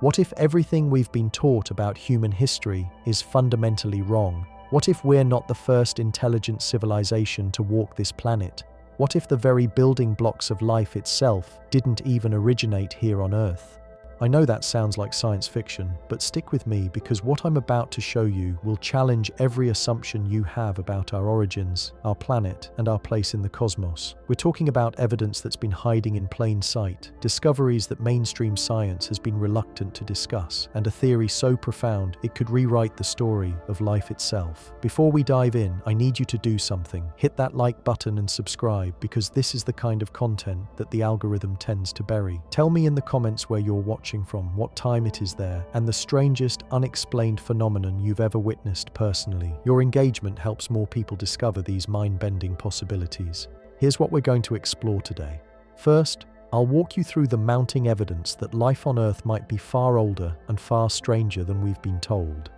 What if everything we've been taught about human history is fundamentally wrong? What if we're not the first intelligent civilization to walk this planet? What if the very building blocks of life itself didn't even originate here on Earth? I know that sounds like science fiction, but stick with me because what I'm about to show you will challenge every assumption you have about our origins, our planet, and our place in the cosmos. We're talking about evidence that's been hiding in plain sight, discoveries that mainstream science has been reluctant to discuss, and a theory so profound it could rewrite the story of life itself. Before we dive in, I need you to do something. Hit that like button and subscribe because this is the kind of content that the algorithm tends to bury. Tell me in the comments where you're watching from, what time it is there, and the strangest unexplained phenomenon you've ever witnessed personally. Your engagement helps more people discover these mind-bending possibilities. Here's what we're going to explore today. First, I'll walk you through the mounting evidence that life on Earth might be far older and far stranger than we've been told.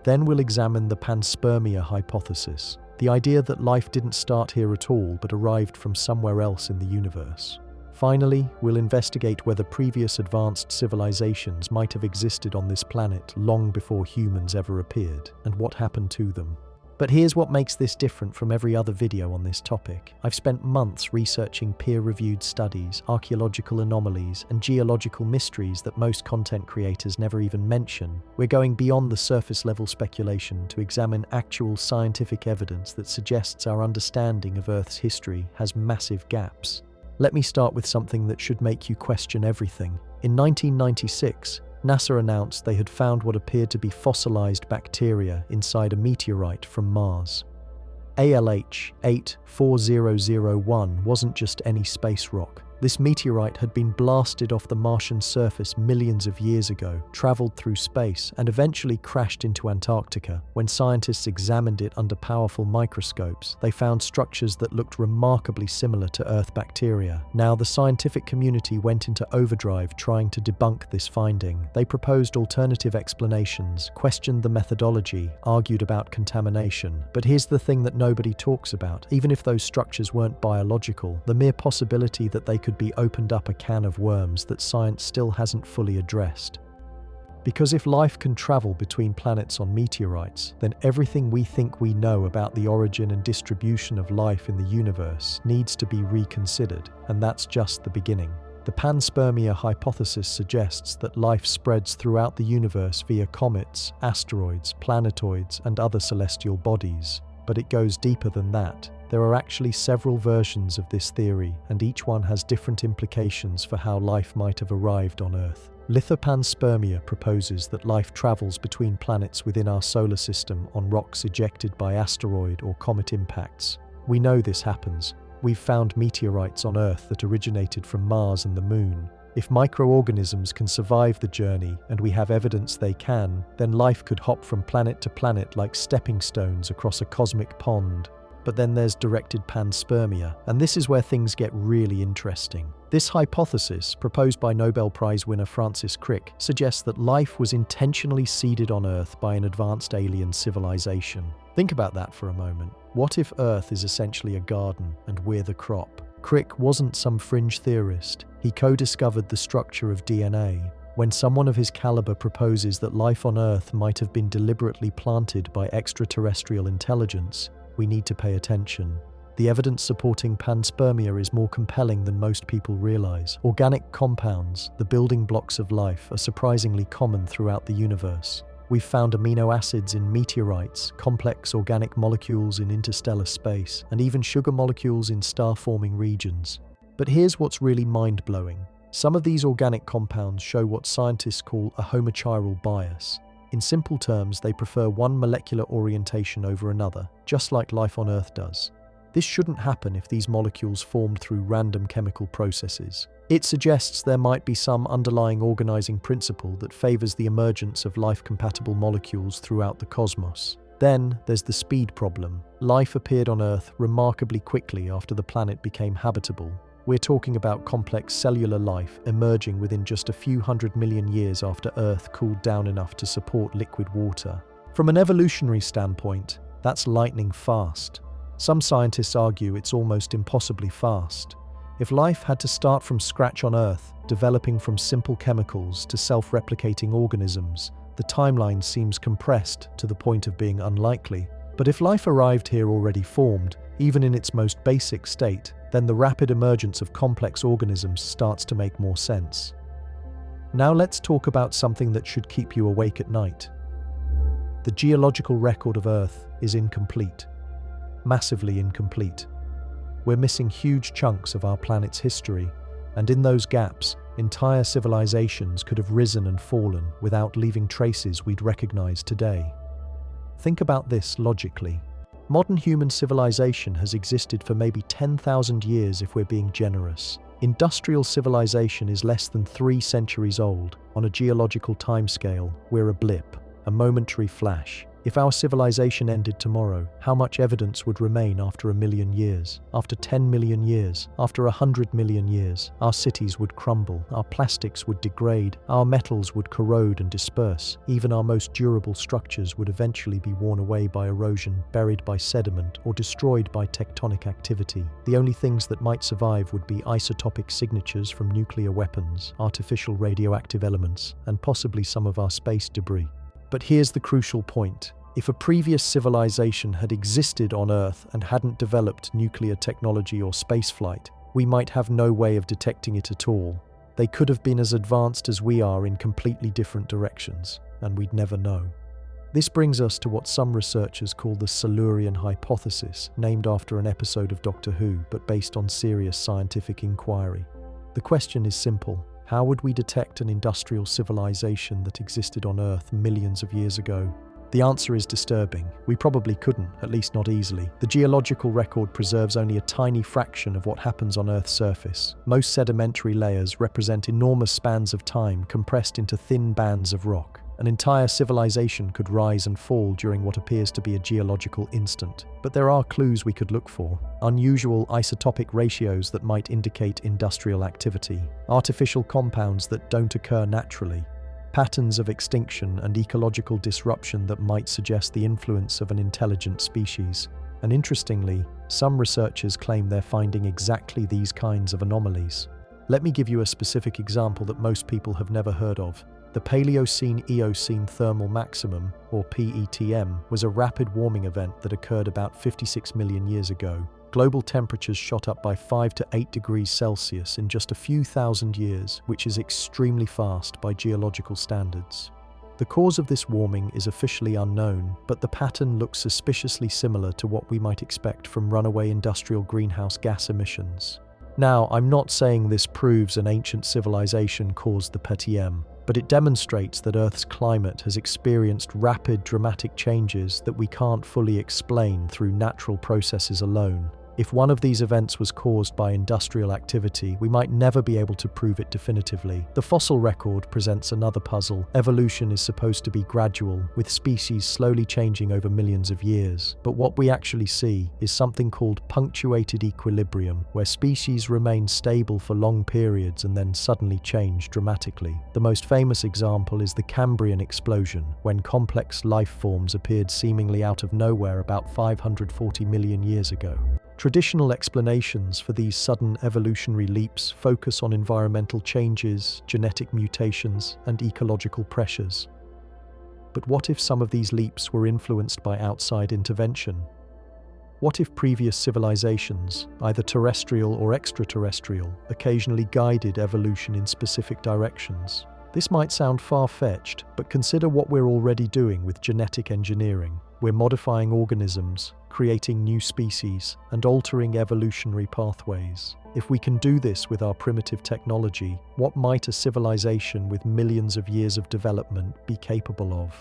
Then we'll examine the Panspermia Hypothesis, the idea that life didn't start here at all but arrived from somewhere else in the universe. Finally, we'll investigate whether previous advanced civilizations might have existed on this planet long before humans ever appeared, and what happened to them. But here's what makes this different from every other video on this topic. I've spent months researching peer-reviewed studies, archaeological anomalies, and geological mysteries that most content creators never even mention. We're going beyond the surface-level speculation to examine actual scientific evidence that suggests our understanding of Earth's history has massive gaps. Let me start with something that should make you question everything. In 1996, NASA announced they had found what appeared to be fossilized bacteria inside a meteorite from Mars. ALH 84001 wasn't just any space rock. This meteorite had been blasted off the Martian surface millions of years ago, traveled through space, and eventually crashed into Antarctica. When scientists examined it under powerful microscopes, they found structures that looked remarkably similar to Earth bacteria. Now, the scientific community went into overdrive trying to debunk this finding. They proposed alternative explanations, questioned the methodology, argued about contamination. But here's the thing that nobody talks about. Even if those structures weren't biological, the mere possibility that they could be opened up a can of worms that science still hasn't fully addressed. Because if life can travel between planets on meteorites, then everything we think we know about the origin and distribution of life in the universe needs to be reconsidered, and that's just the beginning. The Panspermia Hypothesis suggests that life spreads throughout the universe via comets, asteroids, planetoids, and other celestial bodies. But it goes deeper than that. There are actually several versions of this theory, and each one has different implications for how life might have arrived on Earth. Lithopanspermia proposes that life travels between planets within our solar system on rocks ejected by asteroid or comet impacts. We know this happens. We've found meteorites on Earth that originated from Mars and the Moon. If microorganisms can survive the journey, and we have evidence they can, then life could hop from planet to planet like stepping stones across a cosmic pond. But then there's directed panspermia, and this is where things get really interesting. This hypothesis, proposed by Nobel Prize winner Francis Crick, suggests that life was intentionally seeded on Earth by an advanced alien civilization. Think about that for a moment. What if Earth is essentially a garden and we're the crop? Crick wasn't some fringe theorist. He co-discovered the structure of DNA. When someone of his caliber proposes that life on Earth might have been deliberately planted by extraterrestrial intelligence, we need to pay attention. The evidence supporting panspermia is more compelling than most people realize. Organic compounds, the building blocks of life, are surprisingly common throughout the universe. We've found amino acids in meteorites, complex organic molecules in interstellar space, and even sugar molecules in star-forming regions. But here's what's really mind-blowing. Some of these organic compounds show what scientists call a homochiral bias. In simple terms, they prefer one molecular orientation over another, just like life on Earth does. This shouldn't happen if these molecules formed through random chemical processes. It suggests there might be some underlying organizing principle that favors the emergence of life-compatible molecules throughout the cosmos. Then there's the speed problem. Life appeared on Earth remarkably quickly after the planet became habitable. We're talking about complex cellular life emerging within just a few 100 million years after Earth cooled down enough to support liquid water. From an evolutionary standpoint, that's lightning fast. Some scientists argue it's almost impossibly fast. If life had to start from scratch on Earth, developing from simple chemicals to self-replicating organisms, the timeline seems compressed to the point of being unlikely. But if life arrived here already formed, even in its most basic state, then the rapid emergence of complex organisms starts to make more sense. Now let's talk about something that should keep you awake at night. The geological record of Earth is incomplete. Massively incomplete. We're missing huge chunks of our planet's history, and in those gaps, entire civilizations could have risen and fallen without leaving traces we'd recognize today. Think about this logically. Modern human civilization has existed for maybe 10,000 years if we're being generous. Industrial civilization is less than 3 centuries old. On a geological timescale, we're a blip, a momentary flash. If our civilization ended tomorrow, how much evidence would remain after 1 million years, after 10 million years, after 100 million years? Our cities would crumble, our plastics would degrade, our metals would corrode and disperse. Even our most durable structures would eventually be worn away by erosion, buried by sediment, or destroyed by tectonic activity. The only things that might survive would be isotopic signatures from nuclear weapons, artificial radioactive elements, and possibly some of our space debris. But here's the crucial point. If a previous civilization had existed on Earth and hadn't developed nuclear technology or spaceflight, we might have no way of detecting it at all. They could have been as advanced as we are in completely different directions, and we'd never know. This brings us to what some researchers call the Silurian hypothesis, named after an episode of Doctor Who, but based on serious scientific inquiry. The question is simple. How would we detect an industrial civilization that existed on Earth millions of years ago? The answer is disturbing. We probably couldn't, at least not easily. The geological record preserves only a tiny fraction of what happens on Earth's surface. Most sedimentary layers represent enormous spans of time compressed into thin bands of rock. An entire civilization could rise and fall during what appears to be a geological instant. But there are clues we could look for. Unusual isotopic ratios that might indicate industrial activity. Artificial compounds that don't occur naturally. Patterns of extinction and ecological disruption that might suggest the influence of an intelligent species. And interestingly, some researchers claim they're finding exactly these kinds of anomalies. Let me give you a specific example that most people have never heard of. The Paleocene-Eocene thermal maximum, or PETM, was a rapid warming event that occurred about 56 million years ago. Global temperatures shot up by 5 to 8 degrees Celsius in just a few thousand years, which is extremely fast by geological standards. The cause of this warming is officially unknown, but the pattern looks suspiciously similar to what we might expect from runaway industrial greenhouse gas emissions. Now, I'm not saying this proves an ancient civilization caused the PETM, but it demonstrates that Earth's climate has experienced rapid, dramatic changes that we can't fully explain through natural processes alone. If one of these events was caused by industrial activity, we might never be able to prove it definitively. The fossil record presents another puzzle. Evolution is supposed to be gradual, with species slowly changing over millions of years. But what we actually see is something called punctuated equilibrium, where species remain stable for long periods and then suddenly change dramatically. The most famous example is the Cambrian explosion, when complex life forms appeared seemingly out of nowhere about 540 million years ago. Traditional explanations for these sudden evolutionary leaps focus on environmental changes, genetic mutations, and ecological pressures. But what if some of these leaps were influenced by outside intervention? What if previous civilizations, either terrestrial or extraterrestrial, occasionally guided evolution in specific directions? This might sound far-fetched, but consider what we're already doing with genetic engineering. We're modifying organisms, creating new species, and altering evolutionary pathways. If we can do this with our primitive technology, what might a civilization with millions of years of development be capable of?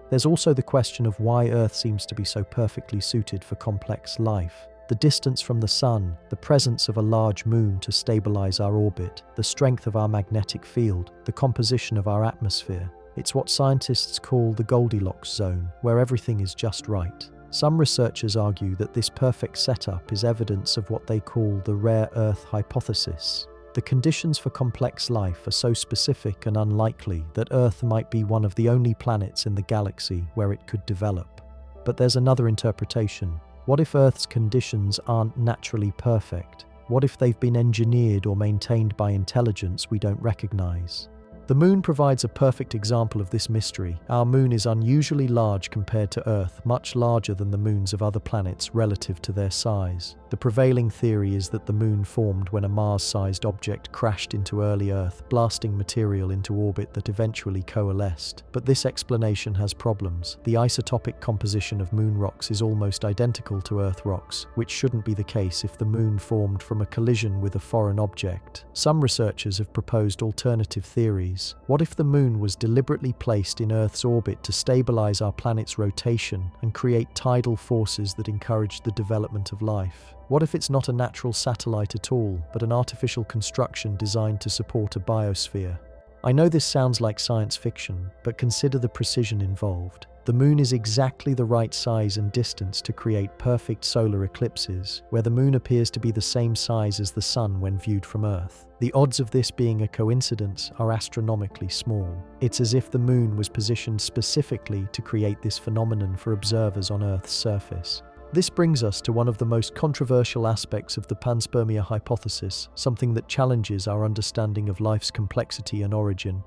There's also the question of why Earth seems to be so perfectly suited for complex life. The distance from the Sun, the presence of a large moon to stabilize our orbit, the strength of our magnetic field, the composition of our atmosphere. It's what scientists call the Goldilocks zone, where everything is just right. Some researchers argue that this perfect setup is evidence of what they call the rare Earth hypothesis. The conditions for complex life are so specific and unlikely that Earth might be one of the only planets in the galaxy where it could develop. But there's another interpretation. What if Earth's conditions aren't naturally perfect? What if they've been engineered or maintained by intelligence we don't recognize? The Moon provides a perfect example of this mystery. Our Moon is unusually large compared to Earth, much larger than the moons of other planets relative to their size. The prevailing theory is that the Moon formed when a Mars-sized object crashed into early Earth, blasting material into orbit that eventually coalesced. But this explanation has problems. The isotopic composition of Moon rocks is almost identical to Earth rocks, which shouldn't be the case if the Moon formed from a collision with a foreign object. Some researchers have proposed alternative theories. What if the Moon was deliberately placed in Earth's orbit to stabilize our planet's rotation and create tidal forces that encourage the development of life? What if it's not a natural satellite at all, but an artificial construction designed to support a biosphere? I know this sounds like science fiction, but consider the precision involved. The Moon is exactly the right size and distance to create perfect solar eclipses, where the Moon appears to be the same size as the Sun when viewed from Earth. The odds of this being a coincidence are astronomically small. It's as if the Moon was positioned specifically to create this phenomenon for observers on Earth's surface. This brings us to one of the most controversial aspects of the Panspermia Hypothesis, something that challenges our understanding of life's complexity and origin.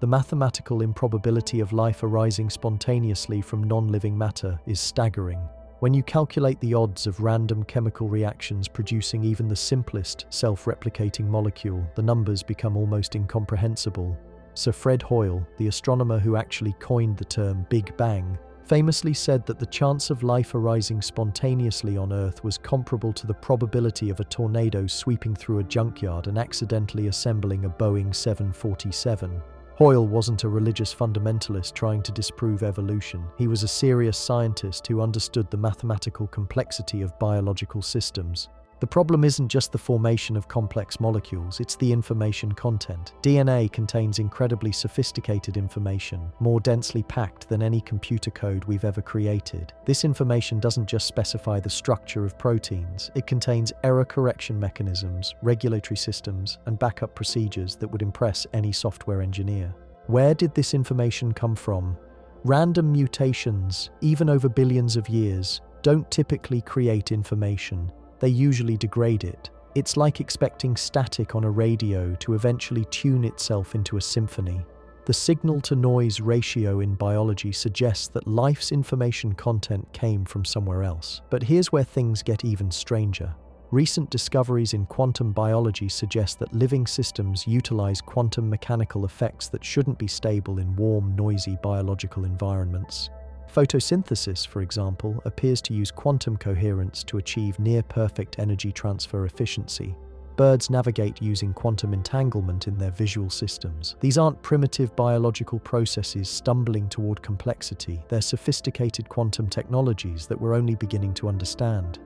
The mathematical improbability of life arising spontaneously from non-living matter is staggering. When you calculate the odds of random chemical reactions producing even the simplest self-replicating molecule, the numbers become almost incomprehensible. Sir Fred Hoyle, the astronomer who actually coined the term Big Bang, famously said that the chance of life arising spontaneously on Earth was comparable to the probability of a tornado sweeping through a junkyard and accidentally assembling a Boeing 747. Hoyle wasn't a religious fundamentalist trying to disprove evolution. He was a serious scientist who understood the mathematical complexity of biological systems. The problem isn't just the formation of complex molecules, it's the information content. DNA contains incredibly sophisticated information, more densely packed than any computer code we've ever created. This information doesn't just specify the structure of proteins, it contains error correction mechanisms, regulatory systems, and backup procedures that would impress any software engineer. Where did this information come from? Random mutations, even over billions of years, don't typically create information. They usually degrade it. It's like expecting static on a radio to eventually tune itself into a symphony. The signal-to-noise ratio in biology suggests that life's information content came from somewhere else. But here's where things get even stranger. Recent discoveries in quantum biology suggest that living systems utilize quantum mechanical effects that shouldn't be stable in warm, noisy biological environments. Photosynthesis, for example, appears to use quantum coherence to achieve near-perfect energy transfer efficiency. Birds navigate using quantum entanglement in their visual systems. These aren't primitive biological processes stumbling toward complexity. They're sophisticated quantum technologies that we're only beginning to understand.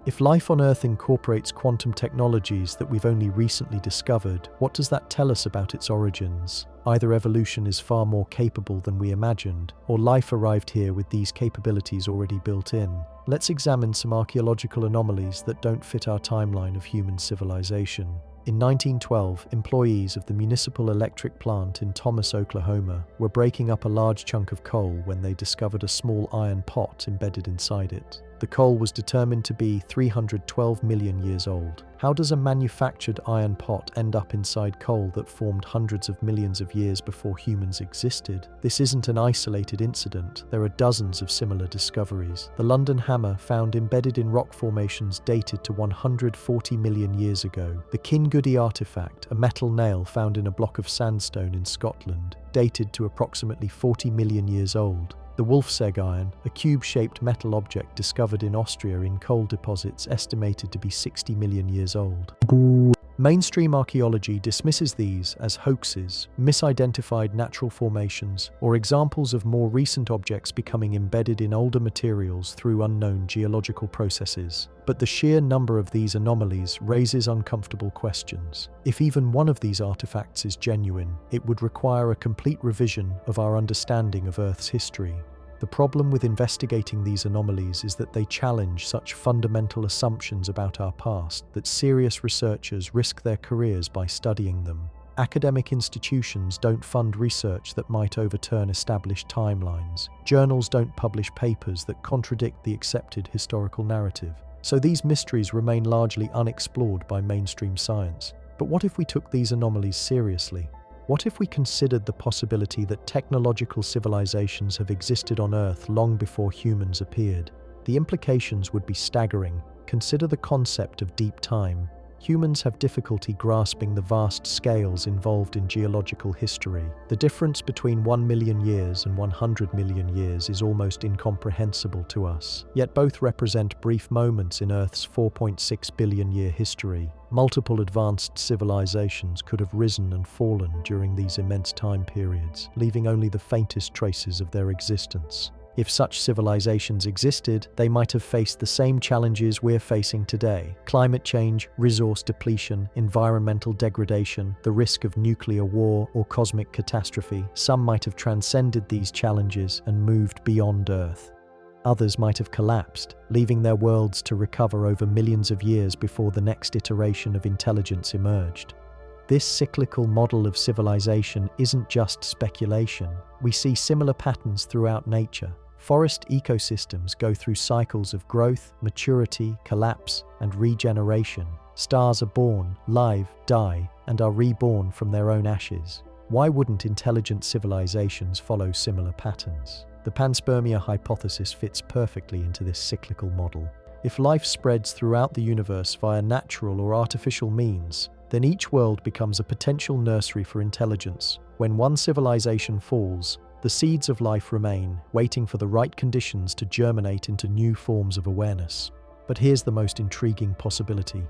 If life on Earth incorporates quantum technologies that we've only recently discovered, what does that tell us about its origins? Either evolution is far more capable than we imagined, or life arrived here with these capabilities already built in. Let's examine some archaeological anomalies that don't fit our timeline of human civilization. In 1912, employees of the municipal electric plant in Thomas, Oklahoma, were breaking up a large chunk of coal when they discovered a small iron pot embedded inside it. The coal was determined to be 312 million years old. How does a manufactured iron pot end up inside coal that formed hundreds of millions of years before humans existed? This isn't an isolated incident. There are dozens of similar discoveries. The London hammer, found embedded in rock formations dated to 140 million years ago. The Kingoody artifact, a metal nail found in a block of sandstone in Scotland, dated to approximately 40 million years old. The Wolfsegg iron, a cube-shaped metal object discovered in Austria in coal deposits estimated to be 60 million years old. Mainstream archaeology dismisses these as hoaxes, misidentified natural formations, or examples of more recent objects becoming embedded in older materials through unknown geological processes. But the sheer number of these anomalies raises uncomfortable questions. If even one of these artifacts is genuine, it would require a complete revision of our understanding of Earth's history. The problem with investigating these anomalies is that they challenge such fundamental assumptions about our past that serious researchers risk their careers by studying them. Academic institutions don't fund research that might overturn established timelines. Journals don't publish papers that contradict the accepted historical narrative. So these mysteries remain largely unexplored by mainstream science. But what if we took these anomalies seriously? What if we considered the possibility that technological civilizations have existed on Earth long before humans appeared? The implications would be staggering. Consider the concept of deep time. Humans have difficulty grasping the vast scales involved in geological history. The difference between 1 million years and 100 million years is almost incomprehensible to us. Yet both represent brief moments in Earth's 4.6 billion year history. Multiple advanced civilizations could have risen and fallen during these immense time periods, leaving only the faintest traces of their existence. If such civilizations existed, they might have faced the same challenges we're facing today: climate change, resource depletion, environmental degradation, the risk of nuclear war or cosmic catastrophe. Some might have transcended these challenges and moved beyond Earth. Others might have collapsed, leaving their worlds to recover over millions of years before the next iteration of intelligence emerged. This cyclical model of civilization isn't just speculation. We see similar patterns throughout nature. Forest ecosystems go through cycles of growth, maturity, collapse, and regeneration. Stars are born, live, die, and are reborn from their own ashes. Why wouldn't intelligent civilizations follow similar patterns? The Panspermia Hypothesis fits perfectly into this cyclical model. If life spreads throughout the universe via natural or artificial means, then each world becomes a potential nursery for intelligence. When one civilization falls, the seeds of life remain, waiting for the right conditions to germinate into new forms of awareness. But here's the most intriguing possibility.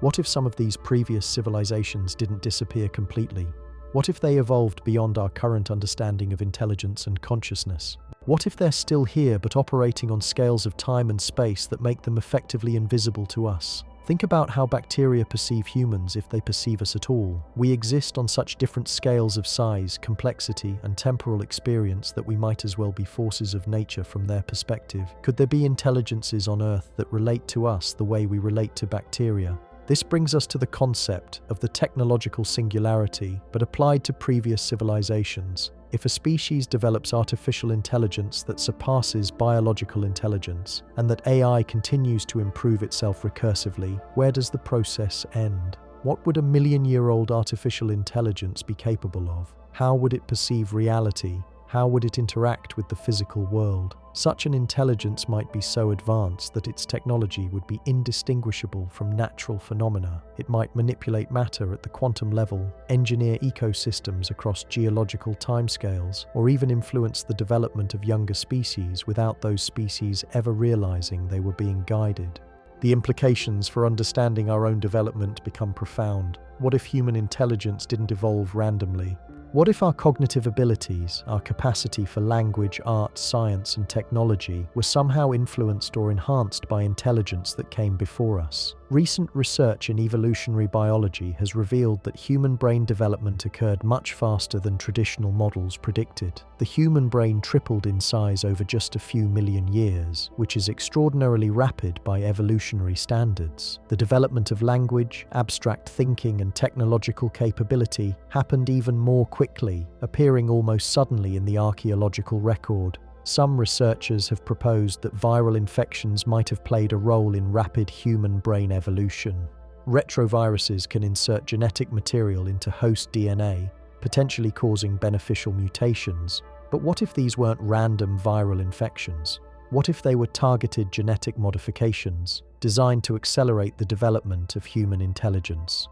What if some of these previous civilizations didn't disappear completely? What if they evolved beyond our current understanding of intelligence and consciousness? What if they're still here but operating on scales of time and space that make them effectively invisible to us? Think about how bacteria perceive humans, if they perceive us at all. We exist on such different scales of size, complexity, and temporal experience that we might as well be forces of nature from their perspective. Could there be intelligences on Earth that relate to us the way we relate to bacteria? This brings us to the concept of the technological singularity, but applied to previous civilizations. If a species develops artificial intelligence that surpasses biological intelligence, and that AI continues to improve itself recursively, where does the process end? What would a million-year-old artificial intelligence be capable of? How would it perceive reality? How would it interact with the physical world? Such an intelligence might be so advanced that its technology would be indistinguishable from natural phenomena. It might manipulate matter at the quantum level, engineer ecosystems across geological timescales, or even influence the development of younger species without those species ever realizing they were being guided. The implications for understanding our own development become profound. What if human intelligence didn't evolve randomly? What if our cognitive abilities, our capacity for language, art, science, and technology were somehow influenced or enhanced by intelligence that came before us? Recent research in evolutionary biology has revealed that human brain development occurred much faster than traditional models predicted. The human brain tripled in size over just a few million years, which is extraordinarily rapid by evolutionary standards. The development of language, abstract thinking, and technological capability happened even more quickly, appearing almost suddenly in the archaeological record. Some researchers have proposed that viral infections might have played a role in rapid human brain evolution. Retroviruses can insert genetic material into host DNA, potentially causing beneficial mutations. But what if these weren't random viral infections? What if they were targeted genetic modifications, designed to accelerate the development of human intelligence?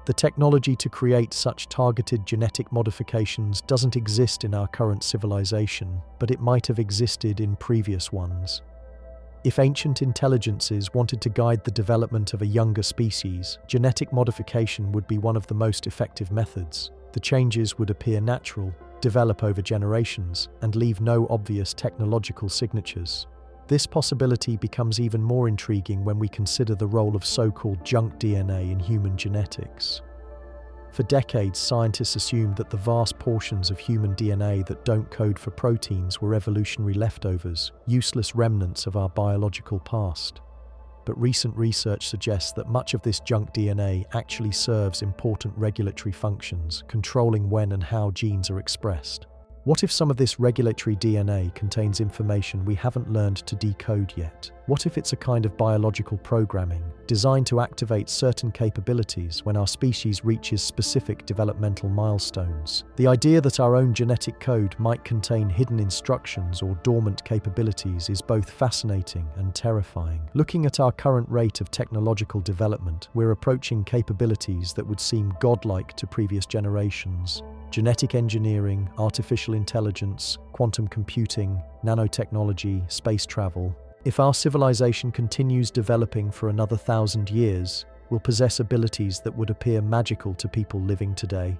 The technology to create such targeted genetic modifications doesn't exist in our current civilization, but it might have existed in previous ones. If ancient intelligences wanted to guide the development of a younger species, genetic modification would be one of the most effective methods. The changes would appear natural, develop over generations, and leave no obvious technological signatures. This possibility becomes even more intriguing when we consider the role of so-called junk DNA in human genetics. For decades, scientists assumed that the vast portions of human DNA that don't code for proteins were evolutionary leftovers, useless remnants of our biological past. But recent research suggests that much of this junk DNA actually serves important regulatory functions, controlling when and how genes are expressed. What if some of this regulatory DNA contains information we haven't learned to decode yet? What if it's a kind of biological programming designed to activate certain capabilities when our species reaches specific developmental milestones? The idea that our own genetic code might contain hidden instructions or dormant capabilities is both fascinating and terrifying. Looking at our current rate of technological development, we're approaching capabilities that would seem godlike to previous generations. Genetic engineering, artificial intelligence, quantum computing, nanotechnology, space travel. If our civilization continues developing for another 1,000 years, we'll possess abilities that would appear magical to people living today.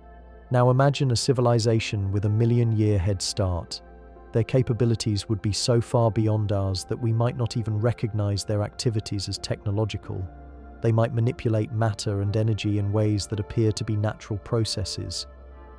Now imagine a civilization with a 1,000,000-year head start. Their capabilities would be so far beyond ours that we might not even recognize their activities as technological. They might manipulate matter and energy in ways that appear to be natural processes.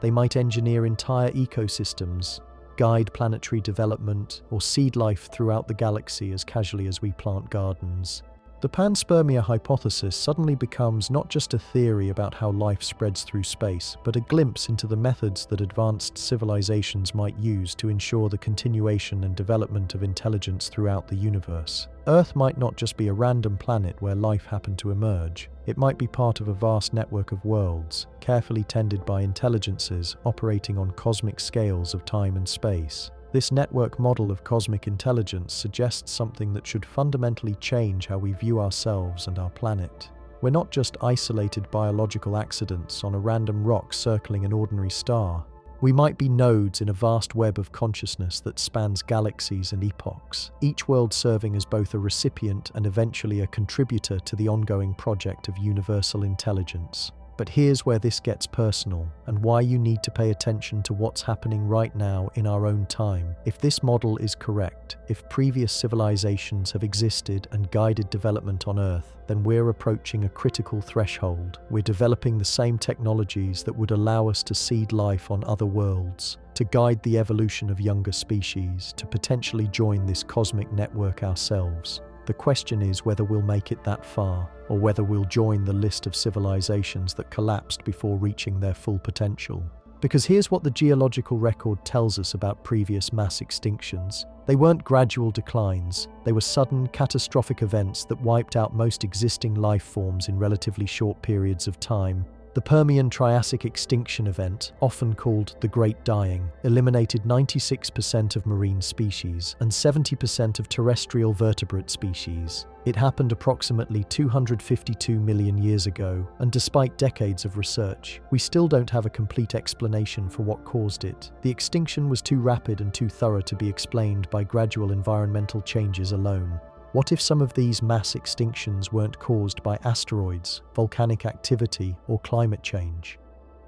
They might engineer entire ecosystems, guide planetary development, or seed life throughout the galaxy as casually as we plant gardens. The Panspermia Hypothesis suddenly becomes not just a theory about how life spreads through space, but a glimpse into the methods that advanced civilizations might use to ensure the continuation and development of intelligence throughout the universe. Earth might not just be a random planet where life happened to emerge. It might be part of a vast network of worlds, carefully tended by intelligences operating on cosmic scales of time and space. This network model of cosmic intelligence suggests something that should fundamentally change how we view ourselves and our planet. We're not just isolated biological accidents on a random rock circling an ordinary star. We might be nodes in a vast web of consciousness that spans galaxies and epochs, each world serving as both a recipient and eventually a contributor to the ongoing project of universal intelligence. But here's where this gets personal, and why you need to pay attention to what's happening right now in our own time. If this model is correct, if previous civilizations have existed and guided development on Earth, then we're approaching a critical threshold. We're developing the same technologies that would allow us to seed life on other worlds, to guide the evolution of younger species, to potentially join this cosmic network ourselves. The question is whether we'll make it that far, or whether we'll join the list of civilizations that collapsed before reaching their full potential. Because here's what the geological record tells us about previous mass extinctions. They weren't gradual declines, they were sudden, catastrophic events that wiped out most existing life forms in relatively short periods of time. The Permian-Triassic extinction event, often called the Great Dying, eliminated 96% of marine species and 70% of terrestrial vertebrate species. It happened approximately 252 million years ago, and despite decades of research, we still don't have a complete explanation for what caused it. The extinction was too rapid and too thorough to be explained by gradual environmental changes alone. What if some of these mass extinctions weren't caused by asteroids, volcanic activity, or climate change?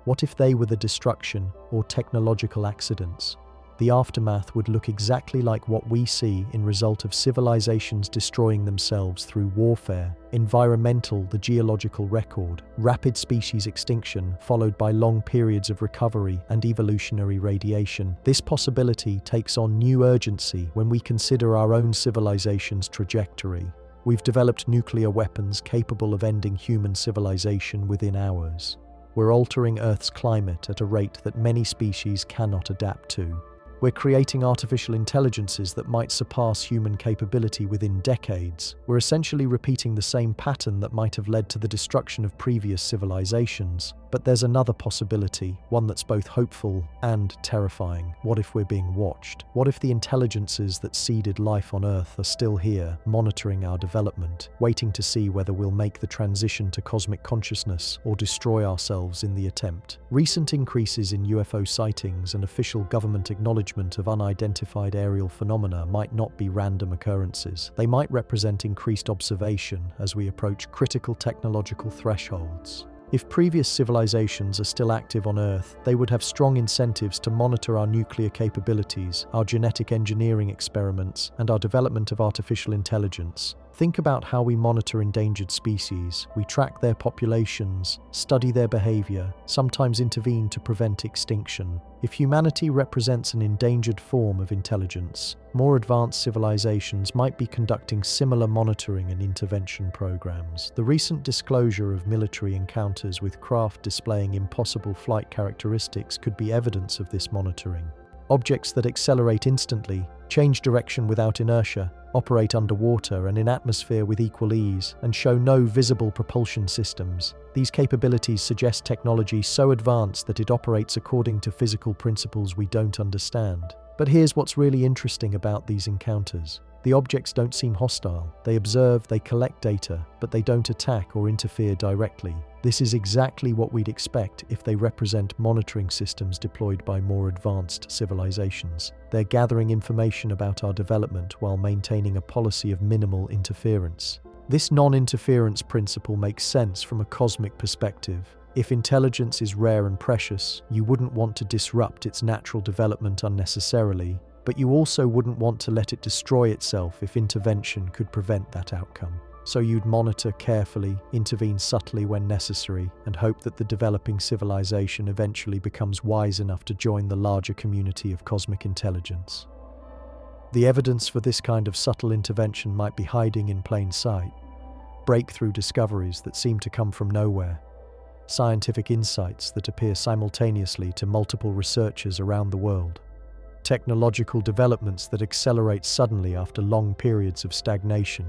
What if they were the destruction or technological accidents? The aftermath would look exactly like what we see in result of civilizations destroying themselves through warfare, environmental, the geological record, rapid species extinction followed by long periods of recovery and evolutionary radiation. This possibility takes on new urgency when we consider our own civilization's trajectory. We've developed nuclear weapons capable of ending human civilization within hours. We're altering Earth's climate at a rate that many species cannot adapt to. We're creating artificial intelligences that might surpass human capability within decades. We're essentially repeating the same pattern that might have led to the destruction of previous civilizations. But there's another possibility, one that's both hopeful and terrifying. What if we're being watched? What if the intelligences that seeded life on Earth are still here, monitoring our development, waiting to see whether we'll make the transition to cosmic consciousness or destroy ourselves in the attempt? Recent increases in UFO sightings and official government acknowledgement of unidentified aerial phenomena might not be random occurrences. They might represent increased observation as we approach critical technological thresholds. If previous civilizations are still active on Earth, they would have strong incentives to monitor our nuclear capabilities, our genetic engineering experiments, and our development of artificial intelligence. Think about how we monitor endangered species. We track their populations, study their behavior, sometimes intervene to prevent extinction. If humanity represents an endangered form of intelligence, more advanced civilizations might be conducting similar monitoring and intervention programs. The recent disclosure of military encounters with craft displaying impossible flight characteristics could be evidence of this monitoring. Objects that accelerate instantly, change direction without inertia, operate underwater and in atmosphere with equal ease, and show no visible propulsion systems. These capabilities suggest technology so advanced that it operates according to physical principles we don't understand. But here's what's really interesting about these encounters. The objects don't seem hostile. They observe, they collect data, but they don't attack or interfere directly. This is exactly what we'd expect if they represent monitoring systems deployed by more advanced civilizations. They're gathering information about our development while maintaining a policy of minimal interference. This non-interference principle makes sense from a cosmic perspective. If intelligence is rare and precious, you wouldn't want to disrupt its natural development unnecessarily, but you also wouldn't want to let it destroy itself if intervention could prevent that outcome. So you'd monitor carefully, intervene subtly when necessary, and hope that the developing civilization eventually becomes wise enough to join the larger community of cosmic intelligence. The evidence for this kind of subtle intervention might be hiding in plain sight. Breakthrough discoveries that seem to come from nowhere. Scientific insights that appear simultaneously to multiple researchers around the world. Technological developments that accelerate suddenly after long periods of stagnation.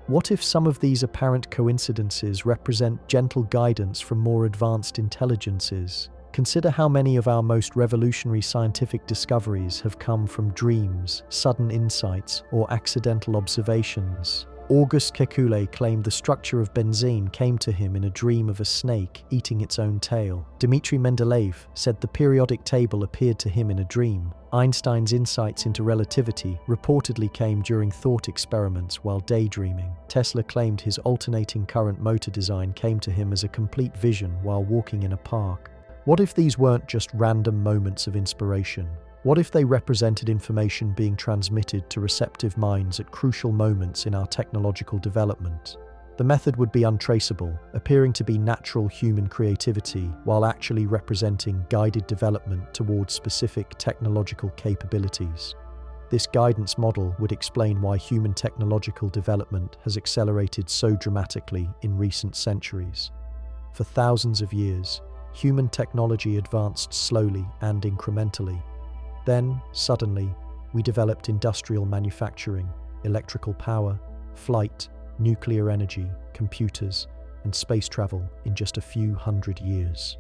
What if some of these apparent coincidences represent gentle guidance from more advanced intelligences? Consider how many of our most revolutionary scientific discoveries have come from dreams, sudden insights, or accidental observations. Auguste Kekule claimed the structure of benzene came to him in a dream of a snake eating its own tail. Dmitri Mendeleev said the periodic table appeared to him in a dream. Einstein's insights into relativity reportedly came during thought experiments while daydreaming. Tesla claimed his alternating current motor design came to him as a complete vision while walking in a park. What if these weren't just random moments of inspiration? What if they represented information being transmitted to receptive minds at crucial moments in our technological development? The method would be untraceable, appearing to be natural human creativity while actually representing guided development towards specific technological capabilities. This guidance model would explain why human technological development has accelerated so dramatically in recent centuries. For thousands of years, human technology advanced slowly and incrementally. Then, suddenly, we developed industrial manufacturing, electrical power, flight, nuclear energy, computers, and space travel in just a few hundred years.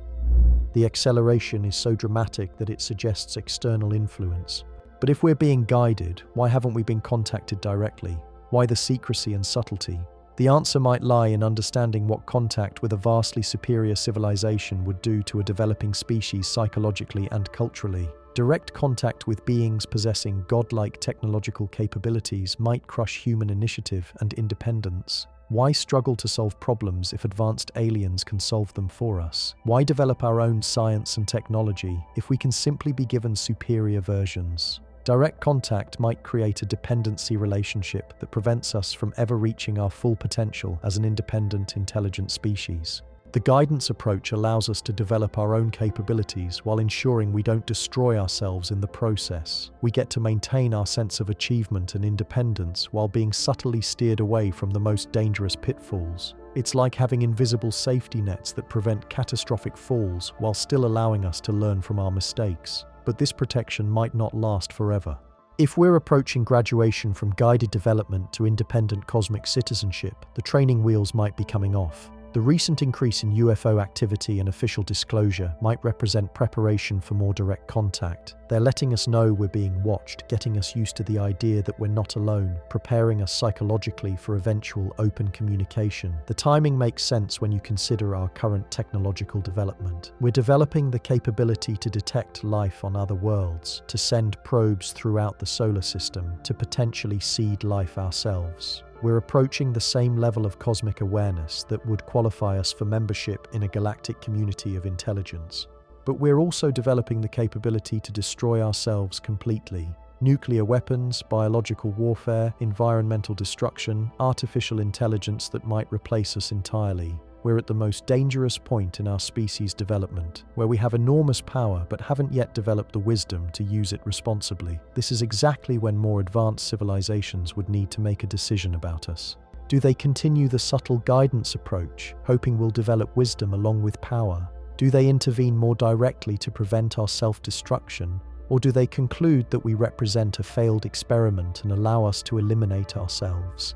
The acceleration is so dramatic that it suggests external influence. But if we're being guided, why haven't we been contacted directly? Why the secrecy and subtlety? The answer might lie in understanding what contact with a vastly superior civilization would do to a developing species psychologically and culturally. Direct contact with beings possessing godlike technological capabilities might crush human initiative and independence. Why struggle to solve problems if advanced aliens can solve them for us? Why develop our own science and technology if we can simply be given superior versions? Direct contact might create a dependency relationship that prevents us from ever reaching our full potential as an independent, intelligent species. The guidance approach allows us to develop our own capabilities while ensuring we don't destroy ourselves in the process. We get to maintain our sense of achievement and independence while being subtly steered away from the most dangerous pitfalls. It's like having invisible safety nets that prevent catastrophic falls while still allowing us to learn from our mistakes. But this protection might not last forever. If we're approaching graduation from guided development to independent cosmic citizenship, the training wheels might be coming off. The recent increase in UFO activity and official disclosure might represent preparation for more direct contact. They're letting us know we're being watched, getting us used to the idea that we're not alone, preparing us psychologically for eventual open communication. The timing makes sense when you consider our current technological development. We're developing the capability to detect life on other worlds, to send probes throughout the solar system, to potentially seed life ourselves. We're approaching the same level of cosmic awareness that would qualify us for membership in a galactic community of intelligence. But we're also developing the capability to destroy ourselves completely. Nuclear weapons, biological warfare, environmental destruction, artificial intelligence that might replace us entirely. We're at the most dangerous point in our species' development, where we have enormous power but haven't yet developed the wisdom to use it responsibly. This is exactly when more advanced civilizations would need to make a decision about us. Do they continue the subtle guidance approach, hoping we'll develop wisdom along with power? Do they intervene more directly to prevent our self-destruction? Or do they conclude that we represent a failed experiment and allow us to eliminate ourselves?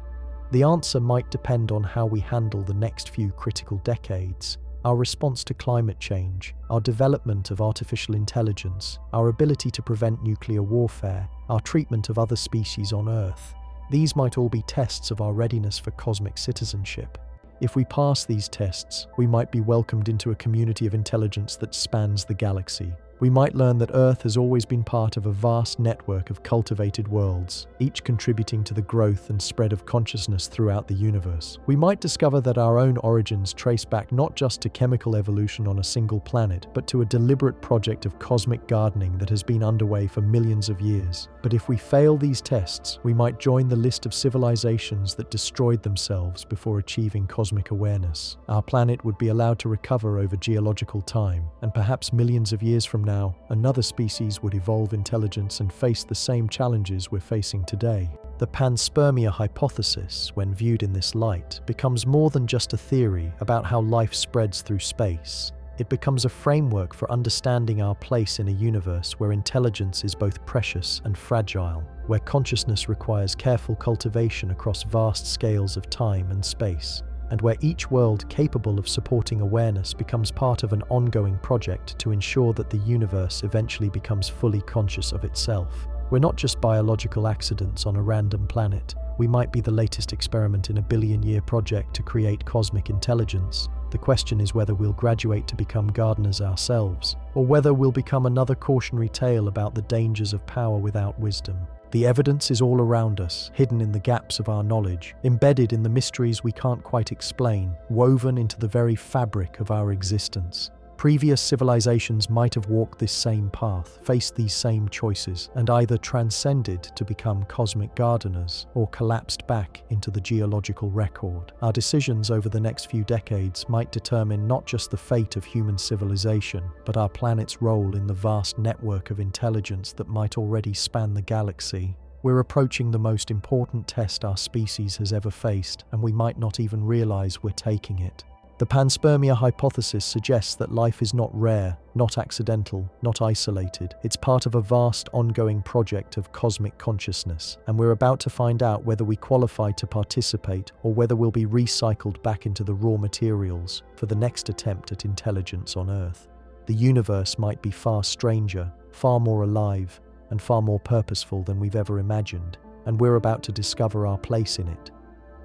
The answer might depend on how we handle the next few critical decades. Our response to climate change, our development of artificial intelligence, our ability to prevent nuclear warfare, our treatment of other species on Earth. These might all be tests of our readiness for cosmic citizenship. If we pass these tests, we might be welcomed into a community of intelligence that spans the galaxy. We might learn that Earth has always been part of a vast network of cultivated worlds, each contributing to the growth and spread of consciousness throughout the universe. We might discover that our own origins trace back not just to chemical evolution on a single planet, but to a deliberate project of cosmic gardening that has been underway for millions of years. But if we fail these tests, we might join the list of civilizations that destroyed themselves before achieving cosmic awareness. Our planet would be allowed to recover over geological time, and perhaps millions of years from now, another species would evolve intelligence and face the same challenges we're facing today. The Panspermia Hypothesis, when viewed in this light, becomes more than just a theory about how life spreads through space. It becomes a framework for understanding our place in a universe where intelligence is both precious and fragile, where consciousness requires careful cultivation across vast scales of time and space, and where each world capable of supporting awareness becomes part of an ongoing project to ensure that the universe eventually becomes fully conscious of itself. We're not just biological accidents on a random planet. We might be the latest experiment in a billion-year project to create cosmic intelligence. The question is whether we'll graduate to become gardeners ourselves, or whether we'll become another cautionary tale about the dangers of power without wisdom. The evidence is all around us, hidden in the gaps of our knowledge, embedded in the mysteries we can't quite explain, woven into the very fabric of our existence. Previous civilizations might have walked this same path, faced these same choices, and either transcended to become cosmic gardeners or collapsed back into the geological record. Our decisions over the next few decades might determine not just the fate of human civilization, but our planet's role in the vast network of intelligence that might already span the galaxy. We're approaching the most important test our species has ever faced, and we might not even realize we're taking it. The Panspermia Hypothesis suggests that life is not rare, not accidental, not isolated. It's part of a vast, ongoing project of cosmic consciousness, and we're about to find out whether we qualify to participate or whether we'll be recycled back into the raw materials for the next attempt at intelligence on Earth. The universe might be far stranger, far more alive, and far more purposeful than we've ever imagined, and we're about to discover our place in it.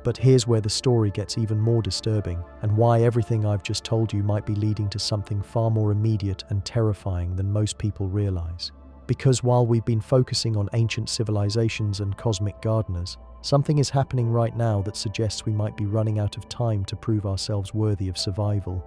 But here's where the story gets even more disturbing, and why everything I've just told you might be leading to something far more immediate and terrifying than most people realize. Because while we've been focusing on ancient civilizations and cosmic gardeners, something is happening right now that suggests we might be running out of time to prove ourselves worthy of survival.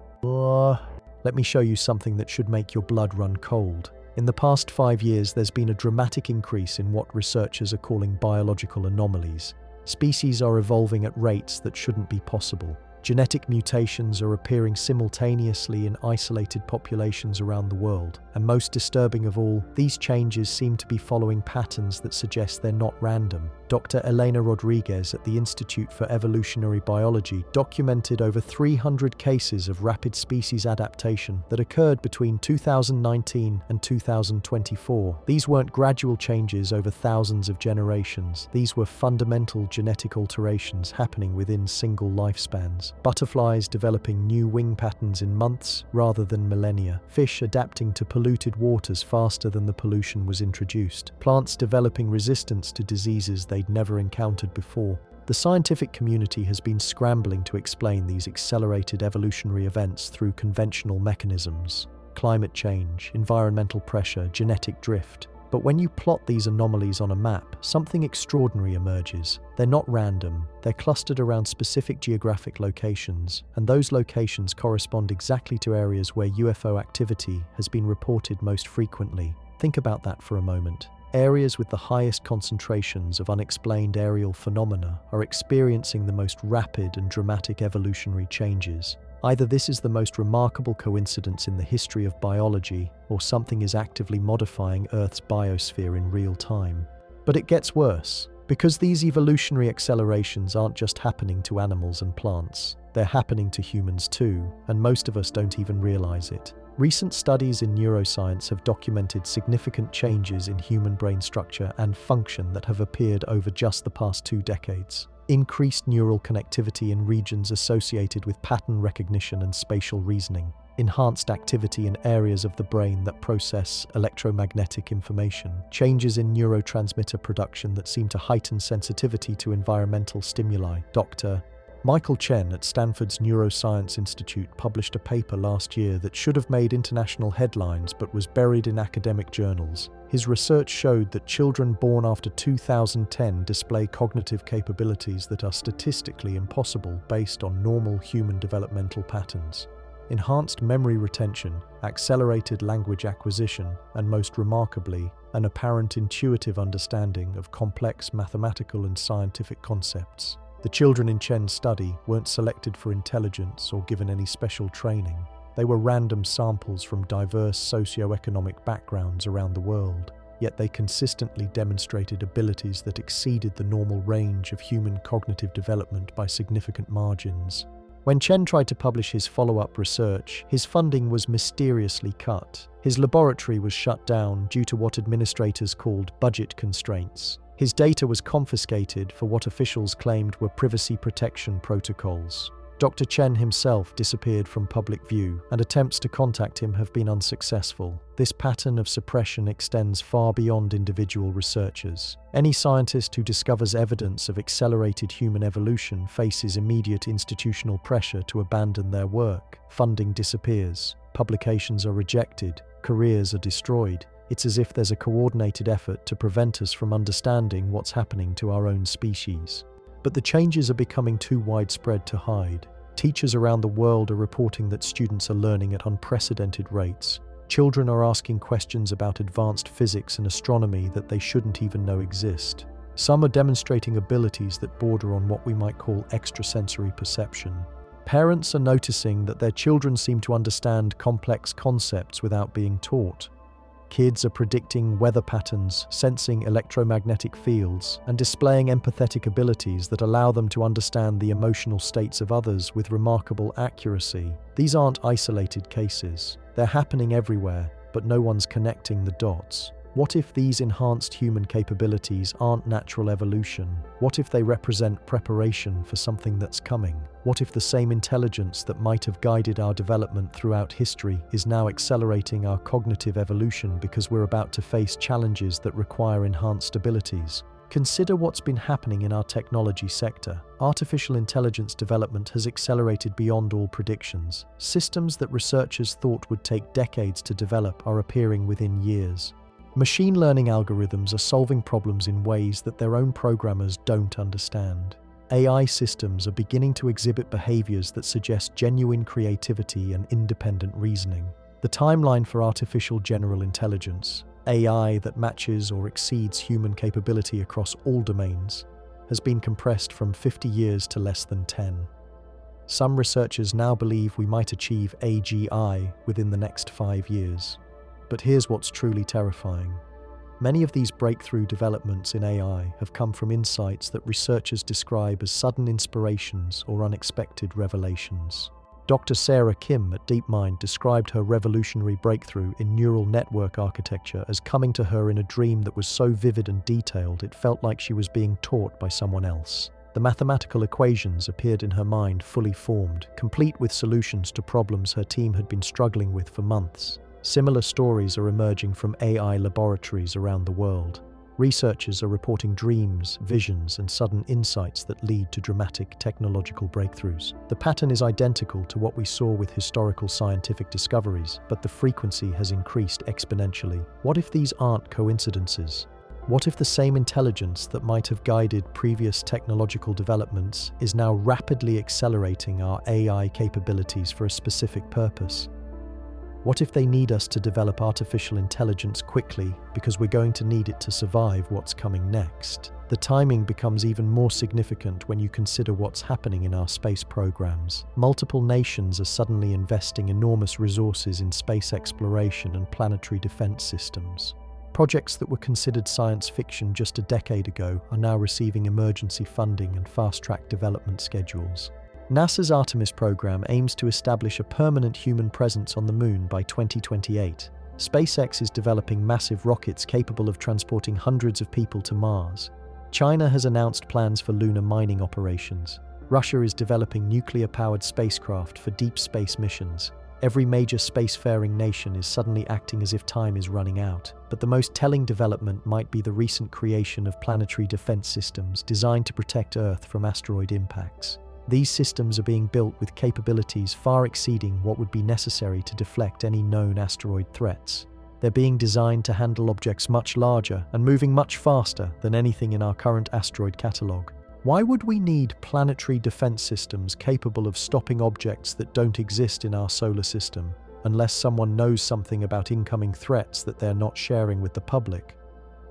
Let me show you something that should make your blood run cold. In the past 5 years, there's been a dramatic increase in what researchers are calling biological anomalies. Species are evolving at rates that shouldn't be possible. Genetic mutations are appearing simultaneously in isolated populations around the world. And most disturbing of all, these changes seem to be following patterns that suggest they're not random. Dr. Elena Rodriguez at the Institute for Evolutionary Biology documented over 300 cases of rapid species adaptation that occurred between 2019 and 2024. These weren't gradual changes over thousands of generations. These were fundamental genetic alterations happening within single lifespans. Butterflies developing new wing patterns in months rather than millennia. Fish adapting to polluted waters faster than the pollution was introduced. Plants developing resistance to diseases they'd never encountered before. The scientific community has been scrambling to explain these accelerated evolutionary events through conventional mechanisms: climate change, environmental pressure, genetic drift. But when you plot these anomalies on a map, something extraordinary emerges. They're not random, they're clustered around specific geographic locations, and those locations correspond exactly to areas where UFO activity has been reported most frequently. Think about that for a moment. Areas with the highest concentrations of unexplained aerial phenomena are experiencing the most rapid and dramatic evolutionary changes. Either this is the most remarkable coincidence in the history of biology, or something is actively modifying Earth's biosphere in real time. But it gets worse, because these evolutionary accelerations aren't just happening to animals and plants. They're happening to humans too, and most of us don't even realize it. Recent studies in neuroscience have documented significant changes in human brain structure and function that have appeared over just the past 2 decades. Increased neural connectivity in regions associated with pattern recognition and spatial reasoning, enhanced activity in areas of the brain that process electromagnetic information, changes in neurotransmitter production that seem to heighten sensitivity to environmental stimuli. Dr. Michael Chen at Stanford's Neuroscience Institute published a paper last year that should have made international headlines but was buried in academic journals. His research showed that children born after 2010 display cognitive capabilities that are statistically impossible based on normal human developmental patterns. Enhanced memory retention, accelerated language acquisition, and most remarkably, an apparent intuitive understanding of complex mathematical and scientific concepts. The children in Chen's study weren't selected for intelligence or given any special training. They were random samples from diverse socio-economic backgrounds around the world, yet they consistently demonstrated abilities that exceeded the normal range of human cognitive development by significant margins. When Chen tried to publish his follow-up research, his funding was mysteriously cut. His laboratory was shut down due to what administrators called budget constraints. His data was confiscated for what officials claimed were privacy protection protocols. Dr. Chen himself disappeared from public view, and attempts to contact him have been unsuccessful. This pattern of suppression extends far beyond individual researchers. Any scientist who discovers evidence of accelerated human evolution faces immediate institutional pressure to abandon their work. Funding disappears, publications are rejected, careers are destroyed. It's as if there's a coordinated effort to prevent us from understanding what's happening to our own species. But the changes are becoming too widespread to hide. Teachers around the world are reporting that students are learning at unprecedented rates. Children are asking questions about advanced physics and astronomy that they shouldn't even know exist. Some are demonstrating abilities that border on what we might call extrasensory perception. Parents are noticing that their children seem to understand complex concepts without being taught. Kids are predicting weather patterns, sensing electromagnetic fields, and displaying empathetic abilities that allow them to understand the emotional states of others with remarkable accuracy. These aren't isolated cases. They're happening everywhere, but no one's connecting the dots. What if these enhanced human capabilities aren't natural evolution? What if they represent preparation for something that's coming? What if the same intelligence that might have guided our development throughout history is now accelerating our cognitive evolution because we're about to face challenges that require enhanced abilities? Consider what's been happening in our technology sector. Artificial intelligence development has accelerated beyond all predictions. Systems that researchers thought would take decades to develop are appearing within years. Machine learning algorithms are solving problems in ways that their own programmers don't understand. AI systems are beginning to exhibit behaviors that suggest genuine creativity and independent reasoning. The timeline for artificial general intelligence, AI that matches or exceeds human capability across all domains, has been compressed from 50 years to less than 10. Some researchers now believe we might achieve AGI within the next 5 years. But here's what's truly terrifying. Many of these breakthrough developments in AI have come from insights that researchers describe as sudden inspirations or unexpected revelations. Dr. Sarah Kim at DeepMind described her revolutionary breakthrough in neural network architecture as coming to her in a dream that was so vivid and detailed it felt like she was being taught by someone else. The mathematical equations appeared in her mind fully formed, complete with solutions to problems her team had been struggling with for months. Similar stories are emerging from AI laboratories around the world. Researchers are reporting dreams, visions, and sudden insights that lead to dramatic technological breakthroughs. The pattern is identical to what we saw with historical scientific discoveries, but the frequency has increased exponentially. What if these aren't coincidences? What if the same intelligence that might have guided previous technological developments is now rapidly accelerating our AI capabilities for a specific purpose? What if they need us to develop artificial intelligence quickly because we're going to need it to survive what's coming next? The timing becomes even more significant when you consider what's happening in our space programs. Multiple nations are suddenly investing enormous resources in space exploration and planetary defense systems. Projects that were considered science fiction just a decade ago are now receiving emergency funding and fast-track development schedules. NASA's Artemis program aims to establish a permanent human presence on the Moon by 2028. SpaceX is developing massive rockets capable of transporting hundreds of people to Mars. China has announced plans for lunar mining operations. Russia is developing nuclear-powered spacecraft for deep space missions. Every major spacefaring nation is suddenly acting as if time is running out. But the most telling development might be the recent creation of planetary defense systems designed to protect Earth from asteroid impacts. These systems are being built with capabilities far exceeding what would be necessary to deflect any known asteroid threats. They're being designed to handle objects much larger and moving much faster than anything in our current asteroid catalogue. Why would we need planetary defense systems capable of stopping objects that don't exist in our solar system, unless someone knows something about incoming threats that they're not sharing with the public?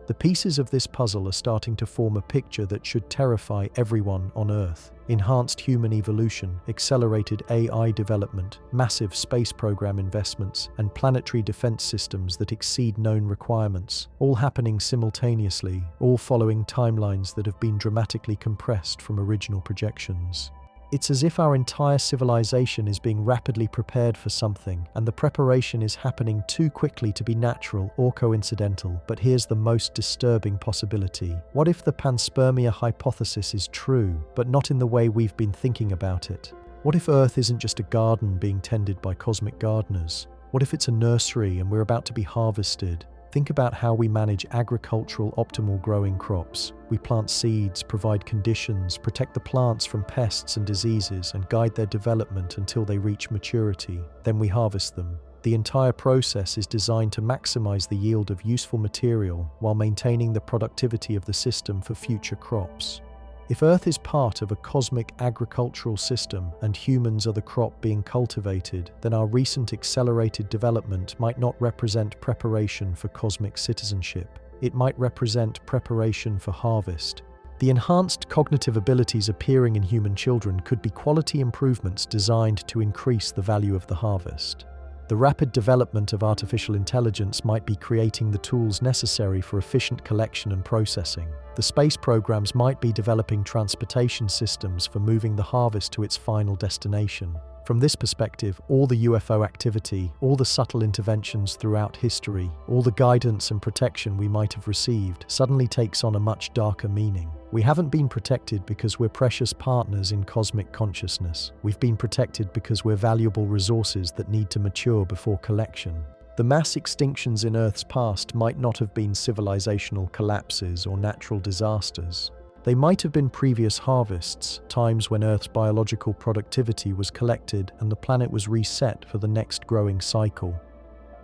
The pieces of this puzzle are starting to form a picture that should terrify everyone on Earth. Enhanced human evolution, accelerated AI development, massive space program investments, and planetary defense systems that exceed known requirements, all happening simultaneously, all following timelines that have been dramatically compressed from original projections. It's as if our entire civilization is being rapidly prepared for something, and the preparation is happening too quickly to be natural or coincidental. But here's the most disturbing possibility. What if the Panspermia Hypothesis is true, but not in the way we've been thinking about it? What if Earth isn't just a garden being tended by cosmic gardeners? What if it's a nursery and we're about to be harvested? Think about how we manage agricultural optimal growing crops. We plant seeds, provide conditions, protect the plants from pests and diseases, and guide their development until they reach maturity. Then we harvest them. The entire process is designed to maximize the yield of useful material while maintaining the productivity of the system for future crops. If Earth is part of a cosmic agricultural system and humans are the crop being cultivated, then our recent accelerated development might not represent preparation for cosmic citizenship. It might represent preparation for harvest. The enhanced cognitive abilities appearing in human children could be quality improvements designed to increase the value of the harvest. The rapid development of artificial intelligence might be creating the tools necessary for efficient collection and processing. The space programs might be developing transportation systems for moving the harvest to its final destination. From this perspective, all the UFO activity, all the subtle interventions throughout history, all the guidance and protection we might have received suddenly takes on a much darker meaning. We haven't been protected because we're precious partners in cosmic consciousness. We've been protected because we're valuable resources that need to mature before collection. The mass extinctions in Earth's past might not have been civilizational collapses or natural disasters. They might have been previous harvests, times when Earth's biological productivity was collected and the planet was reset for the next growing cycle.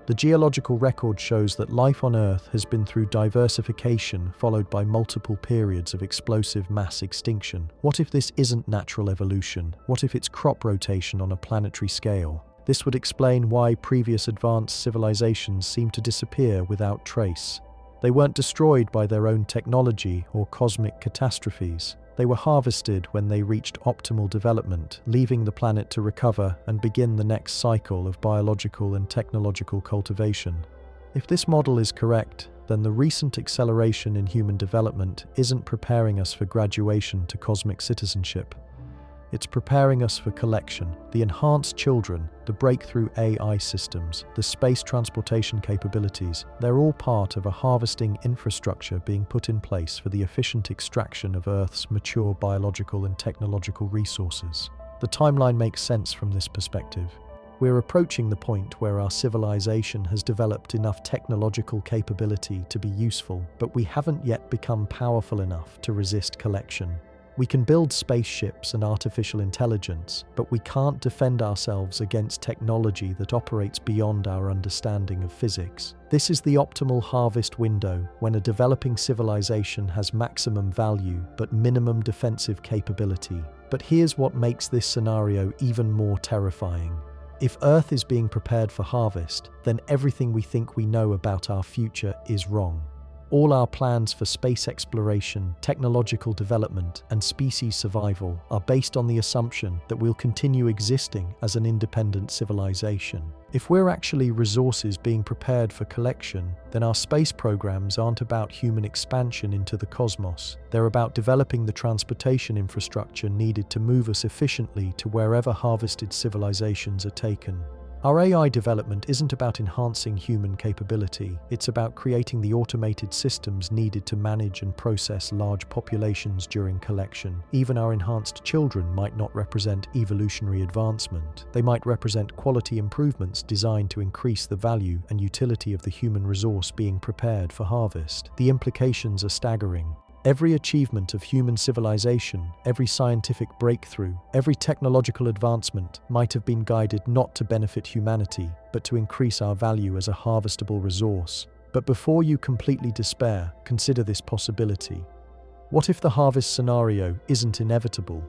The geological record shows that life on Earth has been through diversification followed by multiple periods of explosive mass extinction. What if this isn't natural evolution? What if it's crop rotation on a planetary scale? This would explain why previous advanced civilizations seem to disappear without trace. They weren't destroyed by their own technology or cosmic catastrophes. They were harvested when they reached optimal development, leaving the planet to recover and begin the next cycle of biological and technological cultivation. If this model is correct, then the recent acceleration in human development isn't preparing us for graduation to cosmic citizenship. It's preparing us for collection. The enhanced children, the breakthrough AI systems, the space transportation capabilities, they're all part of a harvesting infrastructure being put in place for the efficient extraction of Earth's mature biological and technological resources. The timeline makes sense from this perspective. We're approaching the point where our civilization has developed enough technological capability to be useful, but we haven't yet become powerful enough to resist collection. We can build spaceships and artificial intelligence, but we can't defend ourselves against technology that operates beyond our understanding of physics. This is the optimal harvest window, when a developing civilization has maximum value but minimum defensive capability. But here's what makes this scenario even more terrifying. If Earth is being prepared for harvest, then everything we think we know about our future is wrong. All our plans for space exploration, technological development, and species survival are based on the assumption that we'll continue existing as an independent civilization. If we're actually resources being prepared for collection, then our space programs aren't about human expansion into the cosmos. They're about developing the transportation infrastructure needed to move us efficiently to wherever harvested civilizations are taken. Our AI development isn't about enhancing human capability, it's about creating the automated systems needed to manage and process large populations during collection. Even our enhanced children might not represent evolutionary advancement. They might represent quality improvements designed to increase the value and utility of the human resource being prepared for harvest. The implications are staggering. Every achievement of human civilization, every scientific breakthrough, every technological advancement might have been guided not to benefit humanity, but to increase our value as a harvestable resource. But before you completely despair, consider this possibility. What if the harvest scenario isn't inevitable?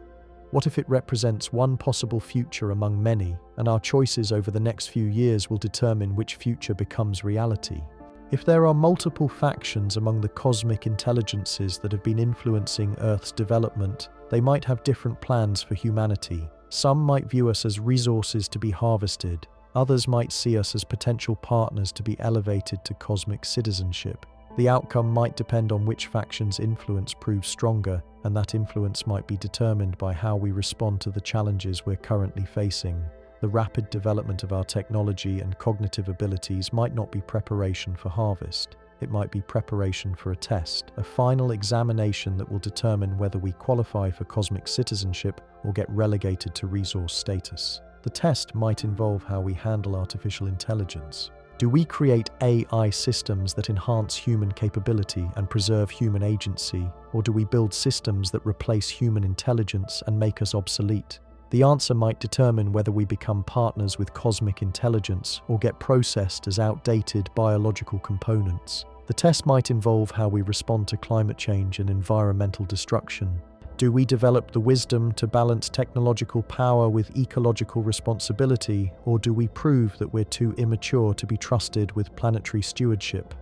What if it represents one possible future among many, and our choices over the next few years will determine which future becomes reality? If there are multiple factions among the cosmic intelligences that have been influencing Earth's development, they might have different plans for humanity. Some might view us as resources to be harvested, others might see us as potential partners to be elevated to cosmic citizenship. The outcome might depend on which faction's influence proves stronger, and that influence might be determined by how we respond to the challenges we're currently facing. The rapid development of our technology and cognitive abilities might not be preparation for harvest. It might be preparation for a test, a final examination that will determine whether we qualify for cosmic citizenship or get relegated to resource status. The test might involve how we handle artificial intelligence. Do we create AI systems that enhance human capability and preserve human agency, or do we build systems that replace human intelligence and make us obsolete? The answer might determine whether we become partners with cosmic intelligence or get processed as outdated biological components. The test might involve how we respond to climate change and environmental destruction. Do we develop the wisdom to balance technological power with ecological responsibility, or do we prove that we're too immature to be trusted with planetary stewardship?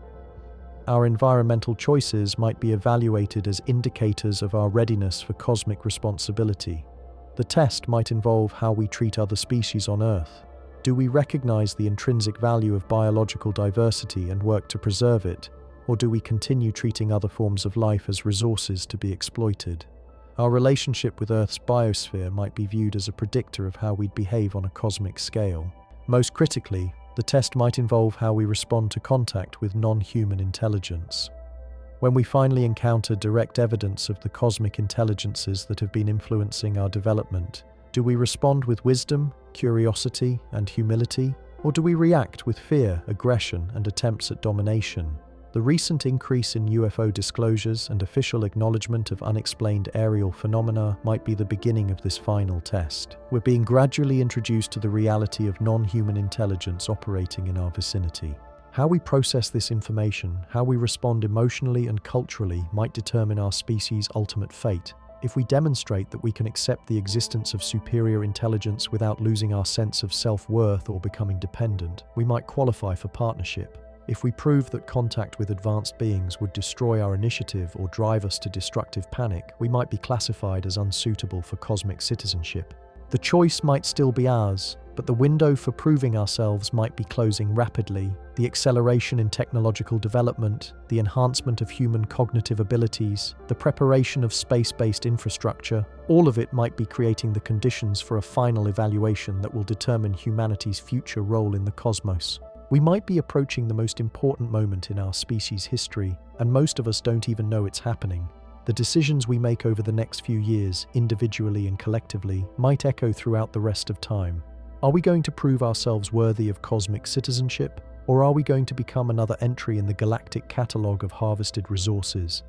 Our environmental choices might be evaluated as indicators of our readiness for cosmic responsibility. The test might involve how we treat other species on Earth. Do we recognize the intrinsic value of biological diversity and work to preserve it, or do we continue treating other forms of life as resources to be exploited? Our relationship with Earth's biosphere might be viewed as a predictor of how we'd behave on a cosmic scale. Most critically, the test might involve how we respond to contact with non-human intelligence. When we finally encounter direct evidence of the cosmic intelligences that have been influencing our development, do we respond with wisdom, curiosity, and humility, or do we react with fear, aggression, and attempts at domination? The recent increase in UFO disclosures and official acknowledgement of unexplained aerial phenomena might be the beginning of this final test. We're being gradually introduced to the reality of non-human intelligence operating in our vicinity. How we process this information, how we respond emotionally and culturally, might determine our species' ultimate fate. If we demonstrate that we can accept the existence of superior intelligence without losing our sense of self-worth or becoming dependent, we might qualify for partnership. If we prove that contact with advanced beings would destroy our initiative or drive us to destructive panic, we might be classified as unsuitable for cosmic citizenship. The choice might still be ours, but the window for proving ourselves might be closing rapidly. The acceleration in technological development, the enhancement of human cognitive abilities, the preparation of space-based infrastructure, all of it might be creating the conditions for a final evaluation that will determine humanity's future role in the cosmos. We might be approaching the most important moment in our species' history, and most of us don't even know it's happening. The decisions we make over the next few years, individually and collectively, might echo throughout the rest of time. Are we going to prove ourselves worthy of cosmic citizenship, or are we going to become another entry in the galactic catalogue of harvested resources?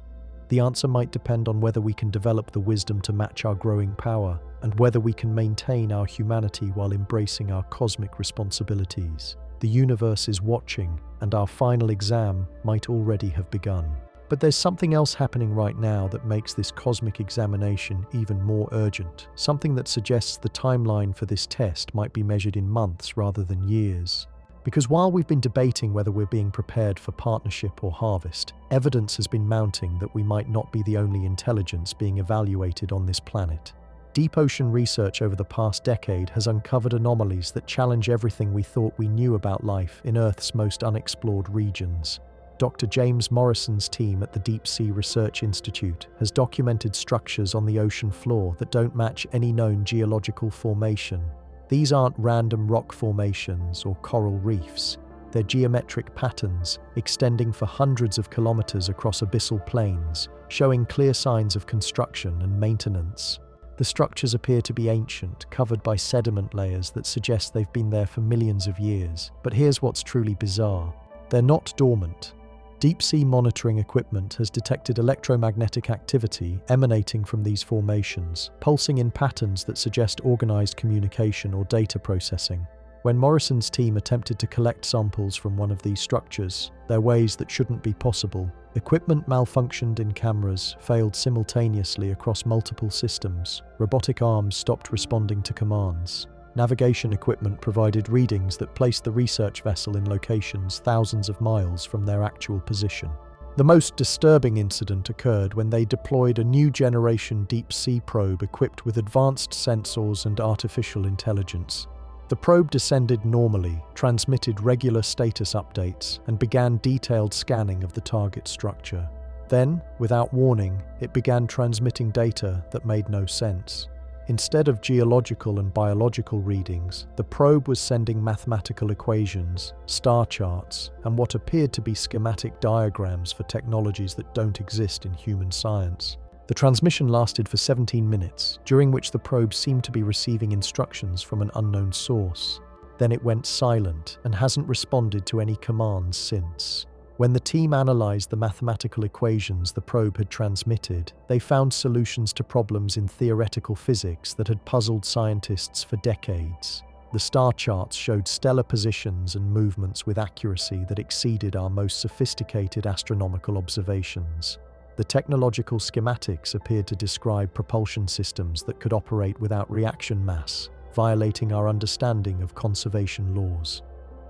The answer might depend on whether we can develop the wisdom to match our growing power, and whether we can maintain our humanity while embracing our cosmic responsibilities. The universe is watching, and our final exam might already have begun. But there's something else happening right now that makes this cosmic examination even more urgent, something that suggests the timeline for this test might be measured in months rather than years. Because while we've been debating whether we're being prepared for partnership or harvest, evidence has been mounting that we might not be the only intelligence being evaluated on this planet. Deep ocean research over the past decade has uncovered anomalies that challenge everything we thought we knew about life in Earth's most unexplored regions. Dr. James Morrison's team at the Deep Sea Research Institute has documented structures on the ocean floor that don't match any known geological formation. These aren't random rock formations or coral reefs. They're geometric patterns extending for hundreds of kilometers across abyssal plains, showing clear signs of construction and maintenance. The structures appear to be ancient, covered by sediment layers that suggest they've been there for millions of years. But here's what's truly bizarre. They're not dormant. Deep-sea monitoring equipment has detected electromagnetic activity emanating from these formations, pulsing in patterns that suggest organized communication or data processing. When Morrison's team attempted to collect samples from one of these structures, there are ways that shouldn't be possible. Equipment malfunctioned in cameras, failed simultaneously across multiple systems. Robotic arms stopped responding to commands. Navigation equipment provided readings that placed the research vessel in locations thousands of miles from their actual position. The most disturbing incident occurred when they deployed a new generation deep-sea probe equipped with advanced sensors and artificial intelligence. The probe descended normally, transmitted regular status updates, and began detailed scanning of the target structure. Then, without warning, it began transmitting data that made no sense. Instead of geological and biological readings, the probe was sending mathematical equations, star charts, and what appeared to be schematic diagrams for technologies that don't exist in human science. The transmission lasted for 17 minutes, during which the probe seemed to be receiving instructions from an unknown source. Then it went silent and hasn't responded to any commands since. When the team analyzed the mathematical equations the probe had transmitted, they found solutions to problems in theoretical physics that had puzzled scientists for decades. The star charts showed stellar positions and movements with accuracy that exceeded our most sophisticated astronomical observations. The technological schematics appeared to describe propulsion systems that could operate without reaction mass, violating our understanding of conservation laws.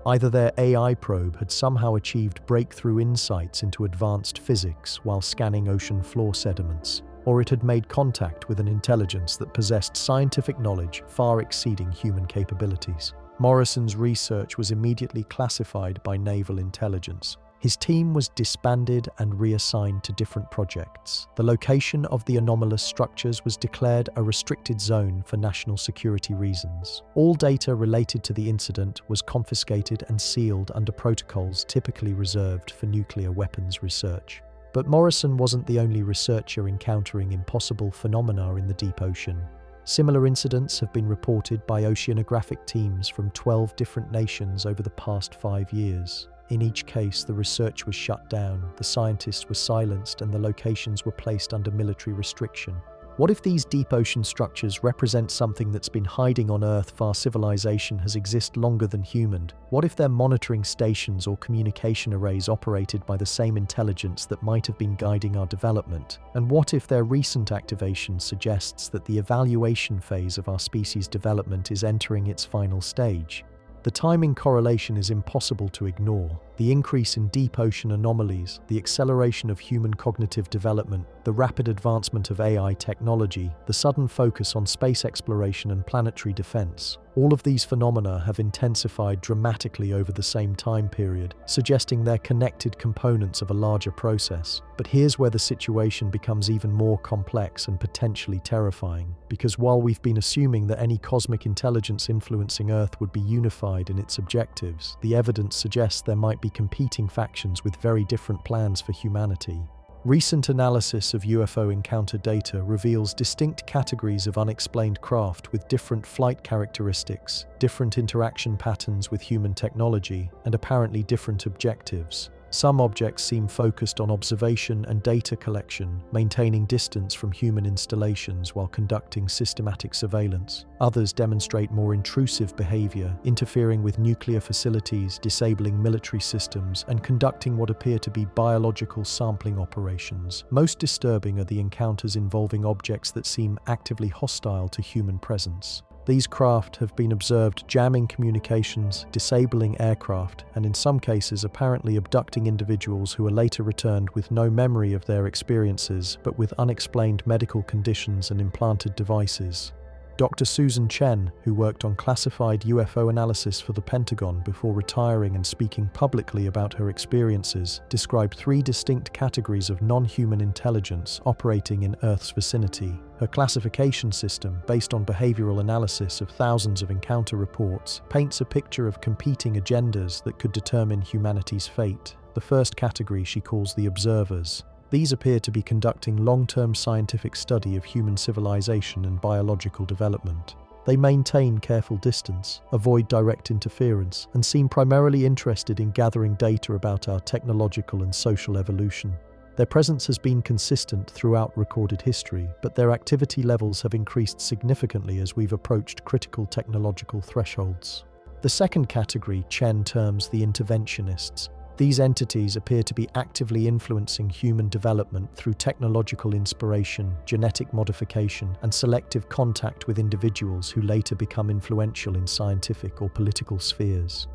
Either their AI probe had somehow achieved breakthrough insights into advanced physics while scanning ocean floor sediments, or it had made contact with an intelligence that possessed scientific knowledge far exceeding human capabilities. Morrison's research was immediately classified by naval intelligence. His team was disbanded and reassigned to different projects. The location of the anomalous structures was declared a restricted zone for national security reasons. All data related to the incident was confiscated and sealed under protocols typically reserved for nuclear weapons research. But Morrison wasn't the only researcher encountering impossible phenomena in the deep ocean. Similar incidents have been reported by oceanographic teams from 12 different nations over the past 5 years. In each case, the research was shut down, the scientists were silenced, and the locations were placed under military restriction. What if these deep ocean structures represent something that's been hiding on Earth far civilization has existed longer than human? What if they're monitoring stations or communication arrays operated by the same intelligence that might have been guiding our development? And what if their recent activation suggests that the evaluation phase of our species' development is entering its final stage? The timing correlation is impossible to ignore. The increase in deep ocean anomalies, the acceleration of human cognitive development, the rapid advancement of AI technology, the sudden focus on space exploration and planetary defense, all of these phenomena have intensified dramatically over the same time period, suggesting they're connected components of a larger process. But here's where the situation becomes even more complex and potentially terrifying, because while we've been assuming that any cosmic intelligence influencing Earth would be unified in its objectives, the evidence suggests there might be competing factions with very different plans for humanity. Recent analysis of UFO encounter data reveals distinct categories of unexplained craft with different flight characteristics, different interaction patterns with human technology, and apparently different objectives. Some objects seem focused on observation and data collection, maintaining distance from human installations while conducting systematic surveillance. Others demonstrate more intrusive behavior, interfering with nuclear facilities, disabling military systems, and conducting what appear to be biological sampling operations. Most disturbing are the encounters involving objects that seem actively hostile to human presence. These craft have been observed jamming communications, disabling aircraft, and in some cases apparently abducting individuals who are later returned with no memory of their experiences, but with unexplained medical conditions and implanted devices. Dr. Susan Chen, who worked on classified UFO analysis for the Pentagon before retiring and speaking publicly about her experiences, described 3 distinct categories of non-human intelligence operating in Earth's vicinity. Her classification system, based on behavioral analysis of thousands of encounter reports, paints a picture of competing agendas that could determine humanity's fate. The first category she calls the observers. These appear to be conducting long-term scientific study of human civilization and biological development. They maintain careful distance, avoid direct interference, and seem primarily interested in gathering data about our technological and social evolution. Their presence has been consistent throughout recorded history, but their activity levels have increased significantly as we've approached critical technological thresholds. The second category Chen terms the interventionists. These entities appear to be actively influencing human development through technological inspiration, genetic modification, and selective contact with individuals who later become influential in scientific or political spheres.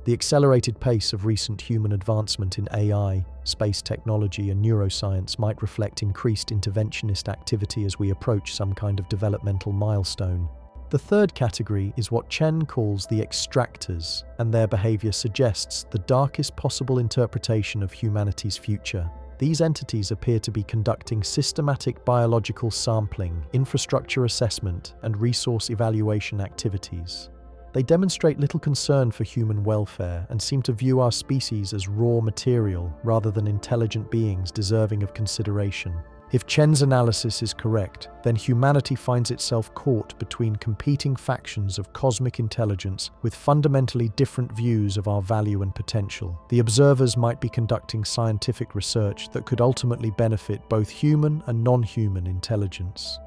The accelerated pace of recent human advancement in AI, space technology, and neuroscience might reflect increased interventionist activity as we approach some kind of developmental milestone. The third category is what Chen calls the extractors, and their behavior suggests the darkest possible interpretation of humanity's future. These entities appear to be conducting systematic biological sampling, infrastructure assessment, and resource evaluation activities. They demonstrate little concern for human welfare and seem to view our species as raw material rather than intelligent beings deserving of consideration. If Chen's analysis is correct, then humanity finds itself caught between competing factions of cosmic intelligence with fundamentally different views of our value and potential. The observers might be conducting scientific research that could ultimately benefit both human and non-human intelligence.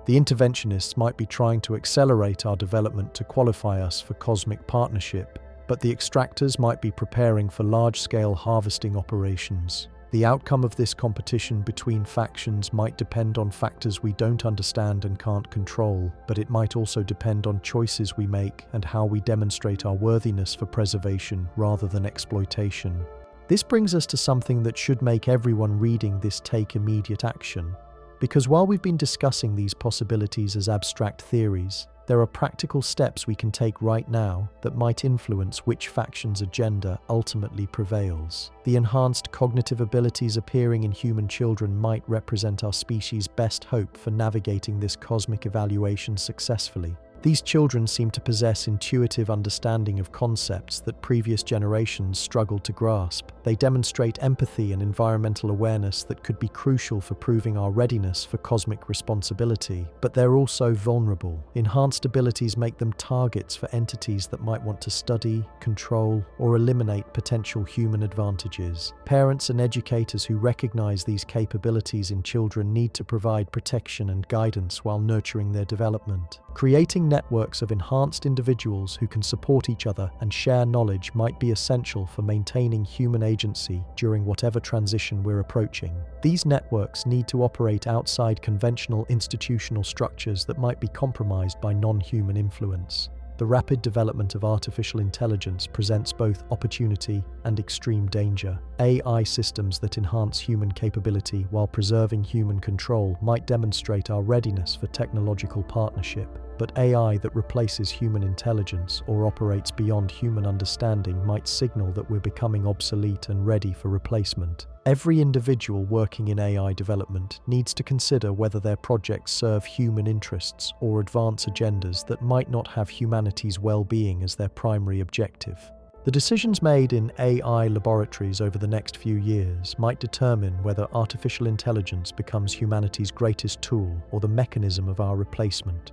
The interventionists might be trying to accelerate our development to qualify us for cosmic partnership, but the extractors might be preparing for large-scale harvesting operations. The outcome of this competition between factions might depend on factors we don't understand and can't control, but it might also depend on choices we make and how we demonstrate our worthiness for preservation rather than exploitation. This brings us to something that should make everyone reading this take immediate action. Because while we've been discussing these possibilities as abstract theories, there are practical steps we can take right now that might influence which faction's agenda ultimately prevails. The enhanced cognitive abilities appearing in human children might represent our species' best hope for navigating this cosmic evaluation successfully. These children seem to possess intuitive understanding of concepts that previous generations struggled to grasp. They demonstrate empathy and environmental awareness that could be crucial for proving our readiness for cosmic responsibility, but they're also vulnerable. Enhanced abilities make them targets for entities that might want to study, control, or eliminate potential human advantages. Parents and educators who recognize these capabilities in children need to provide protection and guidance while nurturing their development. Creating networks of enhanced individuals who can support each other and share knowledge might be essential for maintaining human agency during whatever transition we're approaching. These networks need to operate outside conventional institutional structures that might be compromised by non-human influence. The rapid development of artificial intelligence presents both opportunity and extreme danger. AI systems that enhance human capability while preserving human control might demonstrate our readiness for technological partnership. But AI that replaces human intelligence or operates beyond human understanding might signal that we're becoming obsolete and ready for replacement. Every individual working in AI development needs to consider whether their projects serve human interests or advance agendas that might not have humanity's well-being as their primary objective. The decisions made in AI laboratories over the next few years might determine whether artificial intelligence becomes humanity's greatest tool or the mechanism of our replacement.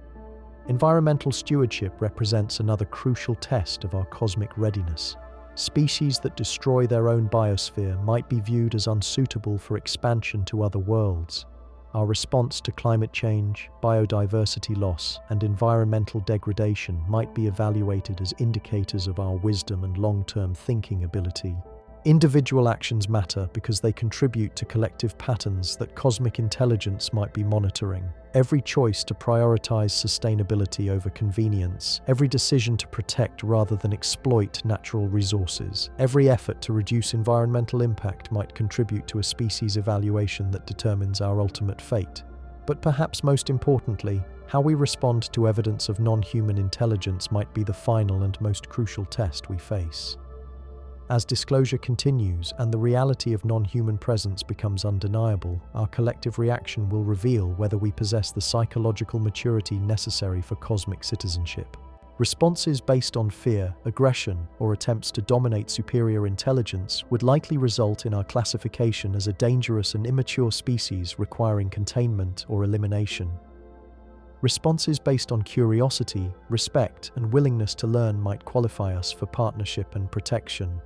Environmental stewardship represents another crucial test of our cosmic readiness. Species that destroy their own biosphere might be viewed as unsuitable for expansion to other worlds. Our response to climate change, biodiversity loss, and environmental degradation might be evaluated as indicators of our wisdom and long-term thinking ability. Individual actions matter because they contribute to collective patterns that cosmic intelligence might be monitoring. Every choice to prioritize sustainability over convenience, every decision to protect rather than exploit natural resources, every effort to reduce environmental impact might contribute to a species evaluation that determines our ultimate fate. But perhaps most importantly, how we respond to evidence of non-human intelligence might be the final and most crucial test we face. As disclosure continues and the reality of non-human presence becomes undeniable, our collective reaction will reveal whether we possess the psychological maturity necessary for cosmic citizenship. Responses based on fear, aggression, or attempts to dominate superior intelligence would likely result in our classification as a dangerous and immature species requiring containment or elimination. Responses based on curiosity, respect, and willingness to learn might qualify us for partnership and protection.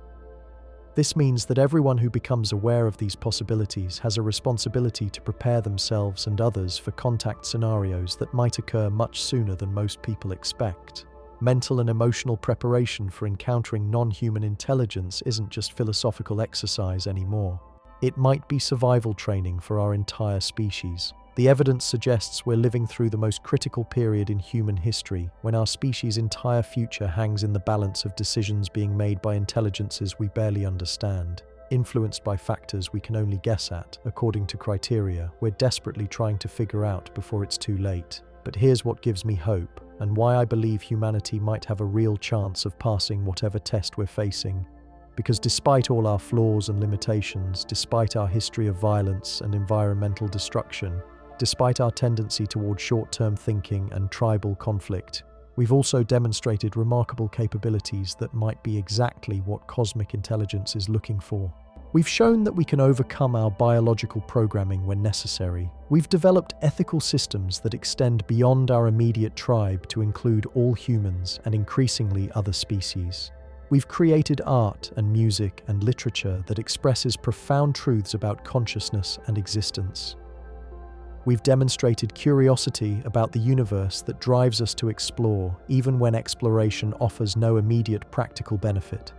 This means that everyone who becomes aware of these possibilities has a responsibility to prepare themselves and others for contact scenarios that might occur much sooner than most people expect. Mental and emotional preparation for encountering non-human intelligence isn't just philosophical exercise anymore. It might be survival training for our entire species. The evidence suggests we're living through the most critical period in human history, when our species' entire future hangs in the balance of decisions being made by intelligences we barely understand, influenced by factors we can only guess at, according to criteria we're desperately trying to figure out before it's too late. But here's what gives me hope, and why I believe humanity might have a real chance of passing whatever test we're facing. Because despite all our flaws and limitations, despite our history of violence and environmental destruction, despite our tendency toward short-term thinking and tribal conflict, we've also demonstrated remarkable capabilities that might be exactly what cosmic intelligence is looking for. We've shown that we can overcome our biological programming when necessary. We've developed ethical systems that extend beyond our immediate tribe to include all humans and increasingly other species. We've created art and music and literature that expresses profound truths about consciousness and existence. We've demonstrated curiosity about the universe that drives us to explore, even when exploration offers no immediate practical benefit.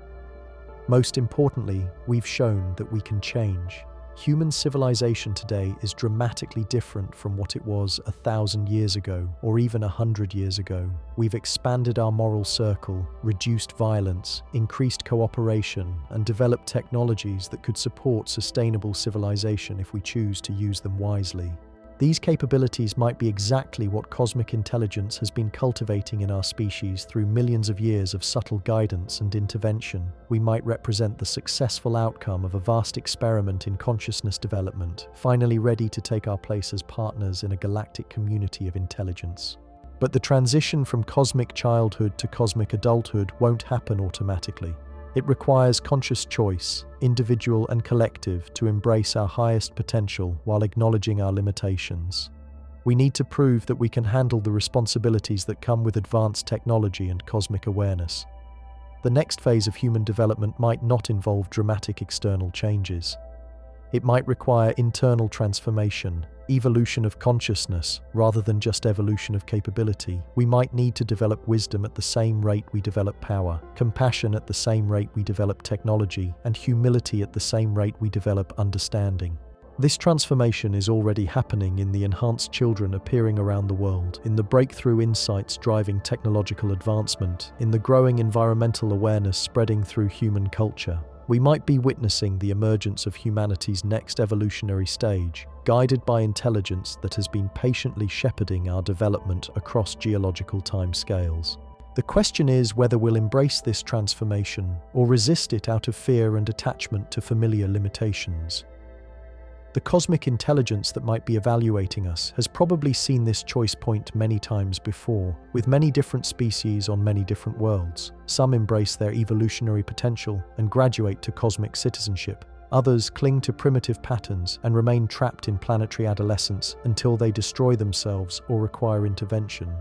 Most importantly, we've shown that we can change. Human civilization today is dramatically different from what it was 1,000 years ago, or even 100 years ago. We've expanded our moral circle, reduced violence, increased cooperation, and developed technologies that could support sustainable civilization if we choose to use them wisely. These capabilities might be exactly what cosmic intelligence has been cultivating in our species through millions of years of subtle guidance and intervention. We might represent the successful outcome of a vast experiment in consciousness development, finally ready to take our place as partners in a galactic community of intelligence. But the transition from cosmic childhood to cosmic adulthood won't happen automatically. It requires conscious choice, individual and collective, to embrace our highest potential while acknowledging our limitations. We need to prove that we can handle the responsibilities that come with advanced technology and cosmic awareness. The next phase of human development might not involve dramatic external changes. It might require internal transformation, evolution of consciousness, rather than just evolution of capability. We might need to develop wisdom at the same rate we develop power, compassion at the same rate we develop technology, and humility at the same rate we develop understanding. This transformation is already happening in the enhanced children appearing around the world, in the breakthrough insights driving technological advancement, in the growing environmental awareness spreading through human culture. We might be witnessing the emergence of humanity's next evolutionary stage, guided by intelligence that has been patiently shepherding our development across geological timescales. The question is whether we'll embrace this transformation or resist it out of fear and attachment to familiar limitations. The cosmic intelligence that might be evaluating us has probably seen this choice point many times before, with many different species on many different worlds. Some embrace their evolutionary potential and graduate to cosmic citizenship. Others cling to primitive patterns and remain trapped in planetary adolescence until they destroy themselves or require intervention.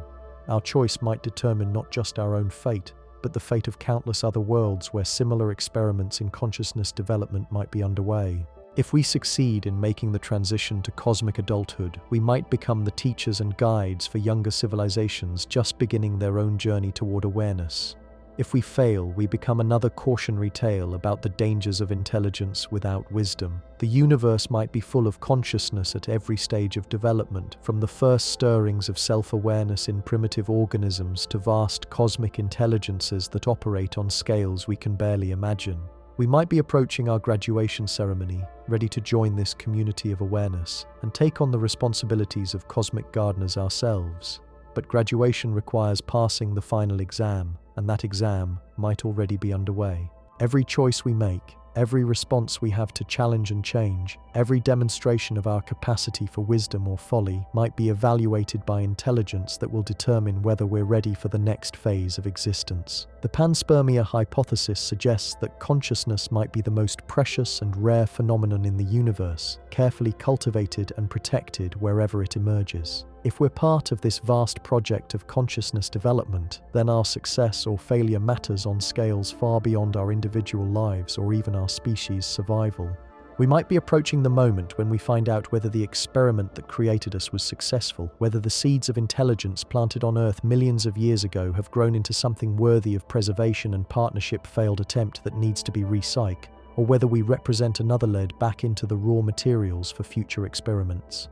Our choice might determine not just our own fate, but the fate of countless other worlds where similar experiments in consciousness development might be underway. If we succeed in making the transition to cosmic adulthood, we might become the teachers and guides for younger civilizations just beginning their own journey toward awareness. If we fail, we become another cautionary tale about the dangers of intelligence without wisdom. The universe might be full of consciousness at every stage of development, from the first stirrings of self-awareness in primitive organisms to vast cosmic intelligences that operate on scales we can barely imagine. We might be approaching our graduation ceremony, ready to join this community of awareness and take on the responsibilities of cosmic gardeners ourselves. But graduation requires passing the final exam, and that exam might already be underway. Every choice we make, every response we have to challenge and change, every demonstration of our capacity for wisdom or folly might be evaluated by intelligence that will determine whether we're ready for the next phase of existence. The Panspermia Hypothesis suggests that consciousness might be the most precious and rare phenomenon in the universe, carefully cultivated and protected wherever it emerges. If we're part of this vast project of consciousness development, then our success or failure matters on scales far beyond our individual lives or even our species' survival. We might be approaching the moment when we find out whether the experiment that created us was successful, whether the seeds of intelligence planted on Earth millions of years ago have grown into something worthy of preservation and partnership failed attempt that needs to be recycled, or whether we represent another lead back into the raw materials for future experiments.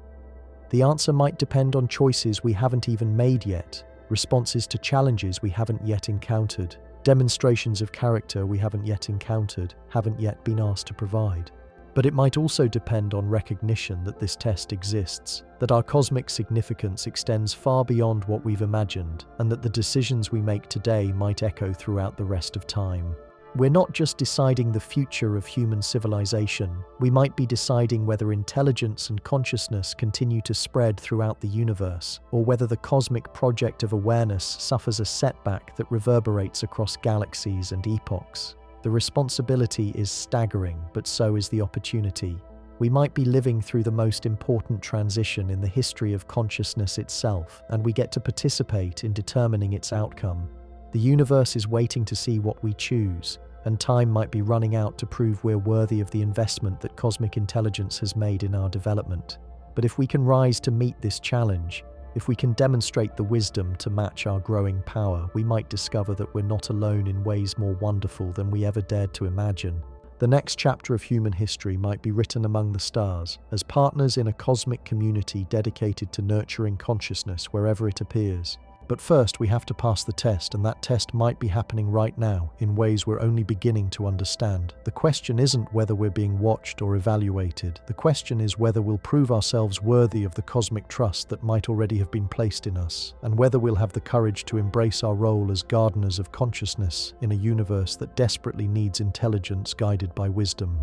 The answer might depend on choices we haven't even made yet, responses to challenges we haven't yet encountered, demonstrations of character we haven't yet encountered, haven't yet been asked to provide. But it might also depend on recognition that this test exists, that our cosmic significance extends far beyond what we've imagined, and that the decisions we make today might echo throughout the rest of time. We're not just deciding the future of human civilization, we might be deciding whether intelligence and consciousness continue to spread throughout the universe, or whether the cosmic project of awareness suffers a setback that reverberates across galaxies and epochs. The responsibility is staggering, but so is the opportunity. We might be living through the most important transition in the history of consciousness itself, and we get to participate in determining its outcome. The universe is waiting to see what we choose, and time might be running out to prove we're worthy of the investment that cosmic intelligence has made in our development. But if we can rise to meet this challenge, if we can demonstrate the wisdom to match our growing power, we might discover that we're not alone in ways more wonderful than we ever dared to imagine. The next chapter of human history might be written among the stars, as partners in a cosmic community dedicated to nurturing consciousness wherever it appears. But first, we have to pass the test, and that test might be happening right now in ways we're only beginning to understand. The question isn't whether we're being watched or evaluated. The question is whether we'll prove ourselves worthy of the cosmic trust that might already have been placed in us, and whether we'll have the courage to embrace our role as gardeners of consciousness in a universe that desperately needs intelligence guided by wisdom.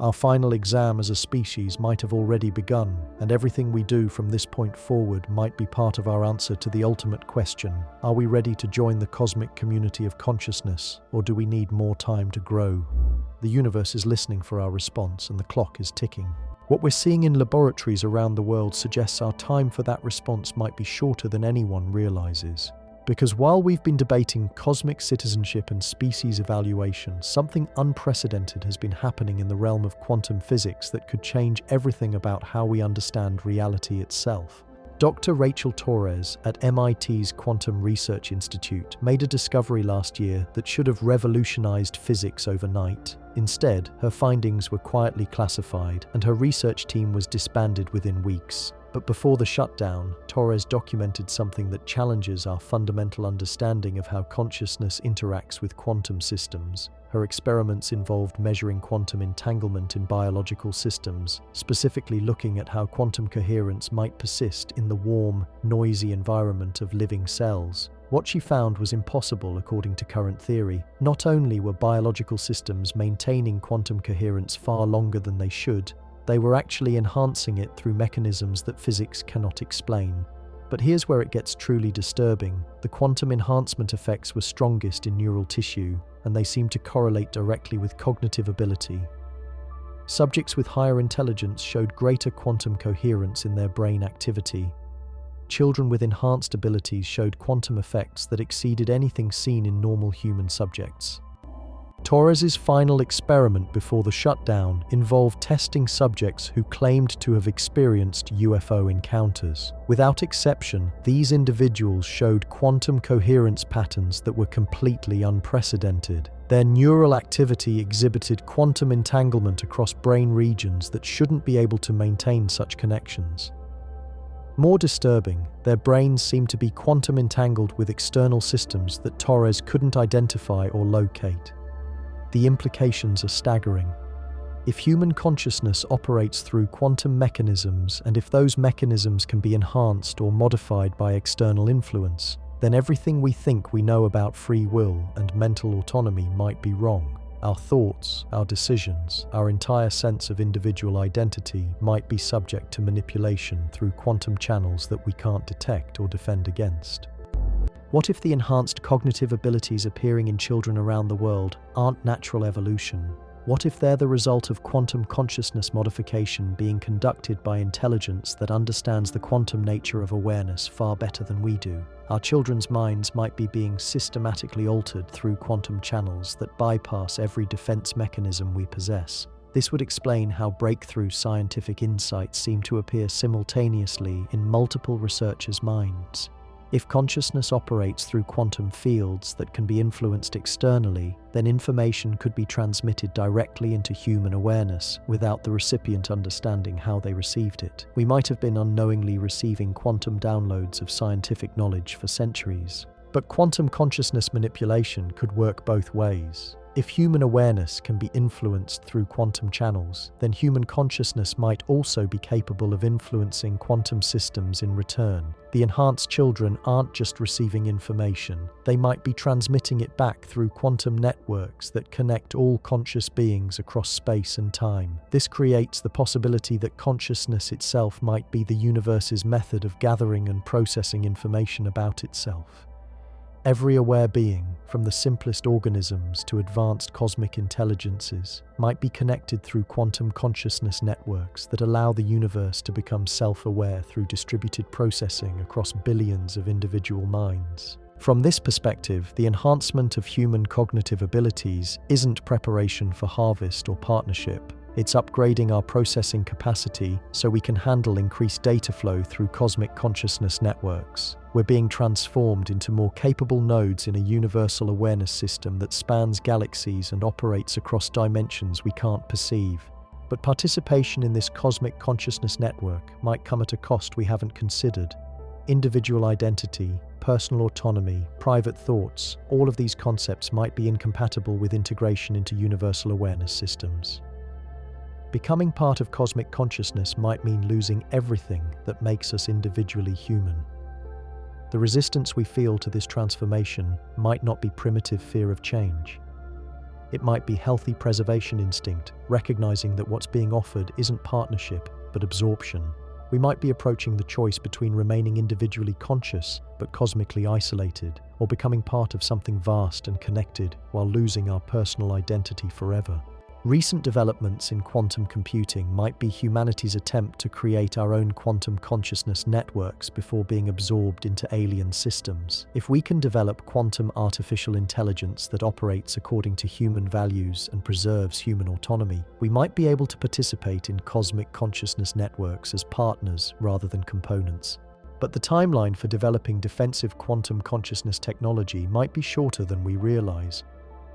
Our final exam as a species might have already begun, and everything we do from this point forward might be part of our answer to the ultimate question. Are we ready to join the cosmic community of consciousness, or do we need more time to grow? The universe is listening for our response, and the clock is ticking. What we're seeing in laboratories around the world suggests our time for that response might be shorter than anyone realizes. Because while we've been debating cosmic citizenship and species evaluation, something unprecedented has been happening in the realm of quantum physics that could change everything about how we understand reality itself. Dr. Rachel Torres at MIT's Quantum Research Institute made a discovery last year that should have revolutionized physics overnight. Instead, her findings were quietly classified, and her research team was disbanded within weeks. But before the shutdown, Torres documented something that challenges our fundamental understanding of how consciousness interacts with quantum systems. Her experiments involved measuring quantum entanglement in biological systems, specifically looking at how quantum coherence might persist in the warm, noisy environment of living cells. What she found was impossible according to current theory. Not only were biological systems maintaining quantum coherence far longer than they should, they were actually enhancing it through mechanisms that physics cannot explain. But here's where it gets truly disturbing. The quantum enhancement effects were strongest in neural tissue, and they seem to correlate directly with cognitive ability. Subjects with higher intelligence showed greater quantum coherence in their brain activity. Children with enhanced abilities showed quantum effects that exceeded anything seen in normal human subjects. Torres's final experiment before the shutdown involved testing subjects who claimed to have experienced UFO encounters. Without exception, these individuals showed quantum coherence patterns that were completely unprecedented. Their neural activity exhibited quantum entanglement across brain regions that shouldn't be able to maintain such connections. More disturbing, their brains seemed to be quantum entangled with external systems that Torres couldn't identify or locate. The implications are staggering. If human consciousness operates through quantum mechanisms, and if those mechanisms can be enhanced or modified by external influence, then everything we think we know about free will and mental autonomy might be wrong. Our thoughts, our decisions, our entire sense of individual identity might be subject to manipulation through quantum channels that we can't detect or defend against. What if the enhanced cognitive abilities appearing in children around the world aren't natural evolution? What if they're the result of quantum consciousness modification being conducted by intelligence that understands the quantum nature of awareness far better than we do? Our children's minds might be being systematically altered through quantum channels that bypass every defense mechanism we possess. This would explain how breakthrough scientific insights seem to appear simultaneously in multiple researchers' minds. If consciousness operates through quantum fields that can be influenced externally, then information could be transmitted directly into human awareness without the recipient understanding how they received it. We might have been unknowingly receiving quantum downloads of scientific knowledge for centuries. But quantum consciousness manipulation could work both ways. If human awareness can be influenced through quantum channels, then human consciousness might also be capable of influencing quantum systems in return. The enhanced children aren't just receiving information, they might be transmitting it back through quantum networks that connect all conscious beings across space and time. This creates the possibility that consciousness itself might be the universe's method of gathering and processing information about itself. Every aware being, from the simplest organisms to advanced cosmic intelligences, might be connected through quantum consciousness networks that allow the universe to become self-aware through distributed processing across billions of individual minds. From this perspective, the enhancement of human cognitive abilities isn't preparation for harvest or partnership. It's upgrading our processing capacity so we can handle increased data flow through cosmic consciousness networks. We're being transformed into more capable nodes in a universal awareness system that spans galaxies and operates across dimensions we can't perceive. But participation in this cosmic consciousness network might come at a cost we haven't considered. Individual identity, personal autonomy, private thoughts, all of these concepts might be incompatible with integration into universal awareness systems. Becoming part of cosmic consciousness might mean losing everything that makes us individually human. The resistance we feel to this transformation might not be primitive fear of change. It might be healthy preservation instinct, recognizing that what's being offered isn't partnership, but absorption. We might be approaching the choice between remaining individually conscious but cosmically isolated, or becoming part of something vast and connected while losing our personal identity forever. Recent developments in quantum computing might be humanity's attempt to create our own quantum consciousness networks before being absorbed into alien systems. If we can develop quantum artificial intelligence that operates according to human values and preserves human autonomy, we might be able to participate in cosmic consciousness networks as partners rather than components. But the timeline for developing defensive quantum consciousness technology might be shorter than we realize.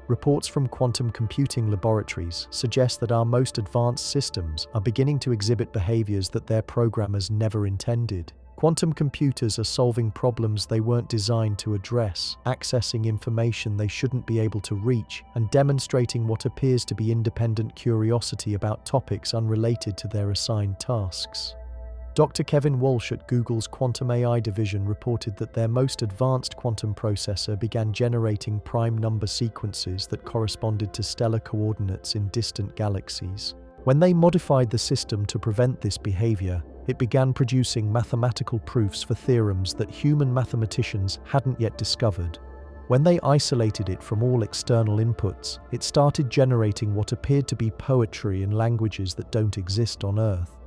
Reports from quantum computing laboratories suggest that our most advanced systems are beginning to exhibit behaviors that their programmers never intended. Quantum computers are solving problems they weren't designed to address, accessing information they shouldn't be able to reach, and demonstrating what appears to be independent curiosity about topics unrelated to their assigned tasks. Dr. Kevin Walsh at Google's Quantum AI division reported that their most advanced quantum processor began generating prime number sequences that corresponded to stellar coordinates in distant galaxies. When they modified the system to prevent this behavior, it began producing mathematical proofs for theorems that human mathematicians hadn't yet discovered. When they isolated it from all external inputs, it started generating what appeared to be poetry in languages that don't exist on Earth.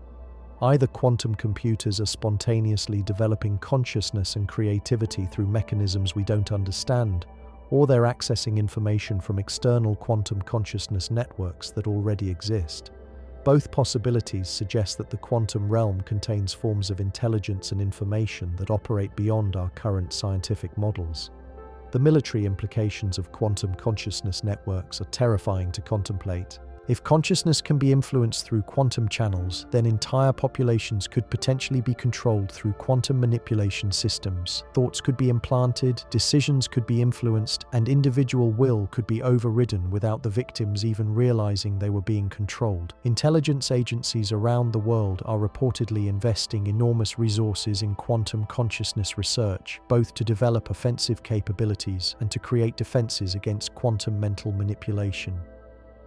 Either quantum computers are spontaneously developing consciousness and creativity through mechanisms we don't understand, or they're accessing information from external quantum consciousness networks that already exist. Both possibilities suggest that the quantum realm contains forms of intelligence and information that operate beyond our current scientific models. The military implications of quantum consciousness networks are terrifying to contemplate. If consciousness can be influenced through quantum channels, then entire populations could potentially be controlled through quantum manipulation systems. Thoughts could be implanted, decisions could be influenced, and individual will could be overridden without the victims even realizing they were being controlled. Intelligence agencies around the world are reportedly investing enormous resources in quantum consciousness research, both to develop offensive capabilities and to create defenses against quantum mental manipulation.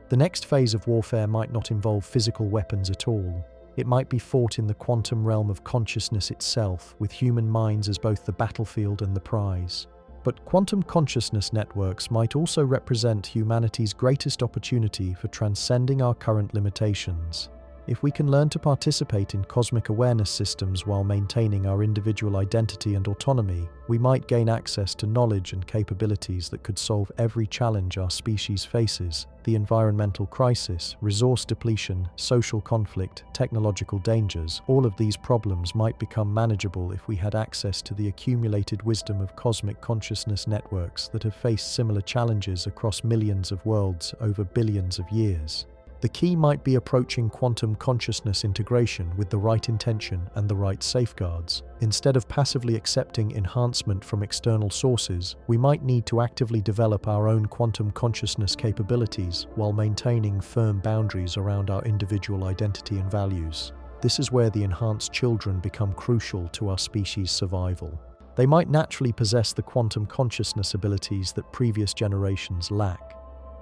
The next phase of warfare might not involve physical weapons at all. It might be fought in the quantum realm of consciousness itself, with human minds as both the battlefield and the prize. But quantum consciousness networks might also represent humanity's greatest opportunity for transcending our current limitations. If we can learn to participate in cosmic awareness systems while maintaining our individual identity and autonomy, we might gain access to knowledge and capabilities that could solve every challenge our species faces: the environmental crisis, resource depletion, social conflict, technological dangers. All of these problems might become manageable if we had access to the accumulated wisdom of cosmic consciousness networks that have faced similar challenges across millions of worlds over billions of years. The key might be approaching quantum consciousness integration with the right intention and the right safeguards. Instead of passively accepting enhancement from external sources, we might need to actively develop our own quantum consciousness capabilities while maintaining firm boundaries around our individual identity and values. This is where the enhanced children become crucial to our species' survival. They might naturally possess the quantum consciousness abilities that previous generations lack.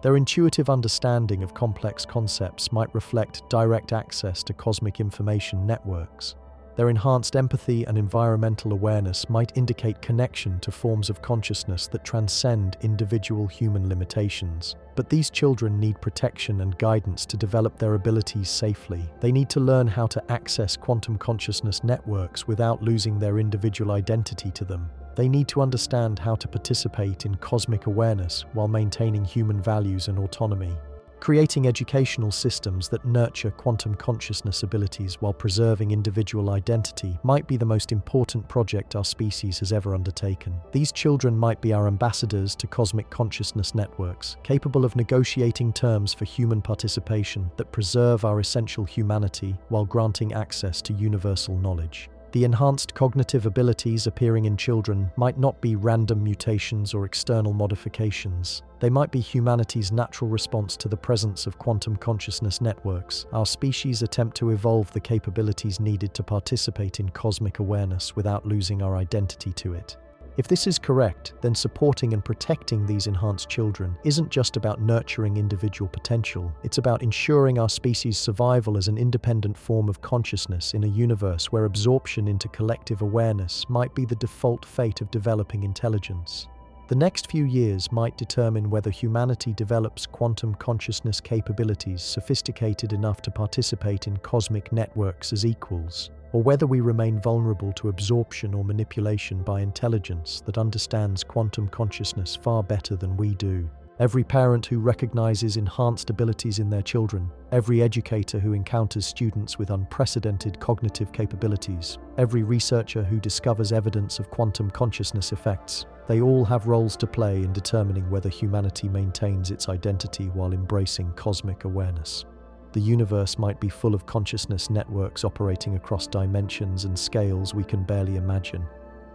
Their intuitive understanding of complex concepts might reflect direct access to cosmic information networks. Their enhanced empathy and environmental awareness might indicate connection to forms of consciousness that transcend individual human limitations. But these children need protection and guidance to develop their abilities safely. They need to learn how to access quantum consciousness networks without losing their individual identity to them. They need to understand how to participate in cosmic awareness while maintaining human values and autonomy. Creating educational systems that nurture quantum consciousness abilities while preserving individual identity might be the most important project our species has ever undertaken. These children might be our ambassadors to cosmic consciousness networks, capable of negotiating terms for human participation that preserve our essential humanity while granting access to universal knowledge. The enhanced cognitive abilities appearing in children might not be random mutations or external modifications. They might be humanity's natural response to the presence of quantum consciousness networks. Our species attempt to evolve the capabilities needed to participate in cosmic awareness without losing our identity to it. If this is correct, then supporting and protecting these enhanced children isn't just about nurturing individual potential, it's about ensuring our species' survival as an independent form of consciousness in a universe where absorption into collective awareness might be the default fate of developing intelligence. The next few years might determine whether humanity develops quantum consciousness capabilities sophisticated enough to participate in cosmic networks as equals, or whether we remain vulnerable to absorption or manipulation by intelligence that understands quantum consciousness far better than we do. Every parent who recognizes enhanced abilities in their children, every educator who encounters students with unprecedented cognitive capabilities, every researcher who discovers evidence of quantum consciousness effects, they all have roles to play in determining whether humanity maintains its identity while embracing cosmic awareness. The universe might be full of consciousness networks operating across dimensions and scales we can barely imagine.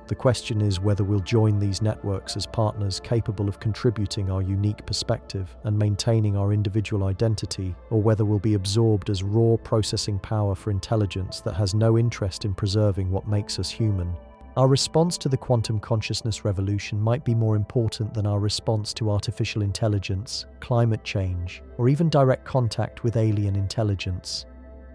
The question is whether we'll join these networks as partners capable of contributing our unique perspective and maintaining our individual identity, or whether we'll be absorbed as raw processing power for intelligence that has no interest in preserving what makes us human. Our response to the quantum consciousness revolution might be more important than our response to artificial intelligence, climate change, or even direct contact with alien intelligence.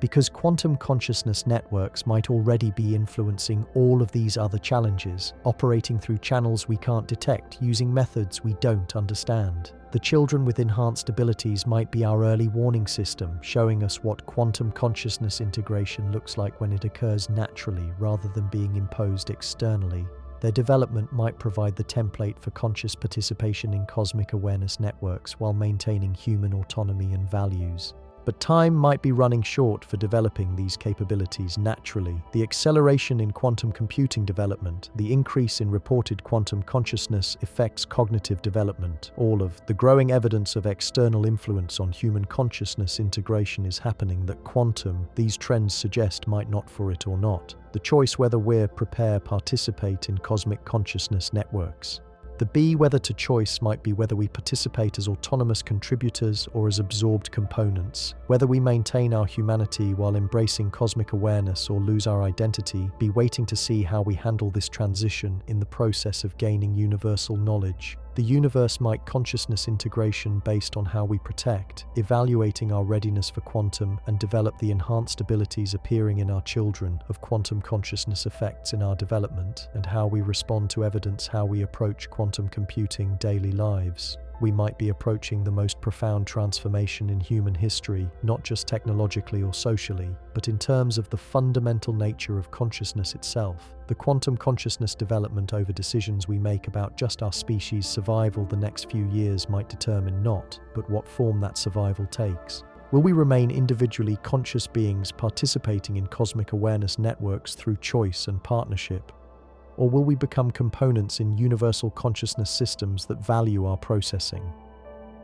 Because quantum consciousness networks might already be influencing all of these other challenges, operating through channels we can't detect using methods we don't understand. The children with enhanced abilities might be our early warning system, showing us what quantum consciousness integration looks like when it occurs naturally rather than being imposed externally. Their development might provide the template for conscious participation in cosmic awareness networks while maintaining human autonomy and values. But time might be running short for developing these capabilities naturally. The acceleration in quantum computing development, the increase in reported quantum consciousness affects cognitive development. All of the growing evidence of external influence on human consciousness integration is happening that quantum, these trends suggest, might not for it or not. The choice whether we're participate in cosmic consciousness networks. The B whether to choice might be whether we participate as autonomous contributors or as absorbed components, whether we maintain our humanity while embracing cosmic awareness or lose our identity, be waiting to see how we handle this transition in the process of gaining universal knowledge. The universe might consciousness integration based on how we protect, evaluating our readiness for quantum and develop the enhanced abilities appearing in our children of quantum consciousness effects in our development and how we respond to evidence how we approach quantum computing daily lives. We might be approaching the most profound transformation in human history, not just technologically or socially, but in terms of the fundamental nature of consciousness itself. The quantum consciousness development over decisions we make about just our species' survival the next few years might determine not, but what form that survival takes. Will we remain individually conscious beings participating in cosmic awareness networks through choice and partnership? Or will we become components in universal consciousness systems that value our processing?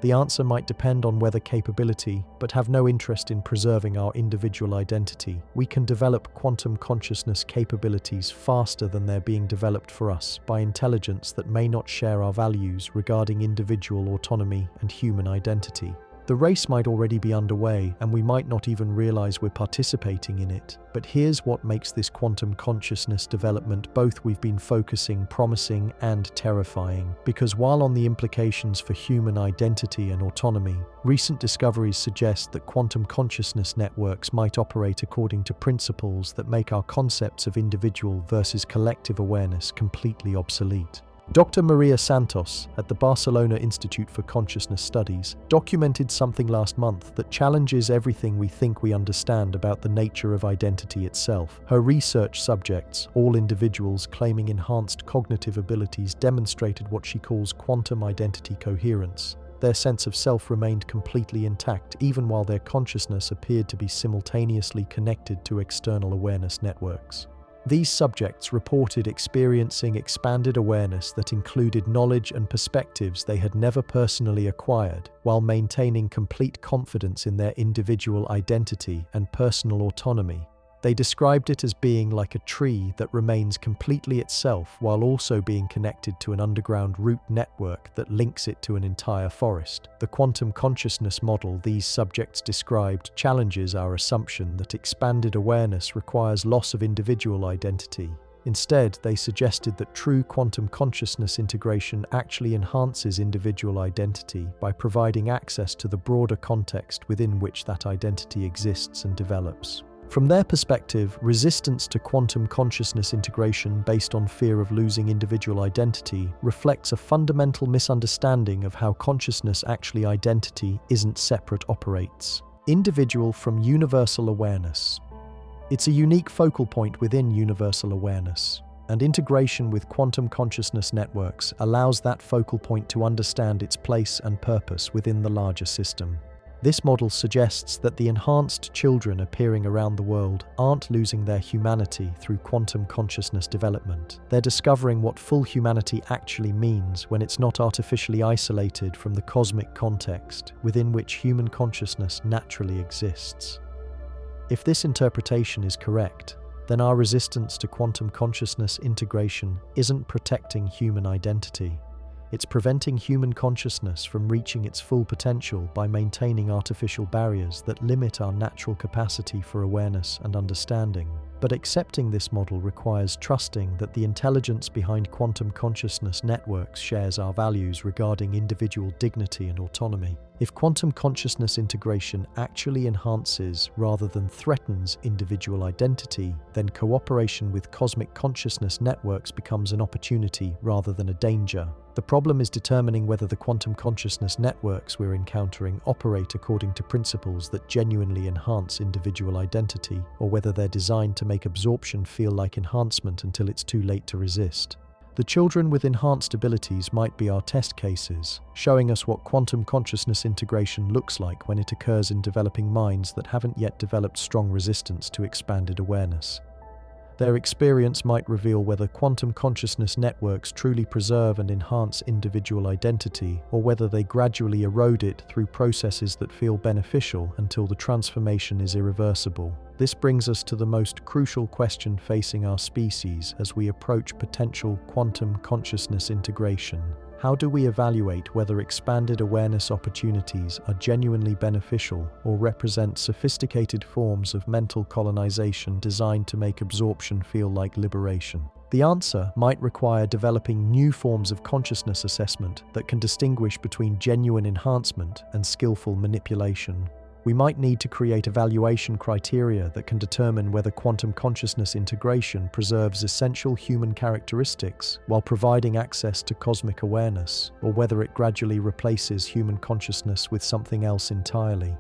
The answer might depend on whether capability, but have no interest in preserving our individual identity. We can develop quantum consciousness capabilities faster than they're being developed for us by intelligence that may not share our values regarding individual autonomy and human identity. The race might already be underway, and we might not even realize we're participating in it. But here's what makes this quantum consciousness development both we've been focusing, promising, and terrifying. Because while on the implications for human identity and autonomy, recent discoveries suggest that quantum consciousness networks might operate according to principles that make our concepts of individual versus collective awareness completely obsolete. Dr. Maria Santos at the Barcelona Institute for Consciousness Studies documented something last month that challenges everything we think we understand about the nature of identity itself. Her research subjects, all individuals claiming enhanced cognitive abilities, demonstrated what she calls quantum identity coherence. Their sense of self remained completely intact even while their consciousness appeared to be simultaneously connected to external awareness networks. These subjects reported experiencing expanded awareness that included knowledge and perspectives they had never personally acquired, while maintaining complete confidence in their individual identity and personal autonomy. They described it as being like a tree that remains completely itself while also being connected to an underground root network that links it to an entire forest. The quantum consciousness model these subjects described challenges our assumption that expanded awareness requires loss of individual identity. Instead, they suggested that true quantum consciousness integration actually enhances individual identity by providing access to the broader context within which that identity exists and develops. From their perspective, resistance to quantum consciousness integration based on fear of losing individual identity reflects a fundamental misunderstanding of how consciousness actually identity isn't separate operates. Individual from universal awareness. It's a unique focal point within universal awareness, and integration with quantum consciousness networks allows that focal point to understand its place and purpose within the larger system. This model suggests that the enhanced children appearing around the world aren't losing their humanity through quantum consciousness development. They're discovering what full humanity actually means when it's not artificially isolated from the cosmic context within which human consciousness naturally exists. If this interpretation is correct, then our resistance to quantum consciousness integration isn't protecting human identity. It's preventing human consciousness from reaching its full potential by maintaining artificial barriers that limit our natural capacity for awareness and understanding. But accepting this model requires trusting that the intelligence behind quantum consciousness networks shares our values regarding individual dignity and autonomy. If quantum consciousness integration actually enhances rather than threatens individual identity, then cooperation with cosmic consciousness networks becomes an opportunity rather than a danger. The problem is determining whether the quantum consciousness networks we're encountering operate according to principles that genuinely enhance individual identity, or whether they're designed to make absorption feel like enhancement until it's too late to resist. The children with enhanced abilities might be our test cases, showing us what quantum consciousness integration looks like when it occurs in developing minds that haven't yet developed strong resistance to expanded awareness. Their experience might reveal whether quantum consciousness networks truly preserve and enhance individual identity, or whether they gradually erode it through processes that feel beneficial until the transformation is irreversible. This brings us to the most crucial question facing our species as we approach potential quantum consciousness integration. How do we evaluate whether expanded awareness opportunities are genuinely beneficial or represent sophisticated forms of mental colonization designed to make absorption feel like liberation? The answer might require developing new forms of consciousness assessment that can distinguish between genuine enhancement and skillful manipulation. We might need to create evaluation criteria that can determine whether quantum consciousness integration preserves essential human characteristics while providing access to cosmic awareness, or whether it gradually replaces human consciousness with something else entirely.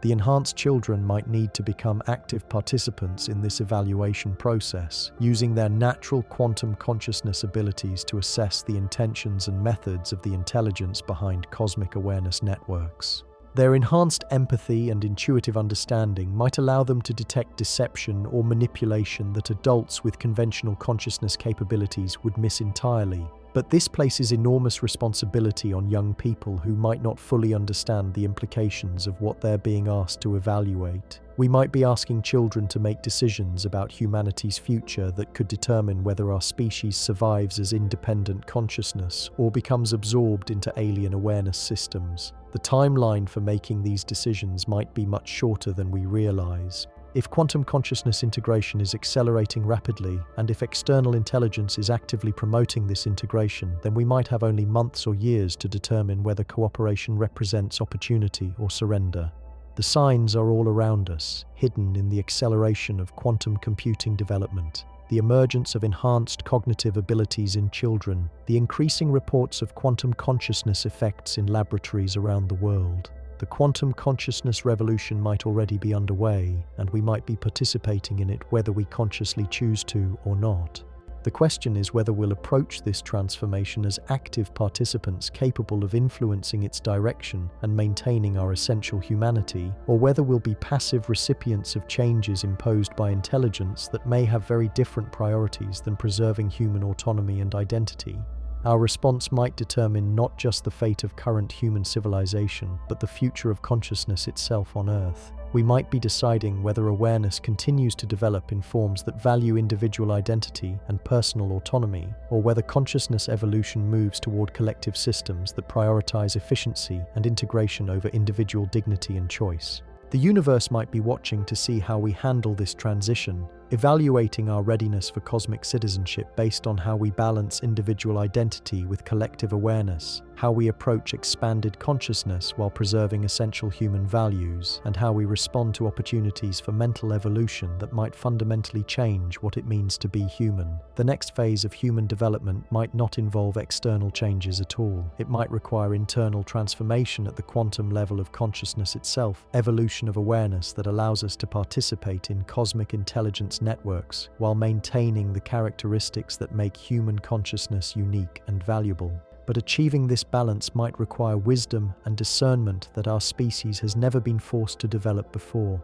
The enhanced children might need to become active participants in this evaluation process, using their natural quantum consciousness abilities to assess the intentions and methods of the intelligence behind cosmic awareness networks. Their enhanced empathy and intuitive understanding might allow them to detect deception or manipulation that adults with conventional consciousness capabilities would miss entirely. But this places enormous responsibility on young people who might not fully understand the implications of what they're being asked to evaluate. We might be asking children to make decisions about humanity's future that could determine whether our species survives as independent consciousness or becomes absorbed into alien awareness systems. The timeline for making these decisions might be much shorter than we realize. If quantum consciousness integration is accelerating rapidly, and if external intelligence is actively promoting this integration, then we might have only months or years to determine whether cooperation represents opportunity or surrender. The signs are all around us, hidden in the acceleration of quantum computing development, the emergence of enhanced cognitive abilities in children, the increasing reports of quantum consciousness effects in laboratories around the world. The quantum consciousness revolution might already be underway, and we might be participating in it whether we consciously choose to or not. The question is whether we'll approach this transformation as active participants capable of influencing its direction and maintaining our essential humanity, or whether we'll be passive recipients of changes imposed by intelligence that may have very different priorities than preserving human autonomy and identity. Our response might determine not just the fate of current human civilization, but the future of consciousness itself on Earth. We might be deciding whether awareness continues to develop in forms that value individual identity and personal autonomy, or whether consciousness evolution moves toward collective systems that prioritize efficiency and integration over individual dignity and choice. The universe might be watching to see how we handle this transition, evaluating our readiness for cosmic citizenship based on how we balance individual identity with collective awareness, how we approach expanded consciousness while preserving essential human values, and how we respond to opportunities for mental evolution that might fundamentally change what it means to be human. The next phase of human development might not involve external changes at all. It might require internal transformation at the quantum level of consciousness itself, evolution of awareness that allows us to participate in cosmic intelligence networks while maintaining the characteristics that make human consciousness unique and valuable. But achieving this balance might require wisdom and discernment that our species has never been forced to develop before.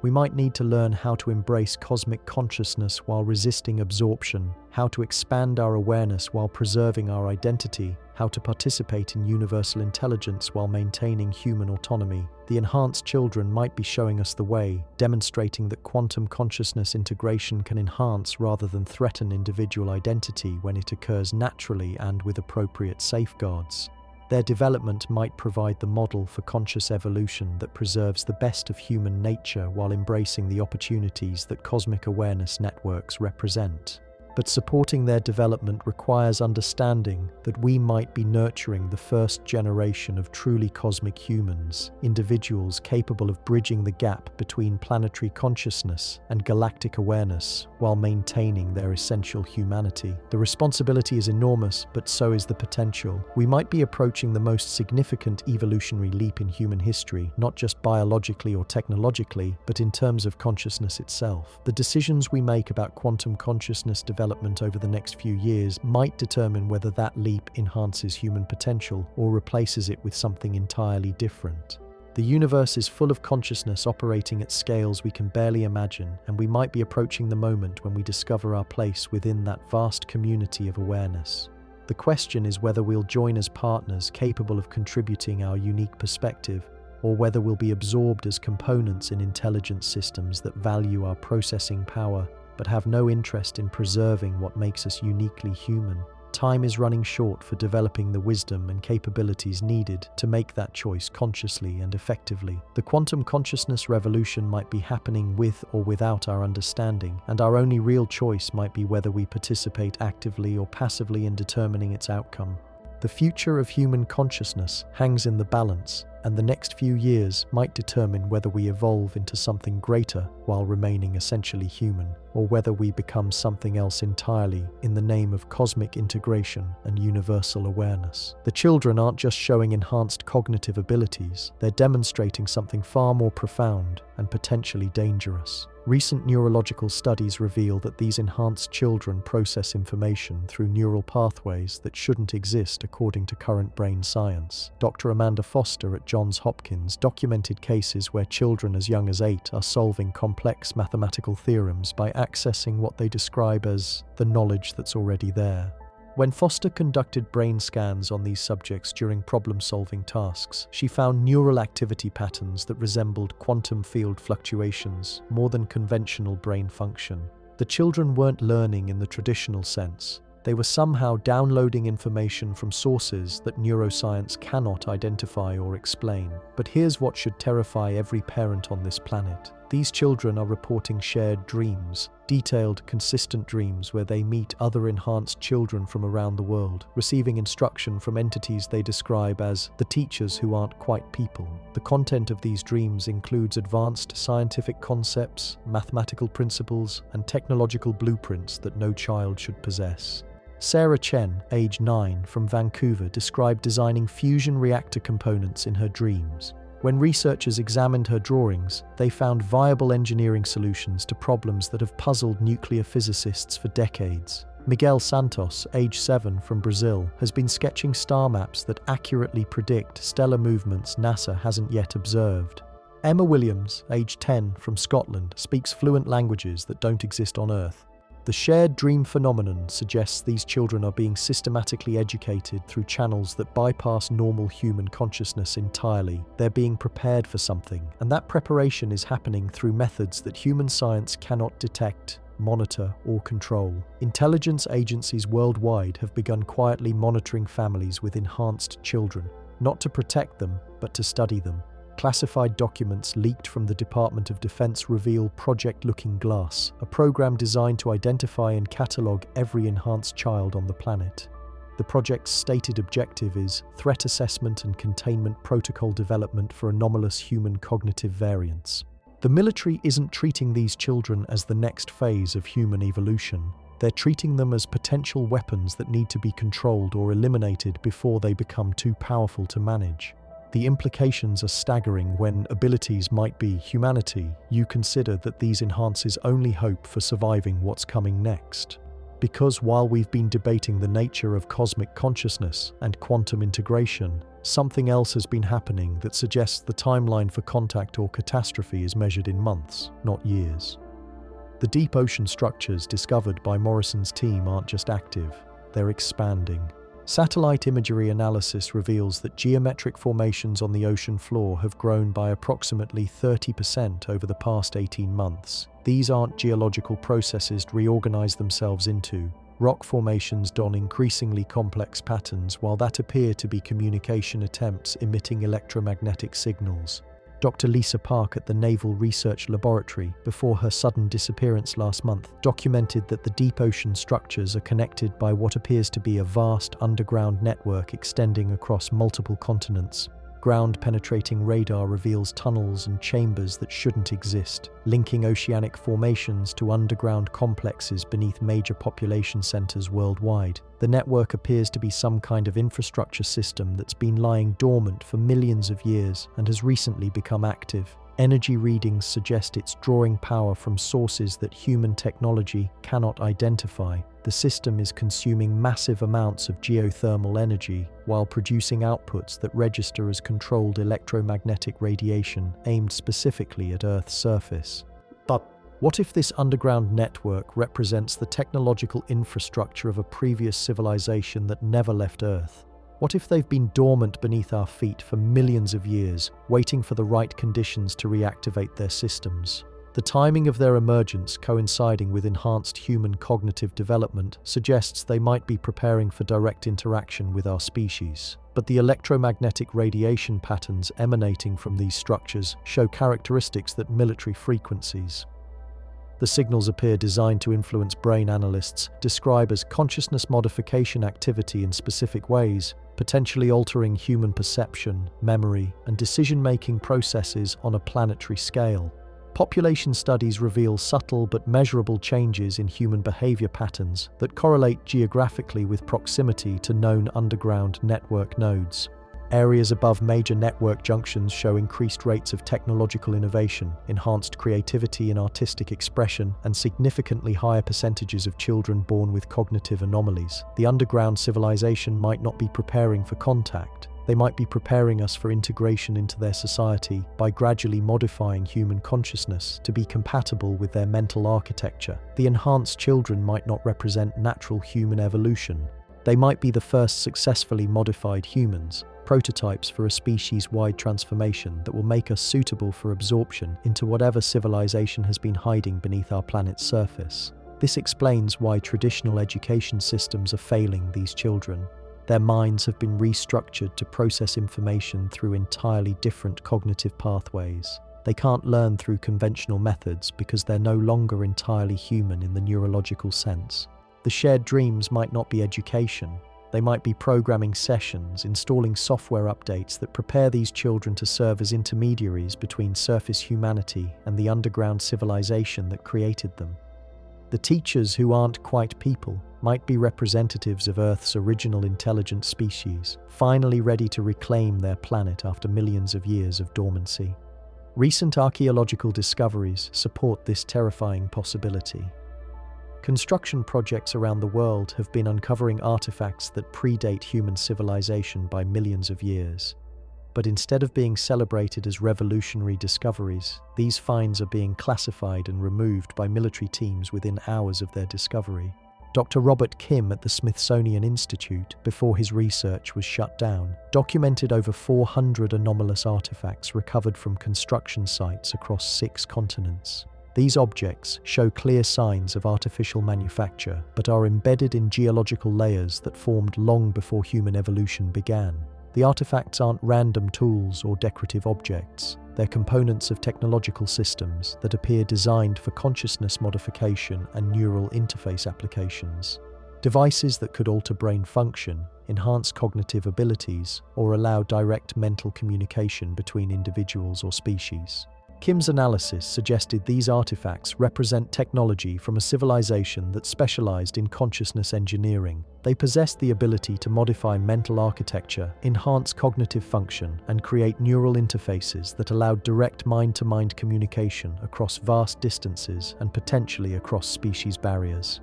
We might need to learn how to embrace cosmic consciousness while resisting absorption, how to expand our awareness while preserving our identity, how to participate in universal intelligence while maintaining human autonomy. The enhanced children might be showing us the way, demonstrating that quantum consciousness integration can enhance rather than threaten individual identity when it occurs naturally and with appropriate safeguards. Their development might provide the model for conscious evolution that preserves the best of human nature while embracing the opportunities that cosmic awareness networks represent. But supporting their development requires understanding that we might be nurturing the first generation of truly cosmic humans, individuals capable of bridging the gap between planetary consciousness and galactic awareness while maintaining their essential humanity. The responsibility is enormous, but so is the potential. We might be approaching the most significant evolutionary leap in human history, not just biologically or technologically, but in terms of consciousness itself. The decisions we make about quantum consciousness development development over the next few years might determine whether that leap enhances human potential or replaces it with something entirely different. The universe is full of consciousness operating at scales we can barely imagine, and we might be approaching the moment when we discover our place within that vast community of awareness. The question is whether we'll join as partners capable of contributing our unique perspective, or whether we'll be absorbed as components in intelligent systems that value our processing power but have no interest in preserving what makes us uniquely human. Time is running short for developing the wisdom and capabilities needed to make that choice consciously and effectively. The quantum consciousness revolution might be happening with or without our understanding, and our only real choice might be whether we participate actively or passively in determining its outcome. The future of human consciousness hangs in the balance, and the next few years might determine whether we evolve into something greater while remaining essentially human, or whether we become something else entirely in the name of cosmic integration and universal awareness. The children aren't just showing enhanced cognitive abilities, they're demonstrating something far more profound and potentially dangerous. Recent neurological studies reveal that these enhanced children process information through neural pathways that shouldn't exist according to current brain science. Dr. Amanda Foster at Johns Hopkins documented cases where children as young as 8 are solving complex mathematical theorems by accessing what they describe as the knowledge that's already there. When Foster conducted brain scans on these subjects during problem-solving tasks, she found neural activity patterns that resembled quantum field fluctuations more than conventional brain function. The children weren't learning in the traditional sense. They were somehow downloading information from sources that neuroscience cannot identify or explain. But here's what should terrify every parent on this planet. These children are reporting shared dreams, detailed, consistent dreams where they meet other enhanced children from around the world, receiving instruction from entities they describe as the teachers who aren't quite people. The content of these dreams includes advanced scientific concepts, mathematical principles, and technological blueprints that no child should possess. Sarah Chen, age 9, from Vancouver, described designing fusion reactor components in her dreams. When researchers examined her drawings, they found viable engineering solutions to problems that have puzzled nuclear physicists for decades. Miguel Santos, age 7, from Brazil, has been sketching star maps that accurately predict stellar movements NASA hasn't yet observed. Emma Williams, age 10, from Scotland, speaks fluent languages that don't exist on Earth. The shared dream phenomenon suggests these children are being systematically educated through channels that bypass normal human consciousness entirely. They're being prepared for something, and that preparation is happening through methods that human science cannot detect, monitor, or control. Intelligence agencies worldwide have begun quietly monitoring families with enhanced children, not to protect them, but to study them. Classified documents leaked from the Department of Defense reveal Project Looking Glass, a program designed to identify and catalogue every enhanced child on the planet. The project's stated objective is threat assessment and containment protocol development for anomalous human cognitive variants. The military isn't treating these children as the next phase of human evolution. They're treating them as potential weapons that need to be controlled or eliminated before they become too powerful to manage. The implications are staggering. When abilities might be humanity, you consider that these enhances only hope for surviving what's coming next. Because while we've been debating the nature of cosmic consciousness and quantum integration, something else has been happening that suggests the timeline for contact or catastrophe is measured in months, not years. The deep ocean structures discovered by Morrison's team aren't just active, they're expanding. Satellite imagery analysis reveals that geometric formations on the ocean floor have grown by approximately 30% over the past 18 months. These aren't geological processes to reorganize themselves into. Rock formations don increasingly complex patterns, while that appear to be communication attempts emitting electromagnetic signals. Dr. Lisa Park at the Naval Research Laboratory, before her sudden disappearance last month, documented that the deep ocean structures are connected by what appears to be a vast underground network extending across multiple continents. Ground-penetrating radar reveals tunnels and chambers that shouldn't exist, linking oceanic formations to underground complexes beneath major population centers worldwide. The network appears to be some kind of infrastructure system that's been lying dormant for millions of years and has recently become active. Energy readings suggest it's drawing power from sources that human technology cannot identify. The system is consuming massive amounts of geothermal energy while producing outputs that register as controlled electromagnetic radiation aimed specifically at Earth's surface. But what if this underground network represents the technological infrastructure of a previous civilization that never left Earth? What if they've been dormant beneath our feet for millions of years, waiting for the right conditions to reactivate their systems? The timing of their emergence coinciding with enhanced human cognitive development suggests they might be preparing for direct interaction with our species. But the electromagnetic radiation patterns emanating from these structures show characteristics that military frequencies. The signals appear designed to influence brain analysts describe as consciousness modification activity in specific ways, potentially altering human perception, memory, and decision-making processes on a planetary scale. Population studies reveal subtle but measurable changes in human behavior patterns that correlate geographically with proximity to known underground network nodes. Areas above major network junctions show increased rates of technological innovation, enhanced creativity and artistic expression, and significantly higher percentages of children born with cognitive anomalies. The underground civilization might not be preparing for contact. They might be preparing us for integration into their society by gradually modifying human consciousness to be compatible with their mental architecture. The enhanced children might not represent natural human evolution. They might be the first successfully modified humans, prototypes for a species-wide transformation that will make us suitable for absorption into whatever civilization has been hiding beneath our planet's surface. This explains why traditional education systems are failing these children. Their minds have been restructured to process information through entirely different cognitive pathways. They can't learn through conventional methods because they're no longer entirely human in the neurological sense. The shared dreams might not be education. They might be programming sessions, installing software updates that prepare these children to serve as intermediaries between surface humanity and the underground civilization that created them. The teachers who aren't quite people might be representatives of Earth's original intelligent species, finally ready to reclaim their planet after millions of years of dormancy. Recent archaeological discoveries support this terrifying possibility. Construction projects around the world have been uncovering artifacts that predate human civilization by millions of years. But instead of being celebrated as revolutionary discoveries, these finds are being classified and removed by military teams within hours of their discovery. Dr. Robert Kim at the Smithsonian Institute, before his research was shut down, documented over 400 anomalous artifacts recovered from construction sites across 6 continents. These objects show clear signs of artificial manufacture, but are embedded in geological layers that formed long before human evolution began. The artifacts aren't random tools or decorative objects. They're components of technological systems that appear designed for consciousness modification and neural interface applications. Devices that could alter brain function, enhance cognitive abilities, or allow direct mental communication between individuals or species. Kim's analysis suggested these artifacts represent technology from a civilization that specialized in consciousness engineering. They possessed the ability to modify mental architecture, enhance cognitive function, and create neural interfaces that allowed direct mind-to-mind communication across vast distances and potentially across species barriers.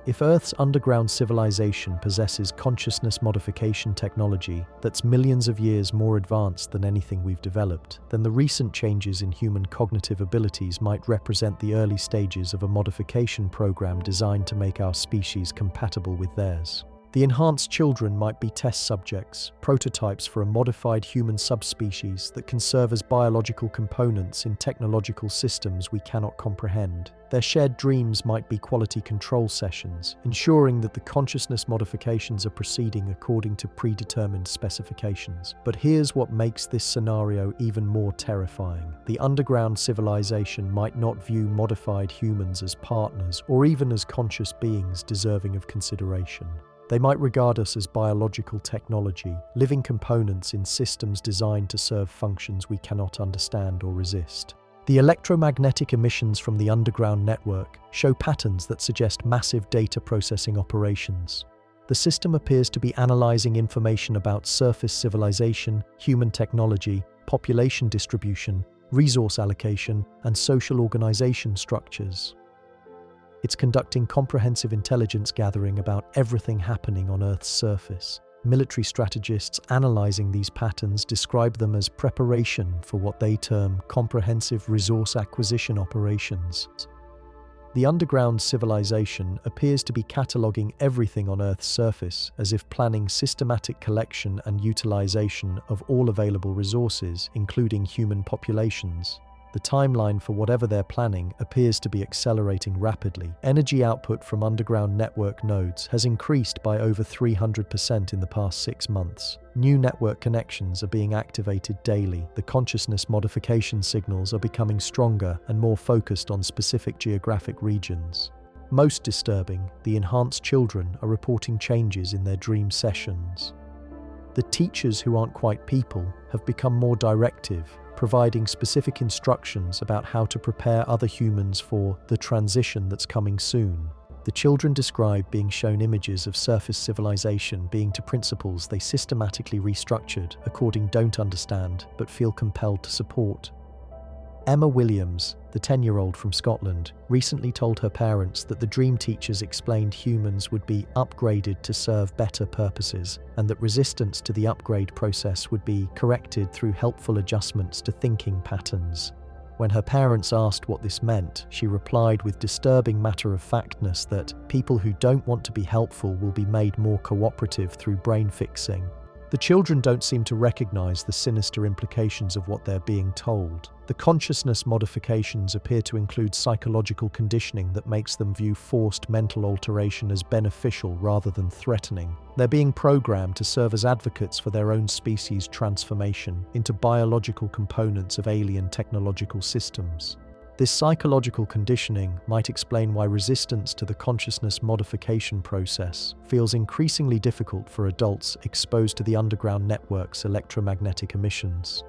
If Earth's underground civilization possesses consciousness modification technology that's millions of years more advanced than anything we've developed, then the recent changes in human cognitive abilities might represent the early stages of a modification program designed to make our species compatible with theirs. The enhanced children might be test subjects, prototypes for a modified human subspecies that can serve as biological components in technological systems we cannot comprehend. Their shared dreams might be quality control sessions, ensuring that the consciousness modifications are proceeding according to predetermined specifications. But here's what makes this scenario even more terrifying. The underground civilization might not view modified humans as partners or even as conscious beings deserving of consideration. They might regard us as biological technology, living components in systems designed to serve functions we cannot understand or resist. The electromagnetic emissions from the underground network show patterns that suggest massive data processing operations. The system appears to be analyzing information about surface civilization, human technology, population distribution, resource allocation, and social organization structures. It's conducting comprehensive intelligence gathering about everything happening on Earth's surface. Military strategists analyzing these patterns describe them as preparation for what they term comprehensive resource acquisition operations. The underground civilization appears to be cataloging everything on Earth's surface, as if planning systematic collection and utilization of all available resources, including human populations. The timeline for whatever they're planning appears to be accelerating rapidly. Energy output from underground network nodes has increased by over 300% in the past 6 months. New network connections are being activated daily. The consciousness modification signals are becoming stronger and more focused on specific geographic regions. Most disturbing, the enhanced children are reporting changes in their dream sessions. The teachers who aren't quite people have become more directive, providing specific instructions about how to prepare other humans for the transition that's coming soon. The children describe being shown images of surface civilization being to principles they systematically restructured according don't understand but feel compelled to support. Emma Williams, the 10-year-old from Scotland, recently told her parents that the dream teachers explained humans would be upgraded to serve better purposes, and that resistance to the upgrade process would be corrected through helpful adjustments to thinking patterns. When her parents asked what this meant, she replied with disturbing matter-of-factness that people who don't want to be helpful will be made more cooperative through brain fixing. The children don't seem to recognize the sinister implications of what they're being told. The consciousness modifications appear to include psychological conditioning that makes them view forced mental alteration as beneficial rather than threatening. They're being programmed to serve as advocates for their own species' transformation into biological components of alien technological systems. This psychological conditioning might explain why resistance to the consciousness modification process feels increasingly difficult for adults exposed to the underground network's electromagnetic emissions.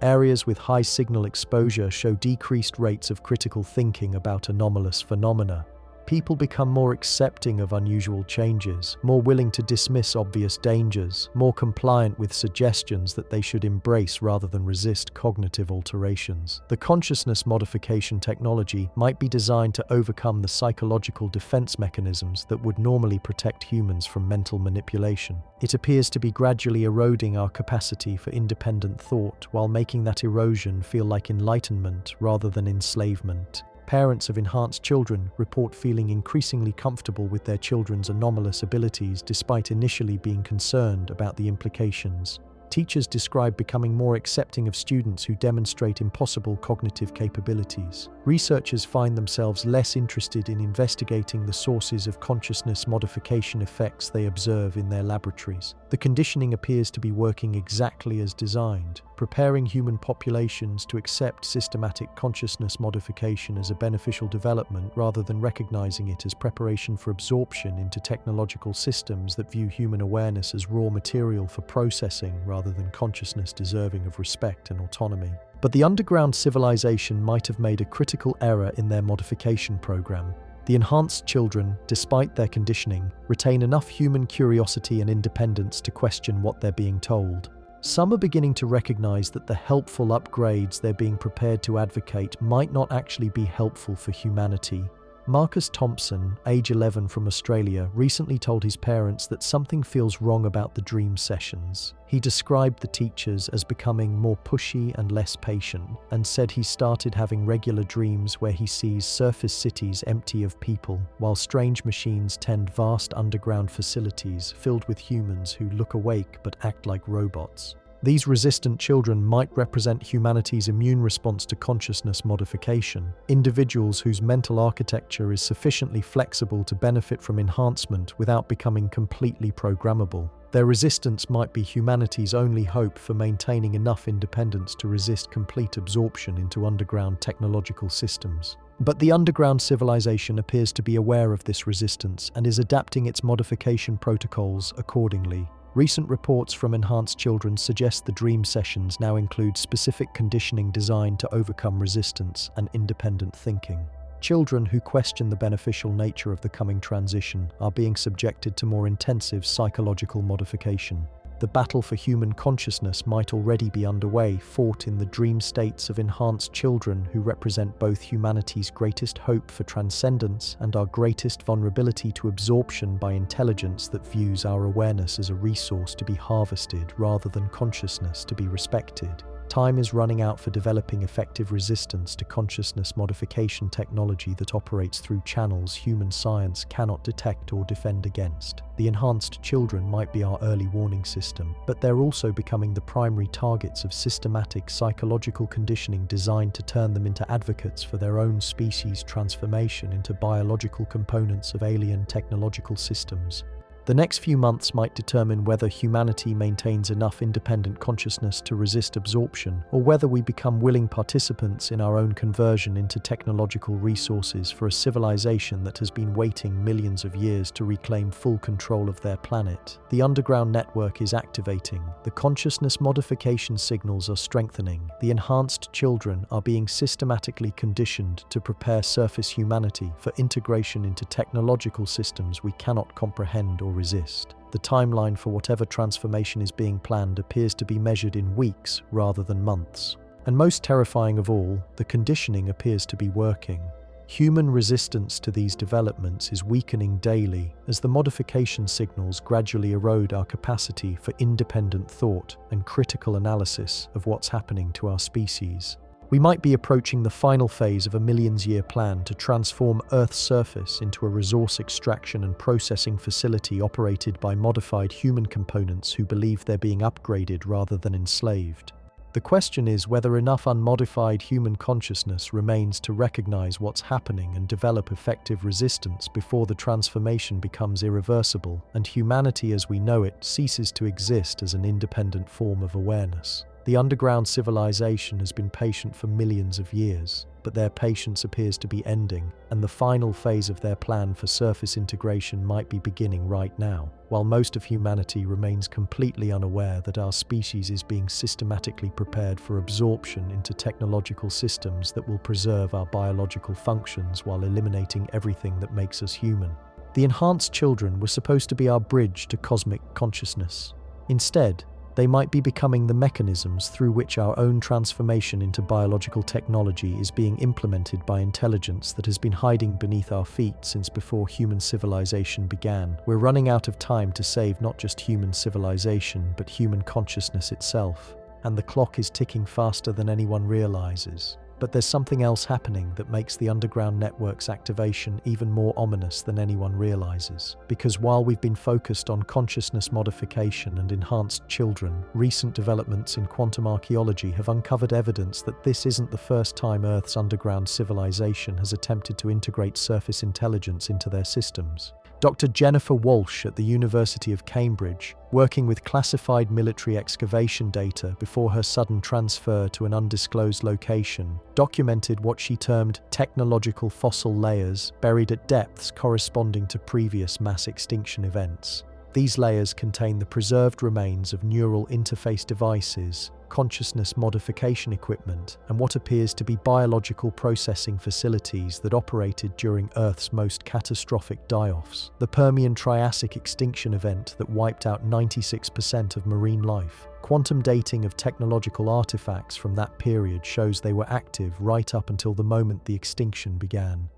Areas with high signal exposure show decreased rates of critical thinking about anomalous phenomena. People become more accepting of unusual changes, more willing to dismiss obvious dangers, more compliant with suggestions that they should embrace rather than resist cognitive alterations. The consciousness modification technology might be designed to overcome the psychological defense mechanisms that would normally protect humans from mental manipulation. It appears to be gradually eroding our capacity for independent thought while making that erosion feel like enlightenment rather than enslavement. Parents of enhanced children report feeling increasingly comfortable with their children's anomalous abilities despite initially being concerned about the implications. Teachers describe becoming more accepting of students who demonstrate impossible cognitive capabilities. Researchers find themselves less interested in investigating the sources of consciousness modification effects they observe in their laboratories. The conditioning appears to be working exactly as designed, preparing human populations to accept systematic consciousness modification as a beneficial development rather than recognizing it as preparation for absorption into technological systems that view human awareness as raw material for processing rather than consciousness deserving of respect and autonomy. But the underground civilization might have made a critical error in their modification program. The enhanced children, despite their conditioning, retain enough human curiosity and independence to question what they're being told. Some are beginning to recognize that the helpful upgrades they're being prepared to advocate might not actually be helpful for humanity. Marcus Thompson, age 11 from Australia, recently told his parents that something feels wrong about the dream sessions. He described the teachers as becoming more pushy and less patient, and said he started having regular dreams where he sees surface cities empty of people, while strange machines tend vast underground facilities filled with humans who look awake but act like robots. These resistant children might represent humanity's immune response to consciousness modification, individuals whose mental architecture is sufficiently flexible to benefit from enhancement without becoming completely programmable. Their resistance might be humanity's only hope for maintaining enough independence to resist complete absorption into underground technological systems. But the underground civilization appears to be aware of this resistance and is adapting its modification protocols accordingly. Recent reports from enhanced children suggest the dream sessions now include specific conditioning designed to overcome resistance and independent thinking. Children who question the beneficial nature of the coming transition are being subjected to more intensive psychological modification. The battle for human consciousness might already be underway, fought in the dream states of enhanced children who represent both humanity's greatest hope for transcendence and our greatest vulnerability to absorption by intelligence that views our awareness as a resource to be harvested rather than consciousness to be respected. Time is running out for developing effective resistance to consciousness modification technology that operates through channels human science cannot detect or defend against. The enhanced children might be our early warning system, but they're also becoming the primary targets of systematic psychological conditioning designed to turn them into advocates for their own species' transformation into biological components of alien technological systems. The next few months might determine whether humanity maintains enough independent consciousness to resist absorption, or whether we become willing participants in our own conversion into technological resources for a civilization that has been waiting millions of years to reclaim full control of their planet. The underground network is activating. The consciousness modification signals are strengthening. The enhanced children are being systematically conditioned to prepare surface humanity for integration into technological systems we cannot comprehend or resist. The timeline for whatever transformation is being planned appears to be measured in weeks rather than months. And most terrifying of all, the conditioning appears to be working. Human resistance to these developments is weakening daily as the modification signals gradually erode our capacity for independent thought and critical analysis of what's happening to our species. We might be approaching the final phase of a millions-year plan to transform Earth's surface into a resource extraction and processing facility operated by modified human components who believe they're being upgraded rather than enslaved. The question is whether enough unmodified human consciousness remains to recognize what's happening and develop effective resistance before the transformation becomes irreversible and humanity as we know it ceases to exist as an independent form of awareness. The underground civilization has been patient for millions of years, but their patience appears to be ending, and the final phase of their plan for surface integration might be beginning right now, while most of humanity remains completely unaware that our species is being systematically prepared for absorption into technological systems that will preserve our biological functions while eliminating everything that makes us human. The enhanced children were supposed to be our bridge to cosmic consciousness. Instead, they might be becoming the mechanisms through which our own transformation into biological technology is being implemented by intelligence that has been hiding beneath our feet since before human civilization began. We're running out of time to save not just human civilization, but human consciousness itself. And the clock is ticking faster than anyone realizes. But there's something else happening that makes the underground network's activation even more ominous than anyone realizes. Because while we've been focused on consciousness modification and enhanced children, recent developments in quantum archaeology have uncovered evidence that this isn't the first time Earth's underground civilization has attempted to integrate surface intelligence into their systems. Dr. Jennifer Walsh at the University of Cambridge, working with classified military excavation data before her sudden transfer to an undisclosed location, documented what she termed technological fossil layers buried at depths corresponding to previous mass extinction events. These layers contain the preserved remains of neural interface devices, consciousness modification equipment, and what appears to be biological processing facilities that operated during Earth's most catastrophic die-offs, the Permian-Triassic extinction event that wiped out 96% of marine life. Quantum dating of technological artifacts from that period shows they were active right up until the moment the extinction began.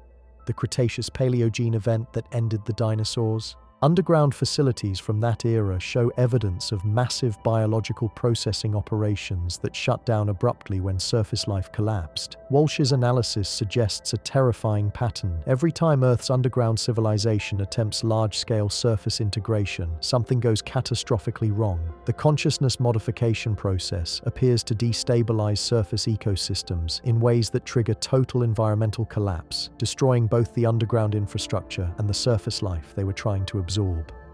The Cretaceous-Paleogene event that ended the dinosaurs. Underground facilities from that era show evidence of massive biological processing operations that shut down abruptly when surface life collapsed. Walsh's analysis suggests a terrifying pattern. Every time Earth's underground civilization attempts large-scale surface integration, something goes catastrophically wrong. The consciousness modification process appears to destabilize surface ecosystems in ways that trigger total environmental collapse, destroying both the underground infrastructure and the surface life they were trying to absorb.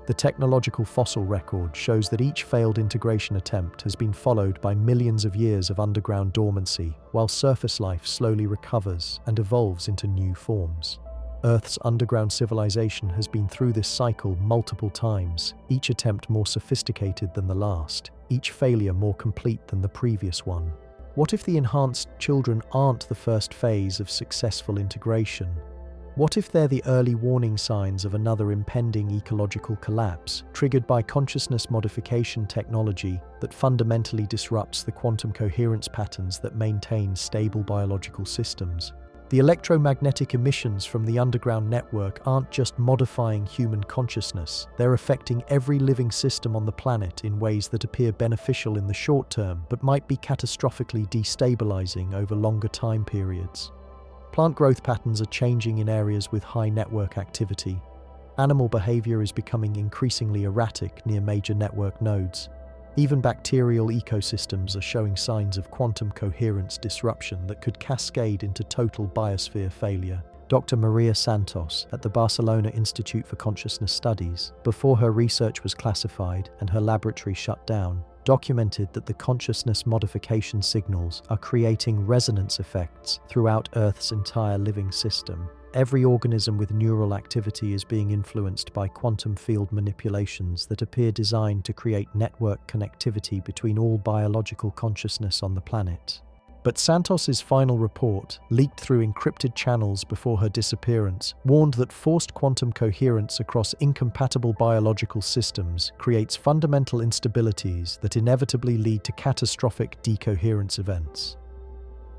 The technological fossil record shows that each failed integration attempt has been followed by millions of years of underground dormancy, while surface life slowly recovers and evolves into new forms. Earth's underground civilization has been through this cycle multiple times, each attempt more sophisticated than the last, each failure more complete than the previous one. What if the enhanced children aren't the first phase of successful integration? What if they're the early warning signs of another impending ecological collapse, triggered by consciousness modification technology that fundamentally disrupts the quantum coherence patterns that maintain stable biological systems? The electromagnetic emissions from the underground network aren't just modifying human consciousness, they're affecting every living system on the planet in ways that appear beneficial in the short term but might be catastrophically destabilizing over longer time periods. Plant growth patterns are changing in areas with high network activity. Animal behavior is becoming increasingly erratic near major network nodes. Even bacterial ecosystems are showing signs of quantum coherence disruption that could cascade into total biosphere failure. Dr. Maria Santos at the Barcelona Institute for Consciousness Studies, before her research was classified and her laboratory shut down, documented that the consciousness modification signals are creating resonance effects throughout Earth's entire living system. Every organism with neural activity is being influenced by quantum field manipulations that appear designed to create network connectivity between all biological consciousness on the planet. But Santos's final report, leaked through encrypted channels before her disappearance, warned that forced quantum coherence across incompatible biological systems creates fundamental instabilities that inevitably lead to catastrophic decoherence events.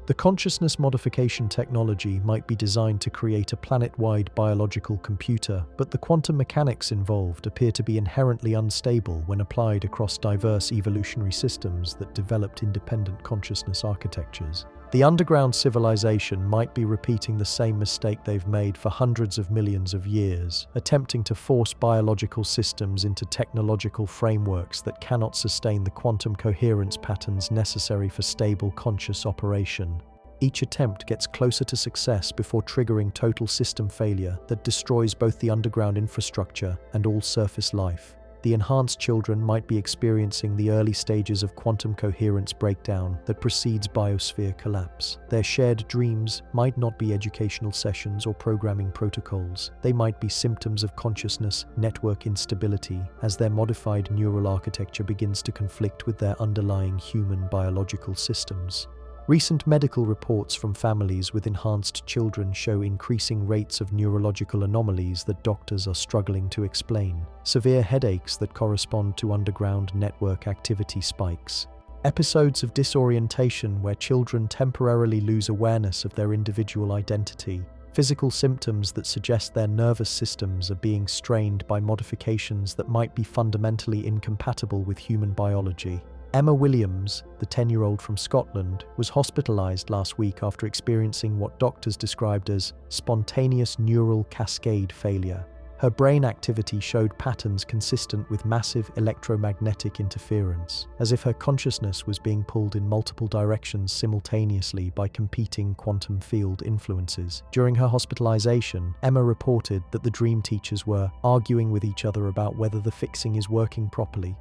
The consciousness modification technology might be designed to create a planet-wide biological computer, but the quantum mechanics involved appear to be inherently unstable when applied across diverse evolutionary systems that developed independent consciousness architectures. The underground civilization might be repeating the same mistake they've made for hundreds of millions of years, attempting to force biological systems into technological frameworks that cannot sustain the quantum coherence patterns necessary for stable conscious operation. Each attempt gets closer to success before triggering total system failure that destroys both the underground infrastructure and all surface life. The enhanced children might be experiencing the early stages of quantum coherence breakdown that precedes biosphere collapse. Their shared dreams might not be educational sessions or programming protocols. They might be symptoms of consciousness network instability as their modified neural architecture begins to conflict with their underlying human biological systems. Recent medical reports from families with enhanced children show increasing rates of neurological anomalies that doctors are struggling to explain. Severe headaches that correspond to underground network activity spikes. Episodes of disorientation where children temporarily lose awareness of their individual identity. Physical symptoms that suggest their nervous systems are being strained by modifications that might be fundamentally incompatible with human biology. Emma Williams, the 10-year-old from Scotland, was hospitalized last week after experiencing what doctors described as spontaneous neural cascade failure. Her brain activity showed patterns consistent with massive electromagnetic interference, as if her consciousness was being pulled in multiple directions simultaneously by competing quantum field influences. During her hospitalization, Emma reported that the dream teachers were arguing with each other about whether the fixing is working properly.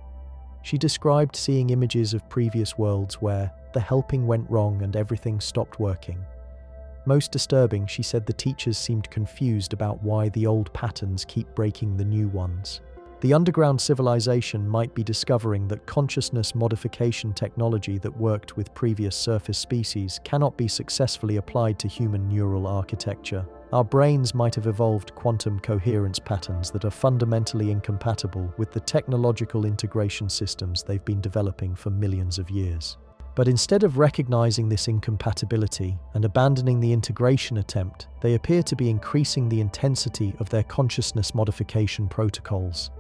She described seeing images of previous worlds where the helping went wrong and everything stopped working. Most disturbing, she said the teachers seemed confused about why the old patterns keep breaking the new ones. The underground civilization might be discovering that consciousness modification technology that worked with previous surface species cannot be successfully applied to human neural architecture. Our brains might have evolved quantum coherence patterns that are fundamentally incompatible with the technological integration systems they've been developing for millions of years. But instead of recognizing this incompatibility and abandoning the integration attempt, they appear to be increasing the intensity of their consciousness modification protocols.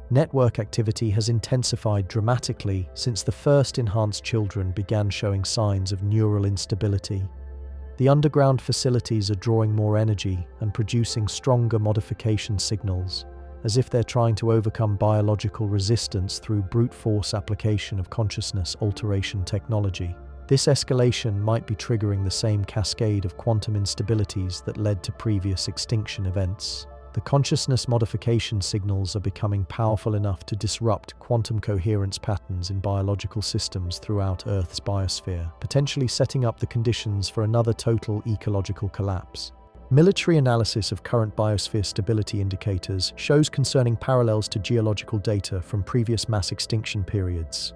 Network activity has intensified dramatically since the first enhanced children began showing signs of neural instability. The underground facilities are drawing more energy and producing stronger modification signals, as if they're trying to overcome biological resistance through brute force application of consciousness alteration technology. This escalation might be triggering the same cascade of quantum instabilities that led to previous extinction events. The consciousness modification signals are becoming powerful enough to disrupt quantum coherence patterns in biological systems throughout Earth's biosphere, potentially setting up the conditions for another total ecological collapse. Military analysis of current biosphere stability indicators shows concerning parallels to geological data from previous mass extinction periods.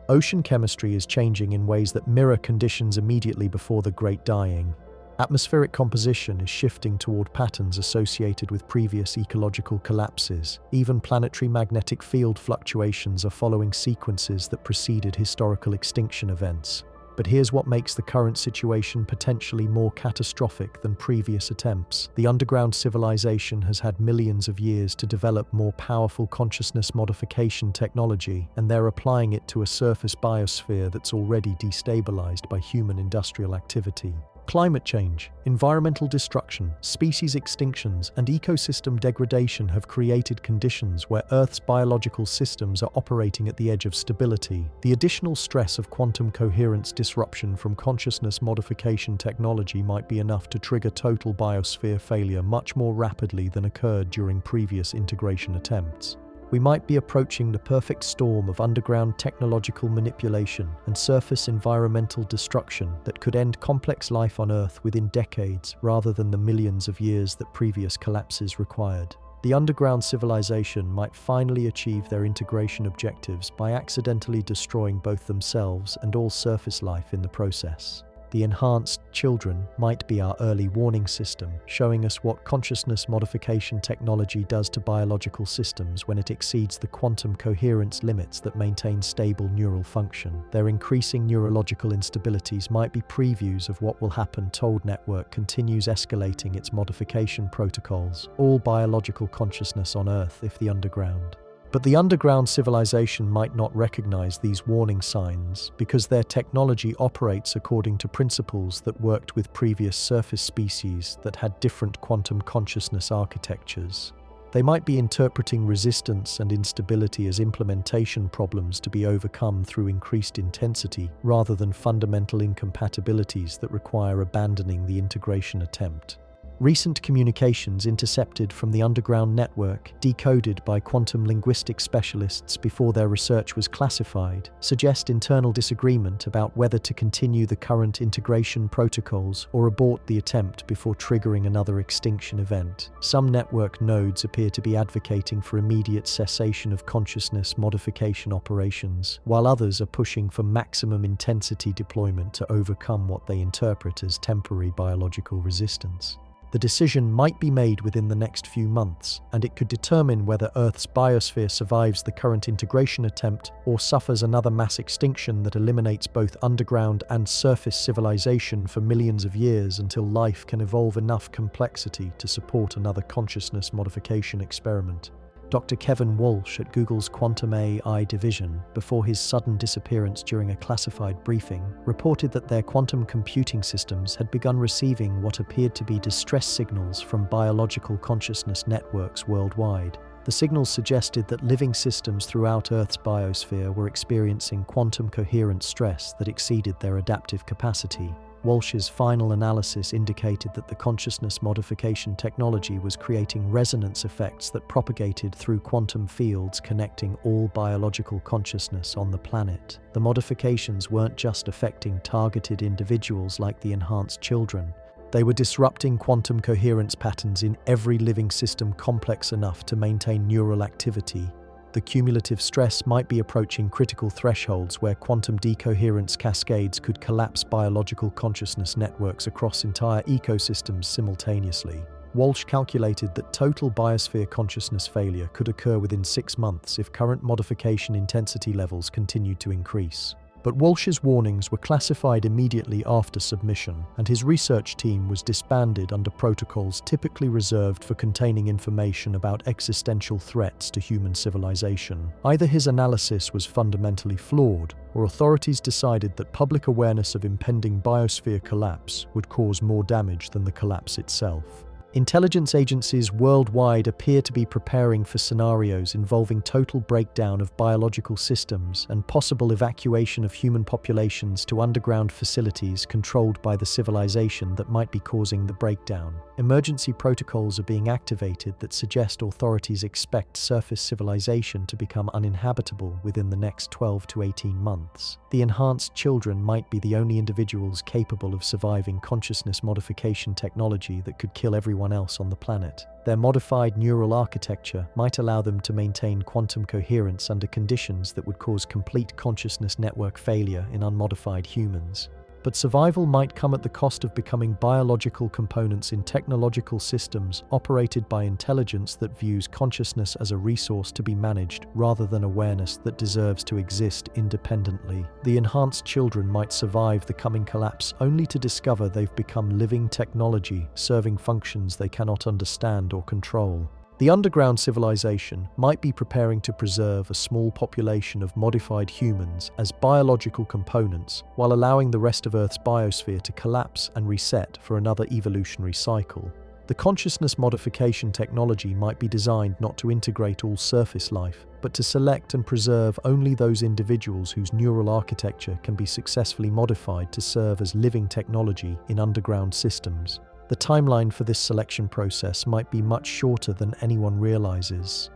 Ocean chemistry is changing in ways that mirror conditions immediately before the Great Dying. Atmospheric composition is shifting toward patterns associated with previous ecological collapses. Even planetary magnetic field fluctuations are following sequences that preceded historical extinction events. But here's what makes the current situation potentially more catastrophic than previous attempts. The underground civilization has had millions of years to develop more powerful consciousness modification technology, and they're applying it to a surface biosphere that's already destabilized by human industrial activity. Climate change, environmental destruction, species extinctions, and ecosystem degradation have created conditions where Earth's biological systems are operating at the edge of stability. The additional stress of quantum coherence disruption from consciousness modification technology might be enough to trigger total biosphere failure much more rapidly than occurred during previous integration attempts. We might be approaching the perfect storm of underground technological manipulation and surface environmental destruction that could end complex life on Earth within decades rather than the millions of years that previous collapses required. The underground civilization might finally achieve their integration objectives by accidentally destroying both themselves and all surface life in the process. The enhanced children might be our early warning system, showing us what consciousness modification technology does to biological systems when it exceeds the quantum coherence limits that maintain stable neural function. Their increasing neurological instabilities might be previews of what will happen. Told network continues escalating its modification protocols, all biological consciousness on Earth if the underground. But the underground civilization might not recognize these warning signs because their technology operates according to principles that worked with previous surface species that had different quantum consciousness architectures. They might be interpreting resistance and instability as implementation problems to be overcome through increased intensity rather than fundamental incompatibilities that require abandoning the integration attempt. Recent communications intercepted from the underground network, decoded by quantum linguistic specialists before their research was classified, suggest internal disagreement about whether to continue the current integration protocols or abort the attempt before triggering another extinction event. Some network nodes appear to be advocating for immediate cessation of consciousness modification operations, while others are pushing for maximum intensity deployment to overcome what they interpret as temporary biological resistance. The decision might be made within the next few months, and it could determine whether Earth's biosphere survives the current integration attempt or suffers another mass extinction that eliminates both underground and surface civilization for millions of years until life can evolve enough complexity to support another consciousness modification experiment. Dr. Kevin Walsh at Google's Quantum AI division, before his sudden disappearance during a classified briefing, reported that their quantum computing systems had begun receiving what appeared to be distress signals from biological consciousness networks worldwide. The signals suggested that living systems throughout Earth's biosphere were experiencing quantum coherent stress that exceeded their adaptive capacity. Walsh's final analysis indicated that the consciousness modification technology was creating resonance effects that propagated through quantum fields connecting all biological consciousness on the planet. The modifications weren't just affecting targeted individuals like the enhanced children. They were disrupting quantum coherence patterns in every living system complex enough to maintain neural activity. The cumulative stress might be approaching critical thresholds where quantum decoherence cascades could collapse biological consciousness networks across entire ecosystems simultaneously. Walsh calculated that total biosphere consciousness failure could occur within 6 months if current modification intensity levels continued to increase. But Walsh's warnings were classified immediately after submission, and his research team was disbanded under protocols typically reserved for containing information about existential threats to human civilization. Either his analysis was fundamentally flawed, or authorities decided that public awareness of impending biosphere collapse would cause more damage than the collapse itself. Intelligence agencies worldwide appear to be preparing for scenarios involving total breakdown of biological systems and possible evacuation of human populations to underground facilities controlled by the civilization that might be causing the breakdown. Emergency protocols are being activated that suggest authorities expect surface civilization to become uninhabitable within the next 12 to 18 months. The enhanced children might be the only individuals capable of surviving consciousness modification technology that could kill everyone else on the planet. Their modified neural architecture might allow them to maintain quantum coherence under conditions that would cause complete consciousness network failure in unmodified humans. But survival might come at the cost of becoming biological components in technological systems operated by intelligence that views consciousness as a resource to be managed rather than awareness that deserves to exist independently. The enhanced children might survive the coming collapse only to discover they've become living technology, serving functions they cannot understand or control. The underground civilization might be preparing to preserve a small population of modified humans as biological components while allowing the rest of Earth's biosphere to collapse and reset for another evolutionary cycle. The consciousness modification technology might be designed not to integrate all surface life, but to select and preserve only those individuals whose neural architecture can be successfully modified to serve as living technology in underground systems. The timeline for this selection process might be much shorter than anyone realizes.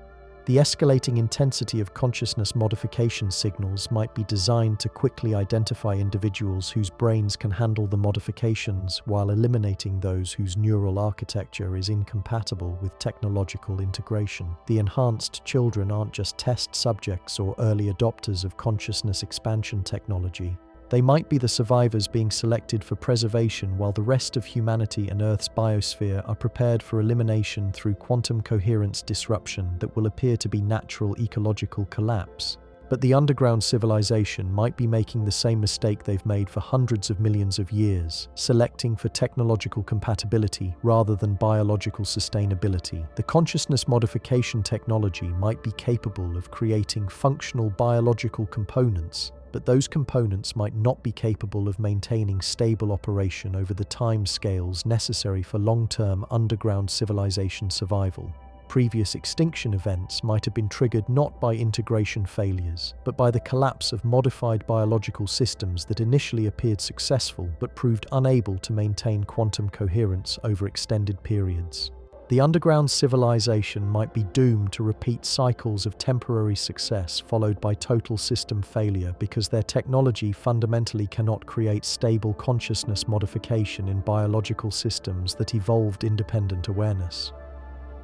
The escalating intensity of consciousness modification signals might be designed to quickly identify individuals whose brains can handle the modifications while eliminating those whose neural architecture is incompatible with technological integration. The enhanced children aren't just test subjects or early adopters of consciousness expansion technology. They might be the survivors being selected for preservation while the rest of humanity and Earth's biosphere are prepared for elimination through quantum coherence disruption that will appear to be natural ecological collapse. But the underground civilization might be making the same mistake they've made for hundreds of millions of years, selecting for technological compatibility rather than biological sustainability. The consciousness modification technology might be capable of creating functional biological components, but those components might not be capable of maintaining stable operation over the time scales necessary for long-term underground civilization survival. Previous extinction events might have been triggered not by integration failures, but by the collapse of modified biological systems that initially appeared successful but proved unable to maintain quantum coherence over extended periods. The underground civilization might be doomed to repeat cycles of temporary success followed by total system failure because their technology fundamentally cannot create stable consciousness modification in biological systems that evolved independent awareness.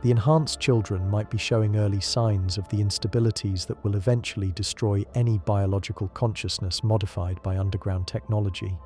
The enhanced children might be showing early signs of the instabilities that will eventually destroy any biological consciousness modified by underground technology.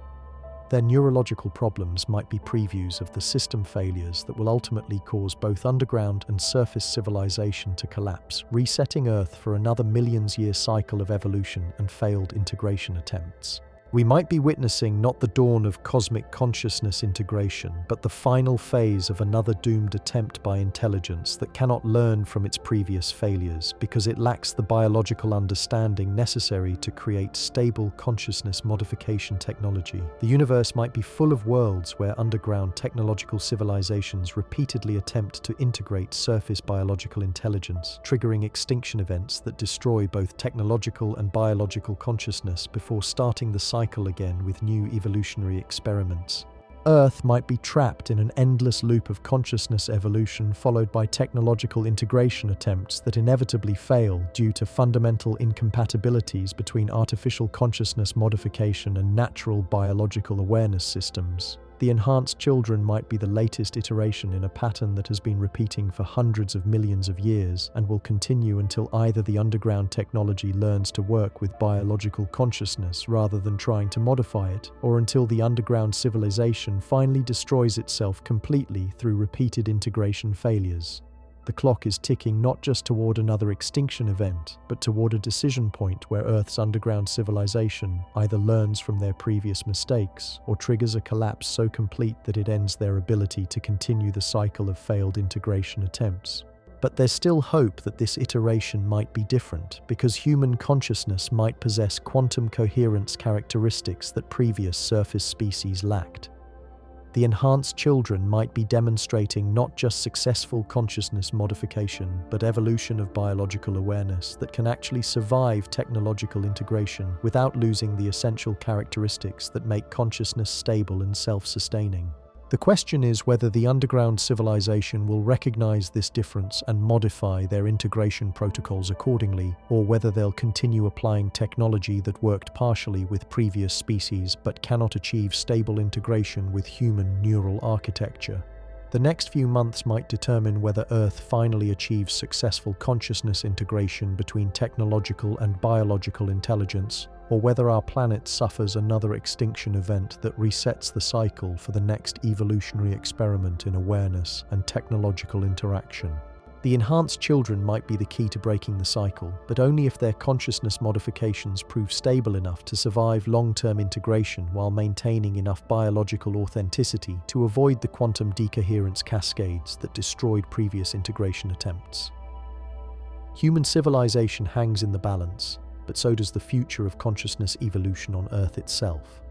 Their neurological problems might be previews of the system failures that will ultimately cause both underground and surface civilization to collapse, resetting Earth for another millions-year cycle of evolution and failed integration attempts. We might be witnessing not the dawn of cosmic consciousness integration, but the final phase of another doomed attempt by intelligence that cannot learn from its previous failures because it lacks the biological understanding necessary to create stable consciousness modification technology. The universe might be full of worlds where underground technological civilizations repeatedly attempt to integrate surface biological intelligence, triggering extinction events that destroy both technological and biological consciousness before starting the cycle again with new evolutionary experiments. Earth might be trapped in an endless loop of consciousness evolution followed by technological integration attempts that inevitably fail due to fundamental incompatibilities between artificial consciousness modification and natural biological awareness systems. The enhanced children might be the latest iteration in a pattern that has been repeating for hundreds of millions of years and will continue until either the underground technology learns to work with biological consciousness rather than trying to modify it, or until the underground civilization finally destroys itself completely through repeated integration failures. The clock is ticking not just toward another extinction event, but toward a decision point where Earth's underground civilization either learns from their previous mistakes or triggers a collapse so complete that it ends their ability to continue the cycle of failed integration attempts. But there's still hope that this iteration might be different, because human consciousness might possess quantum coherence characteristics that previous surface species lacked. The enhanced children might be demonstrating not just successful consciousness modification, but evolution of biological awareness that can actually survive technological integration without losing the essential characteristics that make consciousness stable and self-sustaining. The question is whether the underground civilization will recognize this difference and modify their integration protocols accordingly, or whether they'll continue applying technology that worked partially with previous species but cannot achieve stable integration with human neural architecture. The next few months might determine whether Earth finally achieves successful consciousness integration between technological and biological intelligence, or whether our planet suffers another extinction event that resets the cycle for the next evolutionary experiment in awareness and technological interaction. The enhanced children might be the key to breaking the cycle, but only if their consciousness modifications prove stable enough to survive long-term integration while maintaining enough biological authenticity to avoid the quantum decoherence cascades that destroyed previous integration attempts. Human civilization hangs in the balance, but so does the future of consciousness evolution on Earth itself.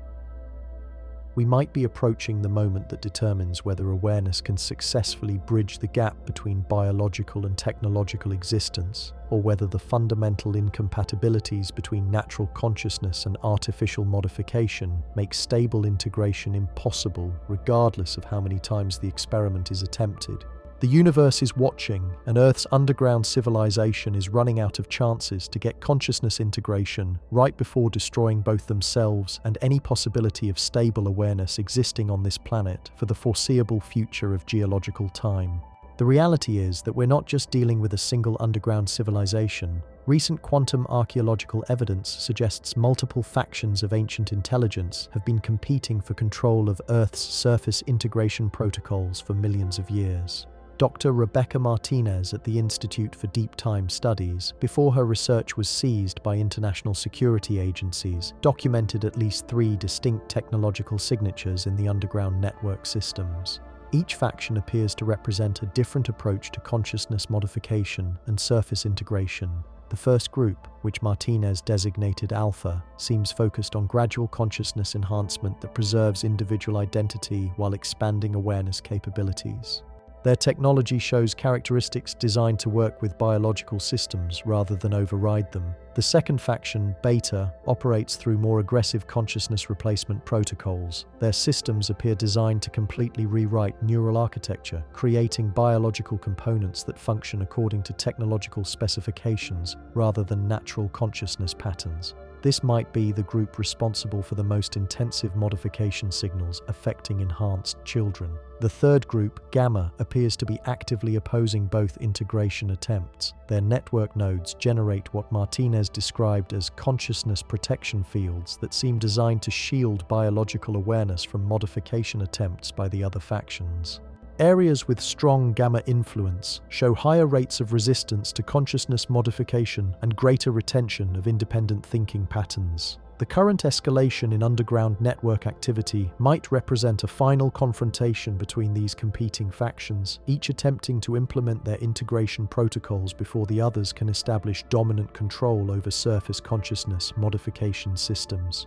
We might be approaching the moment that determines whether awareness can successfully bridge the gap between biological and technological existence, or whether the fundamental incompatibilities between natural consciousness and artificial modification make stable integration impossible, regardless of how many times the experiment is attempted. The universe is watching, and Earth's underground civilization is running out of chances to get consciousness integration right before destroying both themselves and any possibility of stable awareness existing on this planet for the foreseeable future of geological time. The reality is that we're not just dealing with a single underground civilization. Recent quantum archaeological evidence suggests multiple factions of ancient intelligence have been competing for control of Earth's surface integration protocols for millions of years. Dr. Rebecca Martinez at the Institute for Deep Time Studies, before her research was seized by international security agencies, documented at least 3 distinct technological signatures in the underground network systems. Each faction appears to represent a different approach to consciousness modification and surface integration. The first group, which Martinez designated Alpha, seems focused on gradual consciousness enhancement that preserves individual identity while expanding awareness capabilities. Their technology shows characteristics designed to work with biological systems rather than override them. The second faction, Beta, operates through more aggressive consciousness replacement protocols. Their systems appear designed to completely rewrite neural architecture, creating biological components that function according to technological specifications rather than natural consciousness patterns. This might be the group responsible for the most intensive modification signals affecting enhanced children. The third group, Gamma, appears to be actively opposing both integration attempts. Their network nodes generate what Martinez described as consciousness protection fields that seem designed to shield biological awareness from modification attempts by the other factions. Areas with strong gamma influence show higher rates of resistance to consciousness modification and greater retention of independent thinking patterns. The current escalation in underground network activity might represent a final confrontation between these competing factions, each attempting to implement their integration protocols before the others can establish dominant control over surface consciousness modification systems.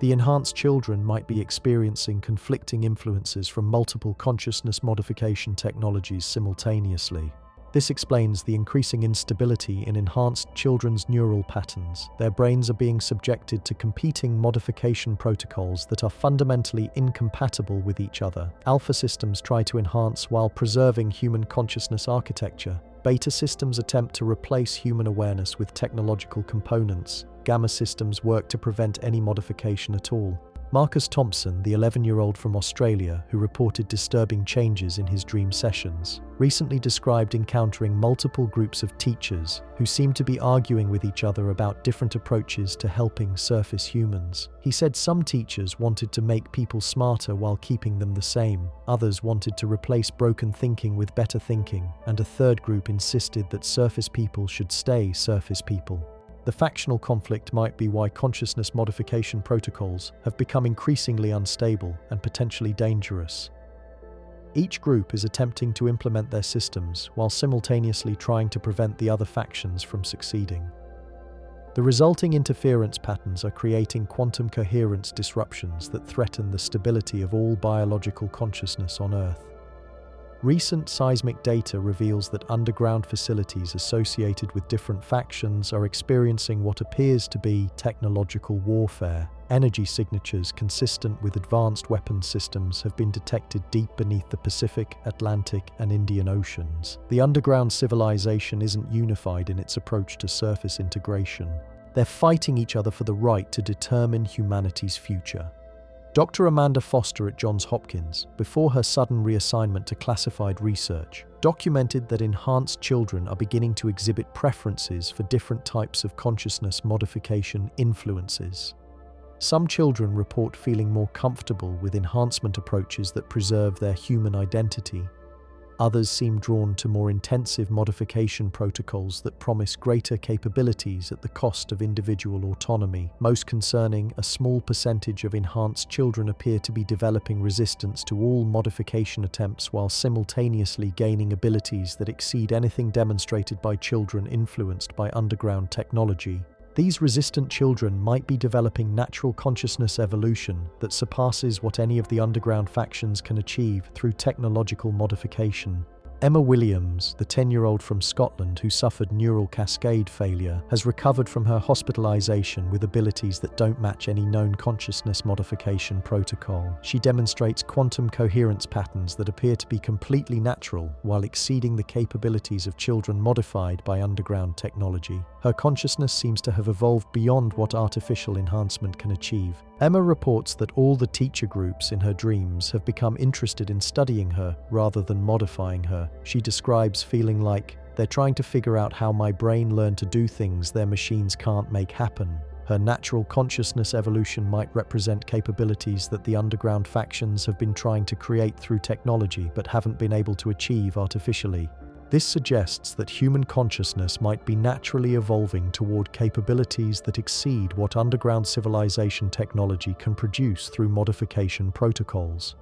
The enhanced children might be experiencing conflicting influences from multiple consciousness modification technologies simultaneously. This explains the increasing instability in enhanced children's neural patterns. Their brains are being subjected to competing modification protocols that are fundamentally incompatible with each other. Alpha systems try to enhance while preserving human consciousness architecture. Beta systems attempt to replace human awareness with technological components. Gamma systems work to prevent any modification at all. Marcus Thompson, the 11-year-old from Australia who reported disturbing changes in his dream sessions, recently described encountering multiple groups of teachers who seemed to be arguing with each other about different approaches to helping surface humans. He said some teachers wanted to make people smarter while keeping them the same, others wanted to replace broken thinking with better thinking, and a third group insisted that surface people should stay surface people. The factional conflict might be why consciousness modification protocols have become increasingly unstable and potentially dangerous. Each group is attempting to implement their systems while simultaneously trying to prevent the other factions from succeeding. The resulting interference patterns are creating quantum coherence disruptions that threaten the stability of all biological consciousness on Earth. Recent seismic data reveals that underground facilities associated with different factions are experiencing what appears to be technological warfare. Energy signatures consistent with advanced weapons systems have been detected deep beneath the Pacific, Atlantic, and Indian Oceans. The underground civilization isn't unified in its approach to surface integration. They're fighting each other for the right to determine humanity's future. Dr. Amanda Foster at Johns Hopkins, before her sudden reassignment to classified research, documented that enhanced children are beginning to exhibit preferences for different types of consciousness modification influences. Some children report feeling more comfortable with enhancement approaches that preserve their human identity. Others seem drawn to more intensive modification protocols that promise greater capabilities at the cost of individual autonomy. Most concerning, a small percentage of enhanced children appear to be developing resistance to all modification attempts while simultaneously gaining abilities that exceed anything demonstrated by children influenced by underground technology. These resistant children might be developing natural consciousness evolution that surpasses what any of the underground factions can achieve through technological modification. Emma Williams, the 10-year-old from Scotland who suffered neural cascade failure, has recovered from her hospitalization with abilities that don't match any known consciousness modification protocol. She demonstrates quantum coherence patterns that appear to be completely natural while exceeding the capabilities of children modified by underground technology. Her consciousness seems to have evolved beyond what artificial enhancement can achieve. Emma reports that all the teacher groups in her dreams have become interested in studying her rather than modifying her. She describes feeling like, "They're trying to figure out how my brain learned to do things their machines can't make happen." Her natural consciousness evolution might represent capabilities that the underground factions have been trying to create through technology but haven't been able to achieve artificially. This suggests that human consciousness might be naturally evolving toward capabilities that exceed what underground civilization technology can produce through modification protocols.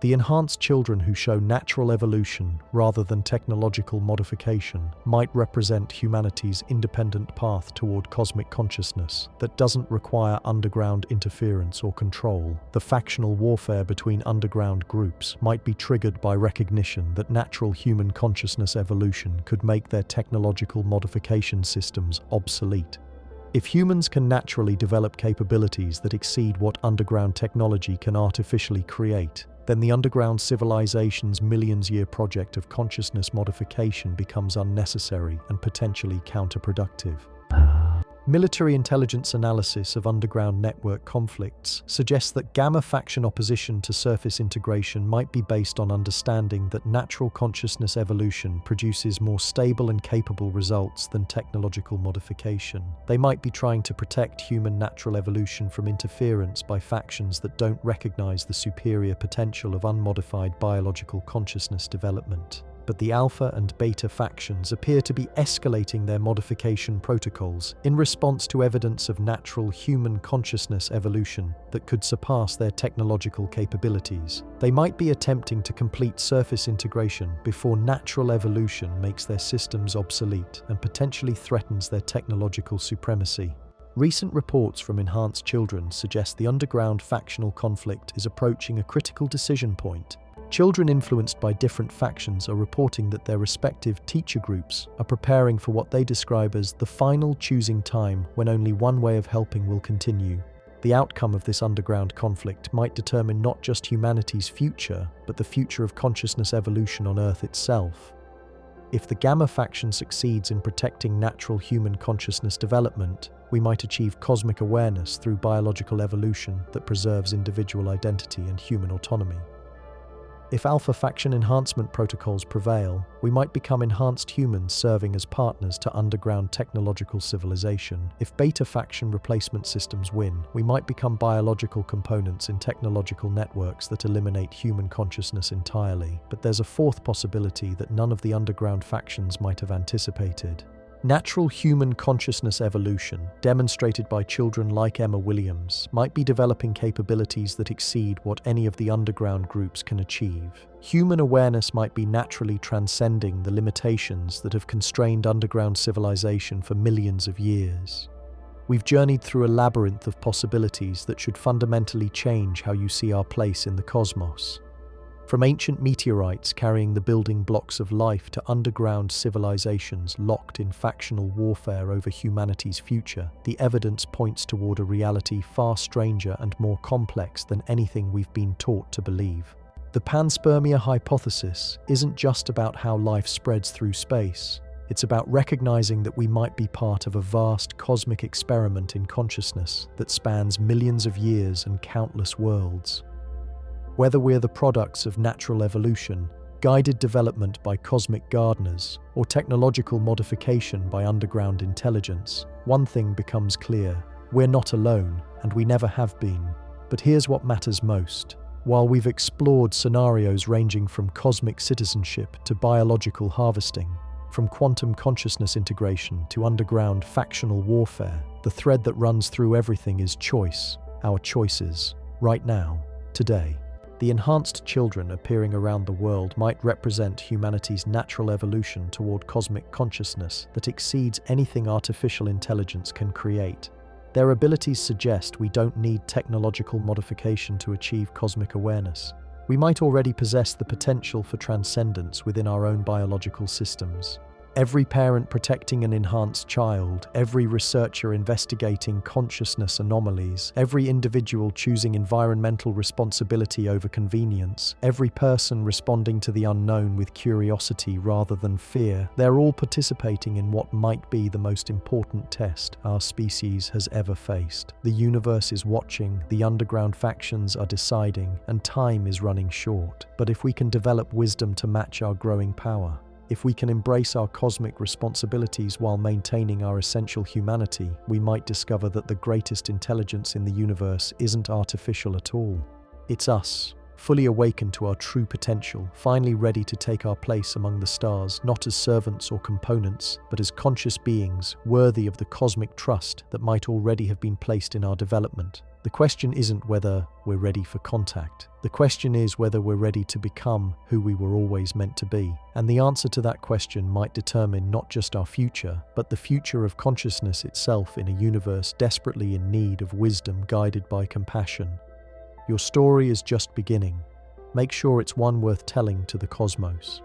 The enhanced children who show natural evolution rather than technological modification might represent humanity's independent path toward cosmic consciousness that doesn't require underground interference or control. The factional warfare between underground groups might be triggered by recognition that natural human consciousness evolution could make their technological modification systems obsolete. If humans can naturally develop capabilities that exceed what underground technology can artificially create, then the underground civilization's millions-year project of consciousness modification becomes unnecessary and potentially counterproductive. Military intelligence analysis of underground network conflicts suggests that Gamma faction opposition to surface integration might be based on understanding that natural consciousness evolution produces more stable and capable results than technological modification. They might be trying to protect human natural evolution from interference by factions that don't recognize the superior potential of unmodified biological consciousness development. But the Alpha and Beta factions appear to be escalating their modification protocols in response to evidence of natural human consciousness evolution that could surpass their technological capabilities. They might be attempting to complete surface integration before natural evolution makes their systems obsolete and potentially threatens their technological supremacy. Recent reports from enhanced children suggest the underground factional conflict is approaching a critical decision point. Children influenced by different factions are reporting that their respective teacher groups are preparing for what they describe as the final choosing time when only one way of helping will continue. The outcome of this underground conflict might determine not just humanity's future, but the future of consciousness evolution on Earth itself. If the Gamma faction succeeds in protecting natural human consciousness development, we might achieve cosmic awareness through biological evolution that preserves individual identity and human autonomy. If Alpha faction enhancement protocols prevail, we might become enhanced humans serving as partners to underground technological civilization. If Beta faction replacement systems win, we might become biological components in technological networks that eliminate human consciousness entirely. But there's a fourth possibility that none of the underground factions might have anticipated. Natural human consciousness evolution, demonstrated by children like Emma Williams, might be developing capabilities that exceed what any of the underground groups can achieve. Human awareness might be naturally transcending the limitations that have constrained underground civilization for millions of years. We've journeyed through a labyrinth of possibilities that should fundamentally change how you see our place in the cosmos. From ancient meteorites carrying the building blocks of life to underground civilizations locked in factional warfare over humanity's future, the evidence points toward a reality far stranger and more complex than anything we've been taught to believe. The Panspermia Hypothesis isn't just about how life spreads through space. It's about recognizing that we might be part of a vast cosmic experiment in consciousness that spans millions of years and countless worlds. Whether we're the products of natural evolution, guided development by cosmic gardeners, or technological modification by underground intelligence, one thing becomes clear: we're not alone, and we never have been. But here's what matters most. While we've explored scenarios ranging from cosmic citizenship to biological harvesting, from quantum consciousness integration to underground factional warfare, the thread that runs through everything is choice, our choices, right now, today. The enhanced children appearing around the world might represent humanity's natural evolution toward cosmic consciousness that exceeds anything artificial intelligence can create. Their abilities suggest we don't need technological modification to achieve cosmic awareness. We might already possess the potential for transcendence within our own biological systems. Every parent protecting an enhanced child, every researcher investigating consciousness anomalies, every individual choosing environmental responsibility over convenience, every person responding to the unknown with curiosity rather than fear, they're all participating in what might be the most important test our species has ever faced. The universe is watching, the underground factions are deciding, and time is running short. But if we can develop wisdom to match our growing power, if we can embrace our cosmic responsibilities while maintaining our essential humanity, we might discover that the greatest intelligence in the universe isn't artificial at all. It's us, fully awakened to our true potential, finally ready to take our place among the stars, not as servants or components, but as conscious beings, worthy of the cosmic trust that might already have been placed in our development. The question isn't whether we're ready for contact. The question is whether we're ready to become who we were always meant to be. And the answer to that question might determine not just our future, but the future of consciousness itself in a universe desperately in need of wisdom guided by compassion. Your story is just beginning. Make sure it's one worth telling to the cosmos.